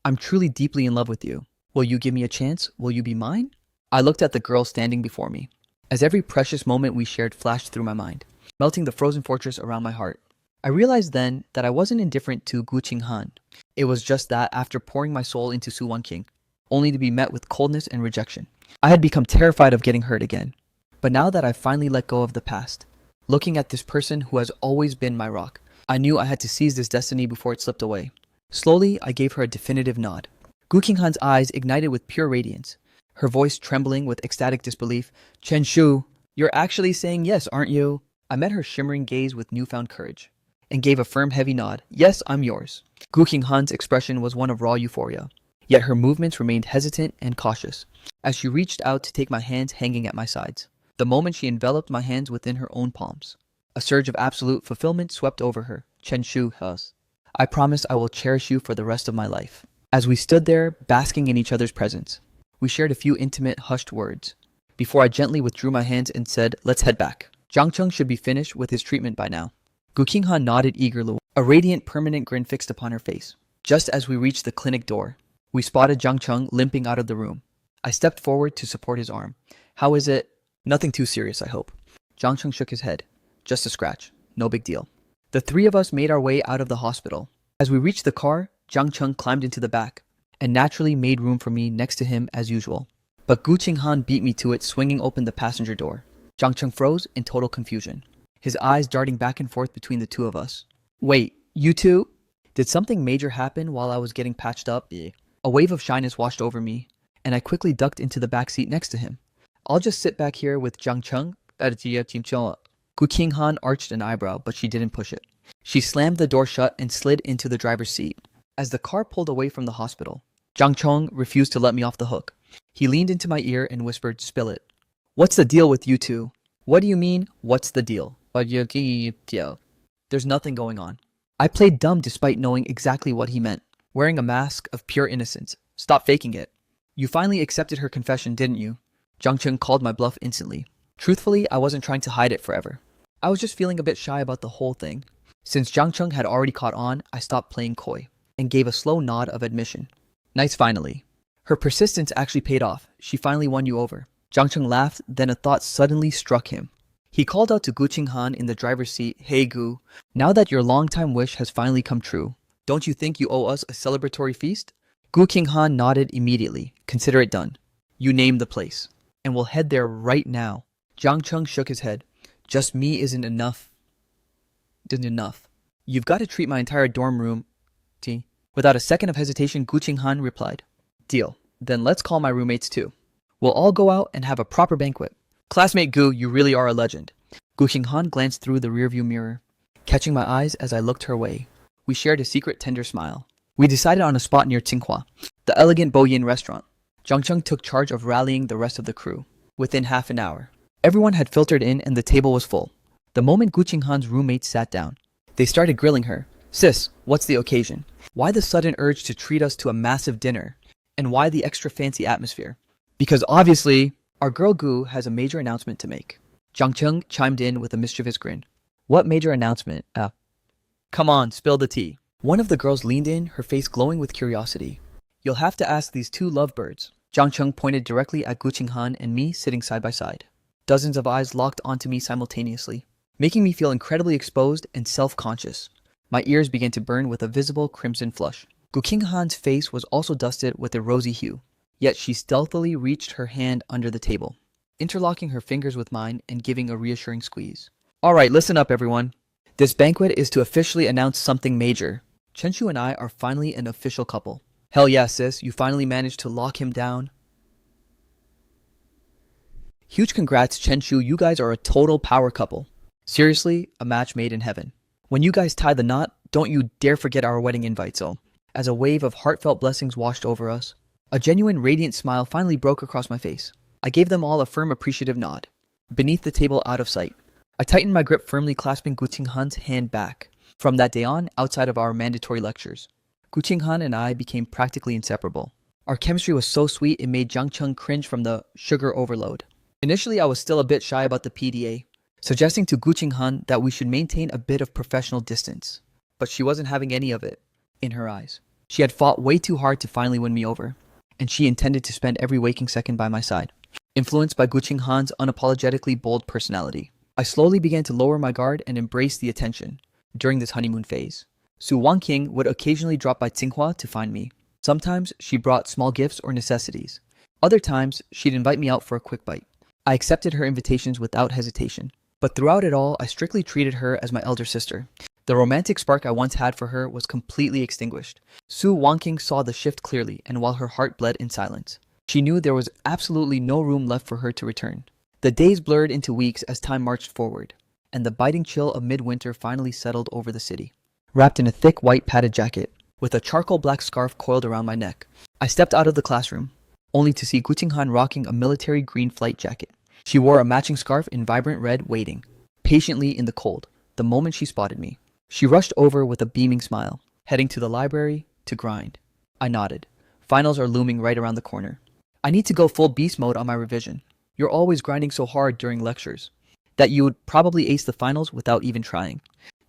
I'm truly deeply in love with you. Will you give me a chance? Will you be mine?" I looked at the girl standing before me, as every precious moment we shared flashed through my mind, melting the frozen fortress around my heart. I realized then that I wasn't indifferent to Gu Qinghan. It was just that after pouring my soul into Su Wanqing, only to be met with coldness and rejection, I had become terrified of getting hurt again. But now that I finally let go of the past, looking at this person who has always been my rock, I knew I had to seize this destiny before it slipped away. Slowly, I gave her a definitive nod. Gu Qinghan's eyes ignited with pure radiance, her voice trembling with ecstatic disbelief. "Chen Shu, you're actually saying yes, aren't you?" I met her shimmering gaze with newfound courage, and gave a firm, heavy nod. "Yes, I'm yours." Gu Qinghan's expression was one of raw euphoria, yet her movements remained hesitant and cautious, as she reached out to take my hands hanging at my sides. The moment she enveloped my hands within her own palms, a surge of absolute fulfillment swept over her. "Chen Shu, I promise I will cherish you for the rest of my life." As we stood there, basking in each other's presence, we shared a few intimate, hushed words, before I gently withdrew my hands and said, "Let's head back. Jang Chong should be finished with his treatment by now." Gu Qinghan nodded eagerly, a radiant, permanent grin fixed upon her face. Just as we reached the clinic door, we spotted Jang Chong limping out of the room. I stepped forward to support his arm. "How is it?" "Nothing too serious, I hope." Jang Chong shook his head. "Just a scratch. No big deal." The three of us made our way out of the hospital. As we reached the car, Jang Chong climbed into the back and naturally made room for me next to him as usual. But Gu Qinghan beat me to it, swinging open the passenger door. Jang Chong froze in total confusion, his eyes darting back and forth between the two of us. "Wait, you two? Did something major happen while I was getting patched up? Yeah. A wave of shyness washed over me, and I quickly ducked into the back seat next to him. I'll just sit back here with Jang Chong. Gu Qinghan arched an eyebrow, but she didn't push it. She slammed the door shut and slid into the driver's seat. As the car pulled away from the hospital, Jang Chong refused to let me off the hook. He leaned into my ear and whispered, "Spill it. What's the deal with you two?" "What do you mean, what's the deal?" "There's nothing going on." I played dumb despite knowing exactly what he meant. Wearing a mask of pure innocence. Stop faking it. "You finally accepted her confession, didn't you?" Jang Chong called my bluff instantly. Truthfully, I wasn't trying to hide it forever. I was just feeling a bit shy about the whole thing. Since Jang Chong had already caught on, I stopped playing coy and gave a slow nod of admission. "Nice finally." Her persistence actually paid off. She finally won you over. Jang Chong laughed, then a thought suddenly struck him. He called out to Gu Qinghan in the driver's seat, "Hey Gu, now that your longtime wish has finally come true, don't you think you owe us a celebratory feast?" Gu Qinghan nodded immediately. "Consider it done. You name the place, and we'll head there right now." Jang Chong shook his head. "Just me isn't enough. You've got to treat my entire dorm room." Without a second of hesitation, Gu Qinghan replied, "Deal. Then let's call my roommates too. We'll all go out and have a proper banquet." "Classmate Gu, you really are a legend." Gu Qinghan glanced through the rearview mirror, catching my eyes as I looked her way. We shared a secret tender smile. We decided on a spot near Tsinghua, the elegant Boyin restaurant. Jang Chong took charge of rallying the rest of the crew. Within half an hour, everyone had filtered in and the table was full. The moment Gu Qinghan's roommates sat down, they started grilling her. "Sis, what's the occasion? Why the sudden urge to treat us to a massive dinner? And why the extra fancy atmosphere?" "Because obviously, our girl Gu has a major announcement to make." Jang Chong chimed in with a mischievous grin. "What major announcement?" "Come on, spill the tea." One of the girls leaned in, her face glowing with curiosity. "You'll have to ask these two lovebirds." Jang Chong pointed directly at Gu Qinghan and me sitting side by side. Dozens of eyes locked onto me simultaneously, making me feel incredibly exposed and self-conscious. My ears began to burn with a visible crimson flush. Gu Qinghan's face was also dusted with a rosy hue, yet she stealthily reached her hand under the table, interlocking her fingers with mine and giving a reassuring squeeze. "All right, listen up, everyone. This banquet is to officially announce something major. Chenshu and I are finally an official couple." "Hell yeah, sis, you finally managed to lock him down." "Huge congrats, Chenshu, you guys are a total power couple. Seriously, a match made in heaven. When you guys tie the knot, don't you dare forget our wedding invite." So, as a wave of heartfelt blessings washed over us, a genuine radiant smile finally broke across my face. I gave them all a firm appreciative nod. Beneath the table out of sight, I tightened my grip, firmly clasping Gu Qinghan's hand back. From that day on, outside of our mandatory lectures, Gu Qinghan and I became practically inseparable. Our chemistry was so sweet it made Jang Chong cringe from the sugar overload. Initially, I was still a bit shy about the PDA, suggesting to Gu Qinghan that we should maintain a bit of professional distance. But she wasn't having any of it in her eyes. She had fought way too hard to finally win me over, and she intended to spend every waking second by my side. Influenced by Gu Qinghan's unapologetically bold personality, I slowly began to lower my guard and embrace the attention. During this honeymoon phase, Su Wanqing would occasionally drop by Tsinghua to find me. Sometimes she brought small gifts or necessities. Other times, she'd invite me out for a quick bite. I accepted her invitations without hesitation. But throughout it all, I strictly treated her as my elder sister. The romantic spark I once had for her was completely extinguished. Su Wanqing saw the shift clearly, and while her heart bled in silence, she knew there was absolutely no room left for her to return. The days blurred into weeks as time marched forward, and the biting chill of midwinter finally settled over the city. Wrapped in a thick white padded jacket, with a charcoal black scarf coiled around my neck, I stepped out of the classroom, only to see Gu Qinghan rocking a military green flight jacket. She wore a matching scarf in vibrant red, waiting patiently in the cold the moment she spotted me. She rushed over with a beaming smile, heading to the library to grind. I nodded. Finals are looming right around the corner. I need to go full beast mode on my revision. You're always grinding so hard during lectures that you would probably ace the finals without even trying.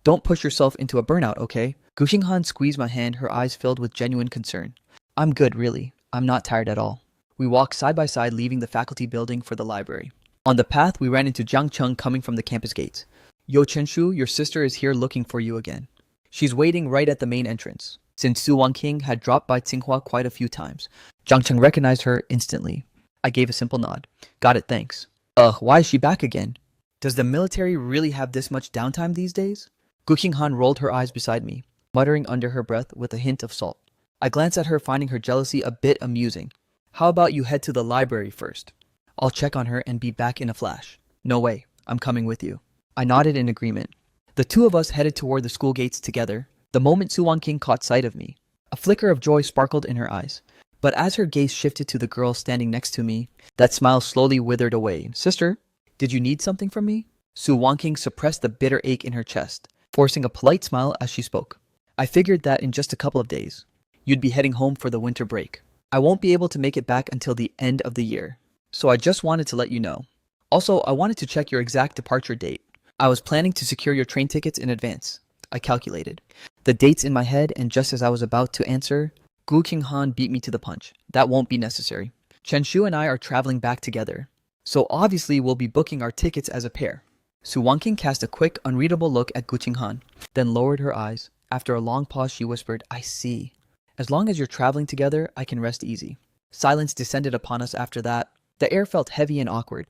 Don't push yourself into a burnout, okay? Gu Qinghan squeezed my hand, her eyes filled with genuine concern. I'm good, really. I'm not tired at all. We walked side by side, leaving the faculty building for the library. On the path, we ran into Jang Chong coming from the campus gates. Yo, Chenshu, your sister is here looking for you again. She's waiting right at the main entrance. Since Su Wanqing had dropped by Tsinghua quite a few times, Jang Chong recognized her instantly. I gave a simple nod. Got it, thanks. Why is she back again? Does the military really have this much downtime these days? Gu Qinghan rolled her eyes beside me. muttering under her breath with a hint of salt. I glanced at her, finding her jealousy a bit amusing. How about you head to the library first? I'll check on her and be back in a flash. No way, I'm coming with you. I nodded in agreement. The two of us headed toward the school gates together, the moment Su Wanqing caught sight of me. A flicker of joy sparkled in her eyes. But as her gaze shifted to the girl standing next to me, that smile slowly withered away. Sister, did you need something from me? Su Wanqing suppressed the bitter ache in her chest, forcing a polite smile as she spoke. I figured that in just a couple of days, you'd be heading home for the winter break. I won't be able to make it back until the end of the year, so I just wanted to let you know. Also, I wanted to check your exact departure date. I was planning to secure your train tickets in advance. I calculated the dates in my head, and just as I was about to answer, Gu Qinghan beat me to the punch. That won't be necessary. Chen Shu and I are traveling back together, so obviously we'll be booking our tickets as a pair. Su Wanqing cast a quick, unreadable look at Gu Qinghan, then lowered her eyes. After a long pause, she whispered, I see. As long as you're traveling together, I can rest easy. Silence descended upon us after that. The air felt heavy and awkward.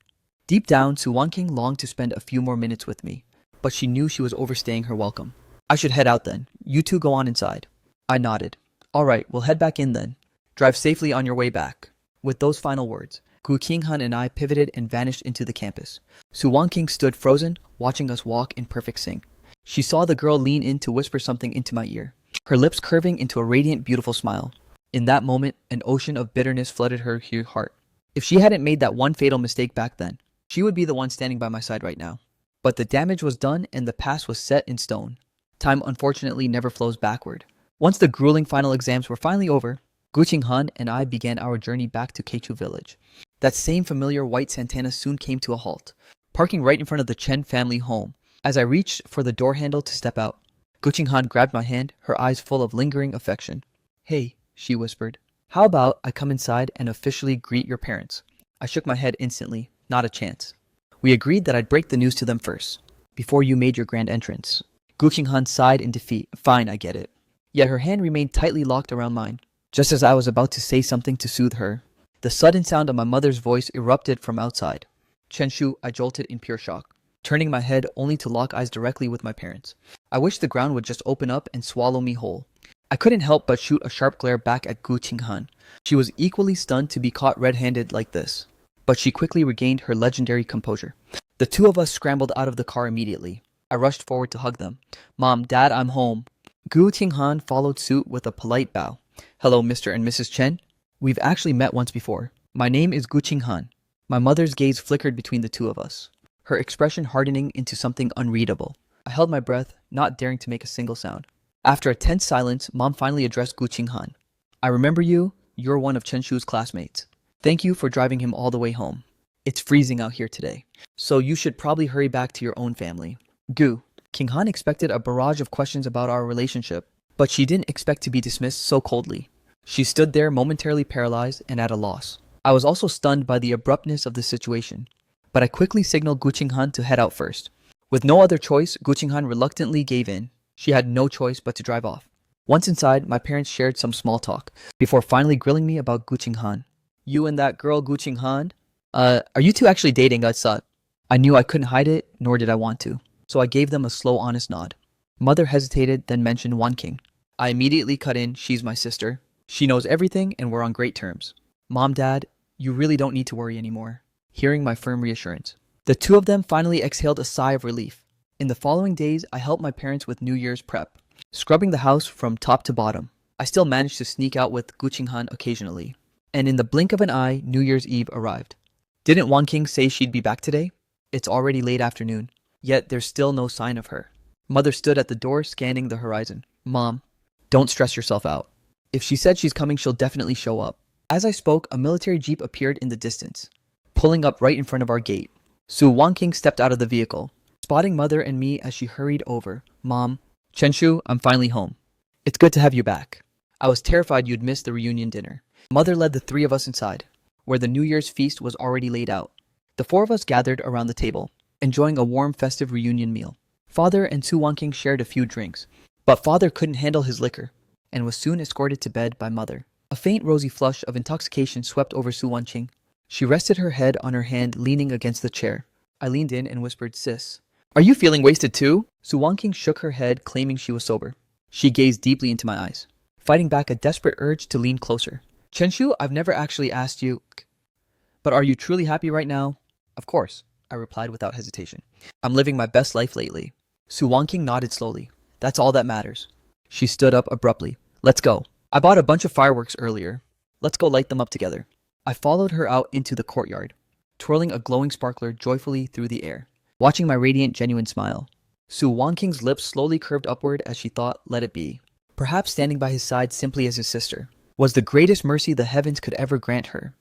Deep down, Su Wanqing longed to spend a few more minutes with me, but she knew she was overstaying her welcome. I should head out then. You two go on inside. I nodded. All right, we'll head back in then. Drive safely on your way back. With those final words, Gu Qinghan and I pivoted and vanished into the campus. Su Wanqing stood frozen, watching us walk in perfect sync. She saw the girl lean in to whisper something into my ear, her lips curving into a radiant, beautiful smile. In that moment, an ocean of bitterness flooded her heart. If she hadn't made that one fatal mistake back then, she would be the one standing by my side right now. But the damage was done and the past was set in stone. Time unfortunately never flows backward. Once the grueling final exams were finally over, Gu Qinghan and I began our journey back to Keichu village. That same familiar white Santana soon came to a halt, parking right in front of the Chen family home. As I reached for the door handle to step out, Gu Qinghan grabbed my hand, her eyes full of lingering affection. Hey, she whispered. How about I come inside and officially greet your parents? I shook my head instantly. Not a chance. We agreed that I'd break the news to them first, before you made your grand entrance. Gu Qinghan sighed in defeat. Fine, I get it. Yet her hand remained tightly locked around mine. Just as I was about to say something to soothe her, the sudden sound of my mother's voice erupted from outside. Chen Shu, I jolted in pure shock, turning my head only to lock eyes directly with my parents. I wished the ground would just open up and swallow me whole. I couldn't help but shoot a sharp glare back at Gu Qinghan. She was equally stunned to be caught red-handed like this, but she quickly regained her legendary composure. The two of us scrambled out of the car immediately. I rushed forward to hug them. Mom, Dad, I'm home. Gu Qinghan followed suit with a polite bow. Hello, Mr. and Mrs. Chen. We've actually met once before. My name is Gu Qinghan. My mother's gaze flickered between the two of us, her expression hardening into something unreadable. I held my breath, not daring to make a single sound. After a tense silence, Mom finally addressed Gu Qinghan. I remember you. You're one of Chen Shu's classmates. Thank you for driving him all the way home. It's freezing out here today, so you should probably hurry back to your own family. Gu. Qinghan expected a barrage of questions about our relationship, but she didn't expect to be dismissed so coldly. She stood there momentarily paralyzed and at a loss. I was also stunned by the abruptness of the situation, but I quickly signaled Gu Qinghan to head out first. With no other choice, Gu Qinghan reluctantly gave in. She had no choice but to drive off. Once inside, my parents shared some small talk, before finally grilling me about Gu Qinghan. You and that girl Gu Qinghan? Are you two actually dating? I knew I couldn't hide it, nor did I want to, so I gave them a slow, honest nod. Mother hesitated, then mentioned Wanqing. I immediately cut in, she's my sister. She knows everything and we're on great terms. Mom, Dad, you really don't need to worry anymore. Hearing my firm reassurance. The two of them finally exhaled a sigh of relief. In the following days, I helped my parents with New Year's prep, scrubbing the house from top to bottom. I still managed to sneak out with Gu Qinghan occasionally. And in the blink of an eye, New Year's Eve arrived. Didn't Wanqing say she'd be back today? It's already late afternoon, yet there's still no sign of her. Mother stood at the door scanning the horizon. Mom, don't stress yourself out. If she said she's coming, she'll definitely show up. As I spoke, a military jeep appeared in the distance, pulling up right in front of our gate. Su Wanqing stepped out of the vehicle, spotting Mother and me as she hurried over. Mom, Chen Shu, I'm finally home. It's good to have you back. I was terrified you'd miss the reunion dinner. Mother led the three of us inside, where the New Year's feast was already laid out. The four of us gathered around the table, enjoying a warm festive reunion meal. Father and Su Wanqing shared a few drinks, but Father couldn't handle his liquor, and was soon escorted to bed by Mother. A faint rosy flush of intoxication swept over Su Wanqing. She rested her head on her hand, leaning against the chair. I leaned in and whispered, Sis, are you feeling wasted too? Su Wanqing shook her head, claiming she was sober. She gazed deeply into my eyes, fighting back a desperate urge to lean closer. Chenshu, I've never actually asked you, but are you truly happy right now? Of course, I replied without hesitation. I'm living my best life lately. Su Wanqing nodded slowly. That's all that matters. She stood up abruptly. Let's go. I bought a bunch of fireworks earlier. Let's go light them up together. I followed her out into the courtyard, twirling a glowing sparkler joyfully through the air, watching my radiant, genuine smile. Su Wanqing's lips slowly curved upward as she thought, let it be. Perhaps standing by his side simply as his sister was the greatest mercy the heavens could ever grant her.